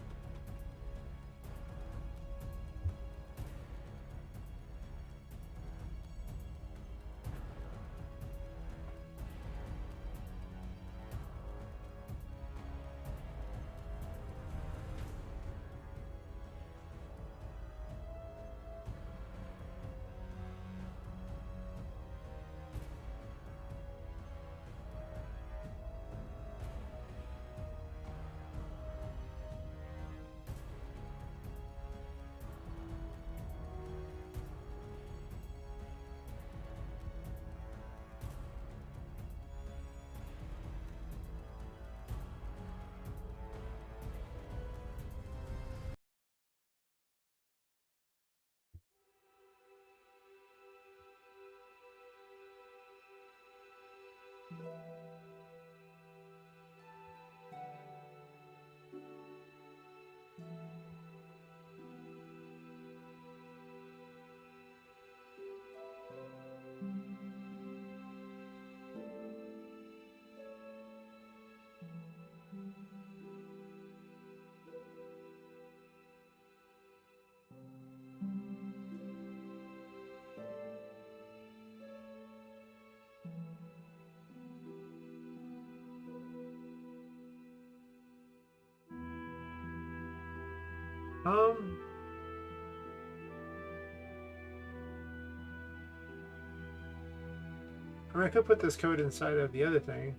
I mean, I could put this code inside of the other thing.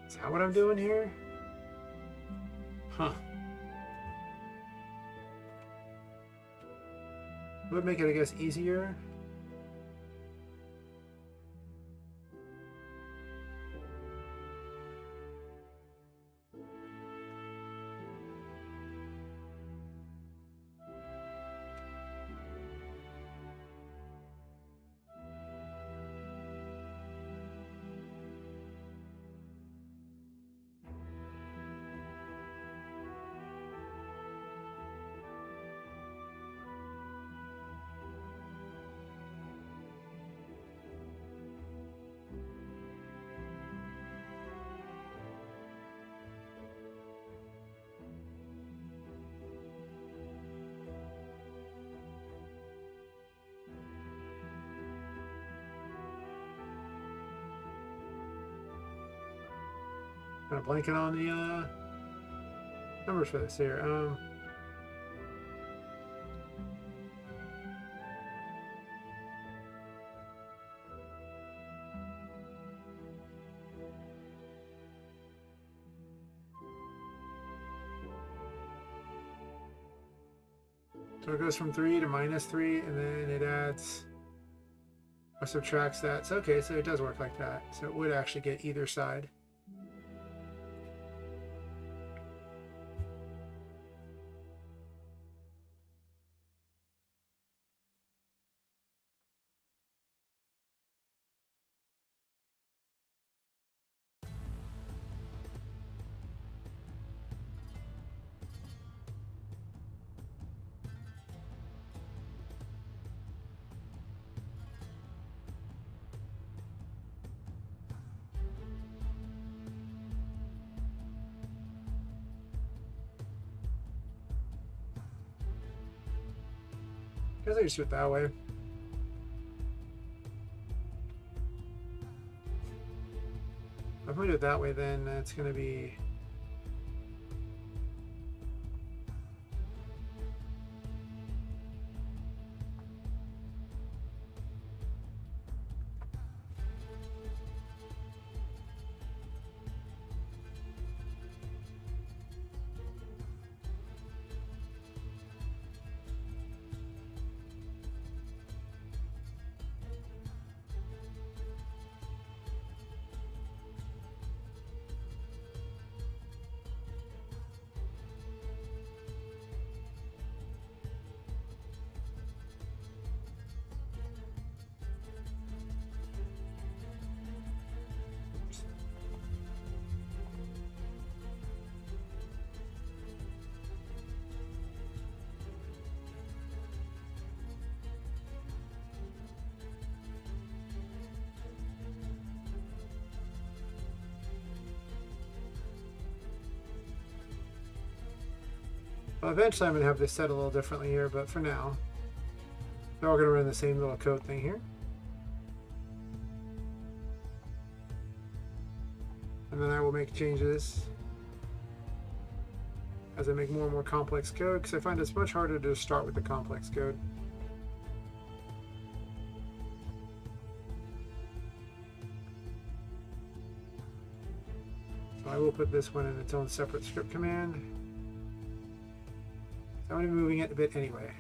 Is that what I'm doing here? Huh. Would make it, I guess, easier. Kind of blanking on the numbers for this here. So it goes from 3 to -3, and then it adds or subtracts that. So, okay, so it does work like that. So it would actually get either side. I guess I just do it that way. If I'm going to do it that way, then it's going to be... Well, eventually I'm going to have this set a little differently here, but for now, they're all going to run the same little code thing here. And then I will make changes as I make more and more complex code, because I find it's much harder to start with the complex code. So I will put this one in its own separate script command. I'm going to be moving it a bit anyway.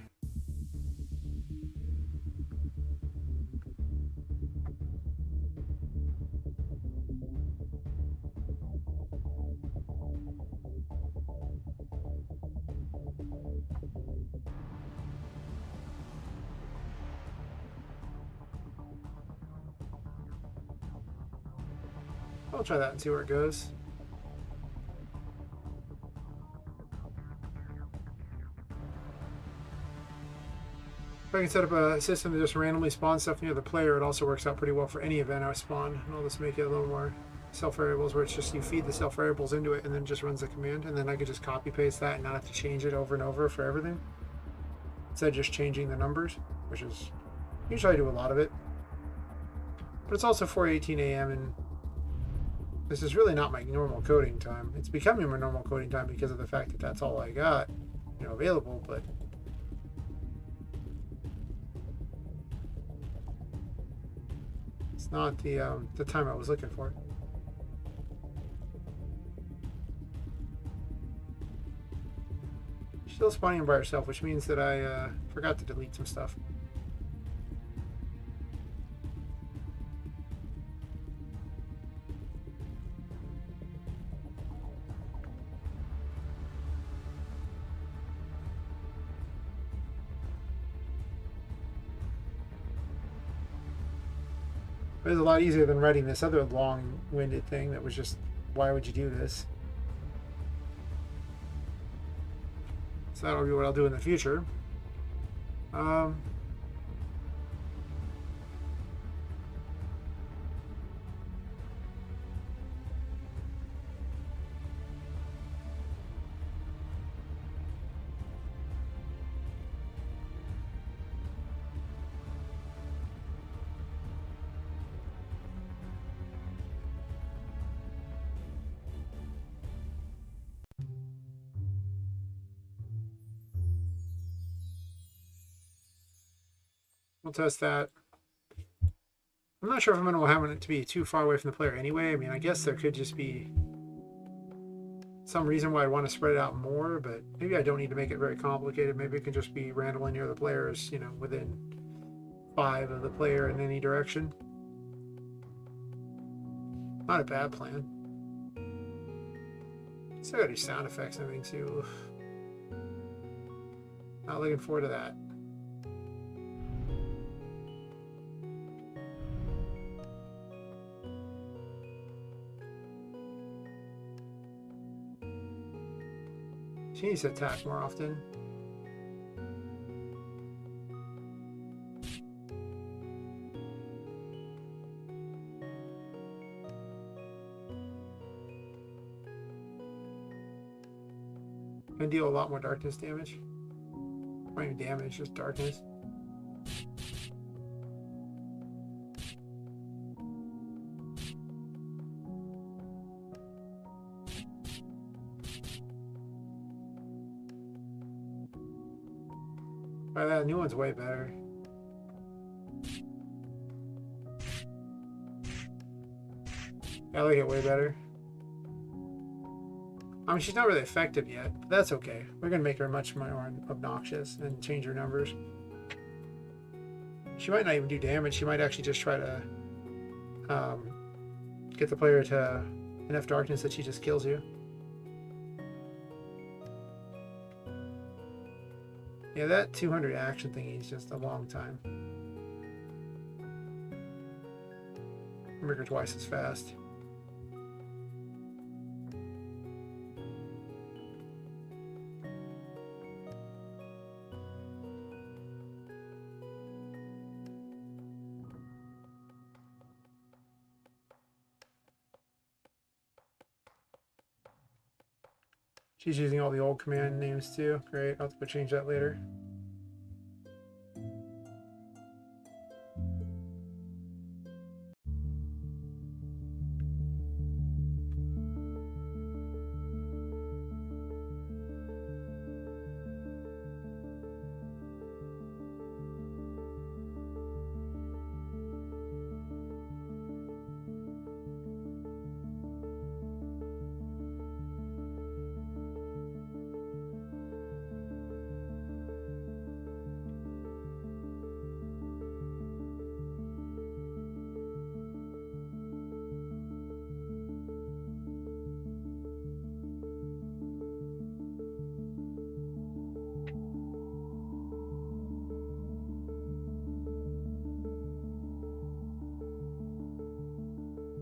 I'll try that and see where it goes. If I can set up a system that just randomly spawns stuff near the player, it also works out pretty well for any event I spawn. And I'll just make it a little more self-variables where it's just you feed the self-variables into it and then it just runs the command. And then I could just copy-paste that and not have to change it over and over for everything. Instead of just changing the numbers, which is usually I do a lot of it. But it's also 4:18 a.m. and this is really not my normal coding time. It's becoming my normal coding time because of the fact that that's all I got, available, but it's not the time I was looking for. She's still spawning by herself, which means that I forgot to delete some stuff. It was a lot easier than writing this other long-winded thing that was just, why would you do this? So that'll be what I'll do in the future. We'll test that. I'm not sure if I'm going to have it to be too far away from the player anyway. I mean, I guess there could just be some reason why I want to spread it out more, but maybe I don't need to make it very complicated. Maybe it can just be randomly near the players, you know, within 5 of the player in any direction. Not a bad plan. Still gotta do sound effects and everything too. Not looking forward to that. She needs to attack more often. Can deal a lot more darkness damage. Not even damage, just darkness. Alright, that new one's way better. I like it way better. I mean, she's not really effective yet, but that's okay. We're going to make her much more obnoxious and change her numbers. She might not even do damage. She might actually just try to get the player to enough darkness that she just kills you. Yeah, that 200 action thingy is just a long time. Make her twice as fast. She's using all the old command names too. Great, I'll have to change that later.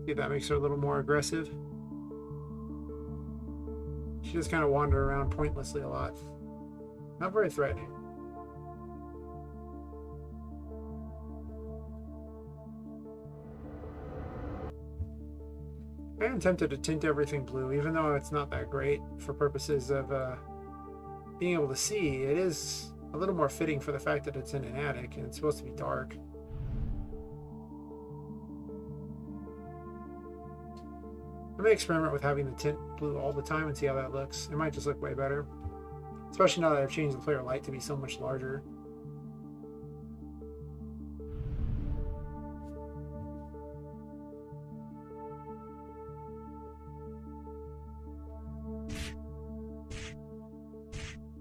See if that makes her a little more aggressive. She just kind of wander around pointlessly a lot. Not very threatening. I am tempted to tint everything blue, even though it's not that great for purposes of being able to see. It is a little more fitting for the fact that it's in an attic and it's supposed to be dark. I may experiment with having the tint blue all the time and see how that looks. It might just look way better. Especially now that I've changed the player light to be so much larger.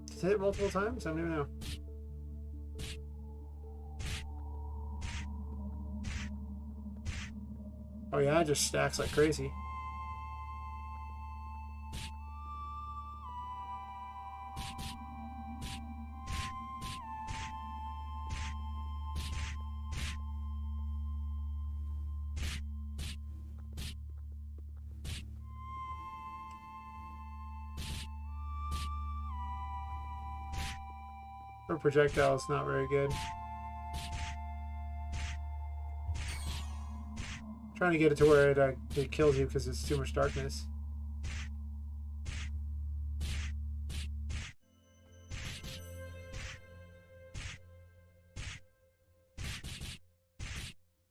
Does it hit multiple times? I don't even know. Oh yeah, it just stacks like crazy. Her projectile is not very good. Trying to get it to where it kills you because it's too much darkness.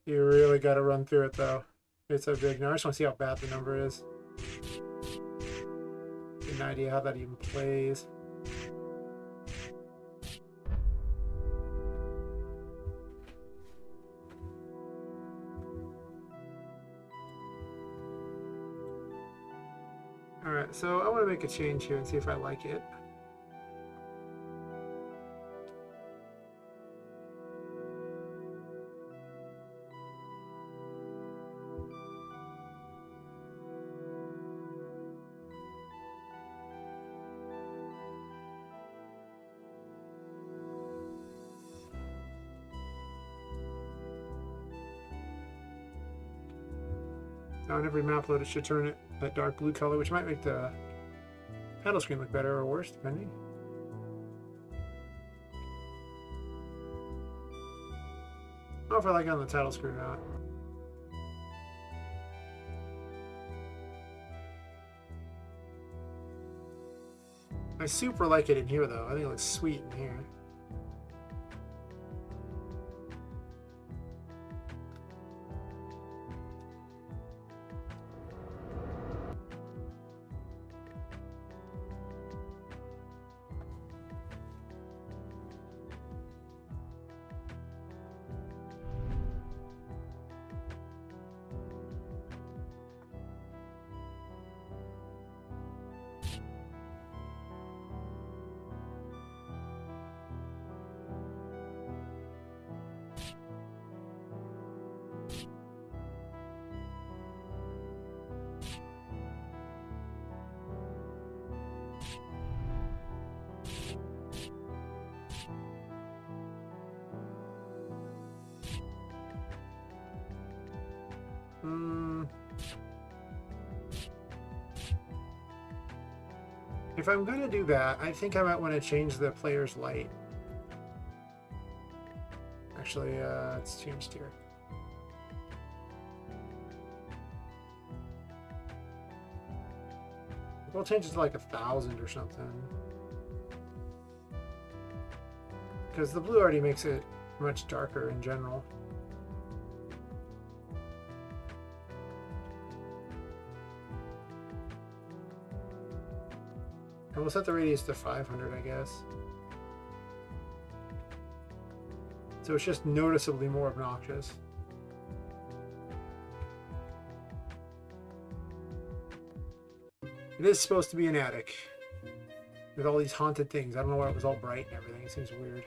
You really got to run through it though. It's a big number. I just want to see how bad the number is. Get an idea how that even plays. Alright, so I want to make a change here and see if I like it. Now in every map load it should turn it that dark blue color, which might make the title screen look better or worse, depending. I don't know if I like it on the title screen or not. I super like it in here though. I think it looks sweet in here. If I'm going to do that, I think I might want to change the player's light. Actually, it's changed here. We'll change it to like 1,000 or something. Because the blue already makes it much darker in general. And we'll set the radius to 500, I guess. So it's just noticeably more obnoxious. It is supposed to be an attic with all these haunted things. I don't know why it was all bright and everything. It seems weird.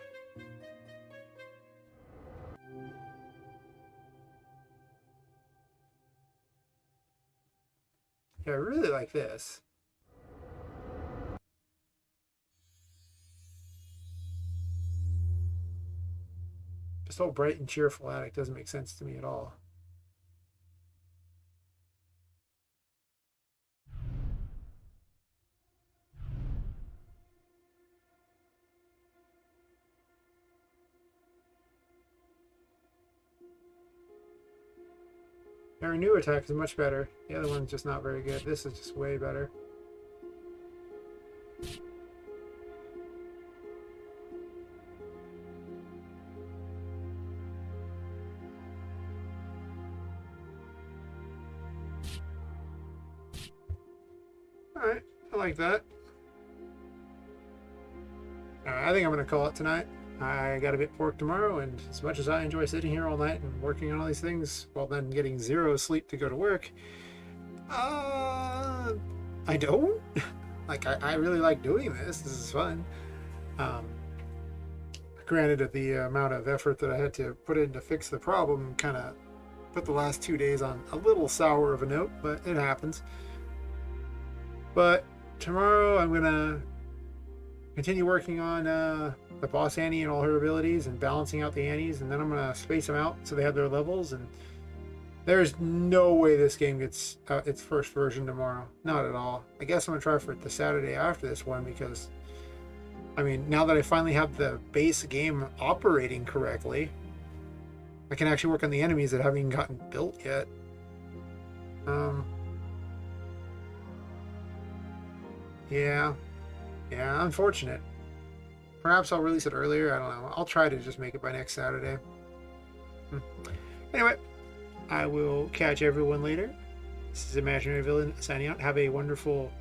Yeah, I really like this. This whole bright and cheerful attic doesn't make sense to me at all. Our new attack is much better. The other one's just not very good. This is just way better. Alright, I like that. I think I'm going to call it tonight. I got a bit of work tomorrow, and as much as I enjoy sitting here all night and working on all these things, while then getting zero sleep to go to work, I don't. Like, I really like doing this. This is fun. Granted, the amount of effort that I had to put in to fix the problem kind of put the last 2 days on a little sour of a note, but it happens. But tomorrow I'm going to continue working on the boss Annie and all her abilities and balancing out the Annies, and then I'm going to space them out so they have their levels. And there's no way this game gets its first version tomorrow. Not at all. I guess I'm going to try for the Saturday after this one, because I mean, now that I finally have the base game operating correctly, I can actually work on the enemies that haven't even gotten built yet. Yeah, unfortunate. Perhaps I'll release it earlier. I don't know. I'll try to just make it by next Saturday. Anyway, I will catch everyone later. This is Imaginary Villain signing out. Have a wonderful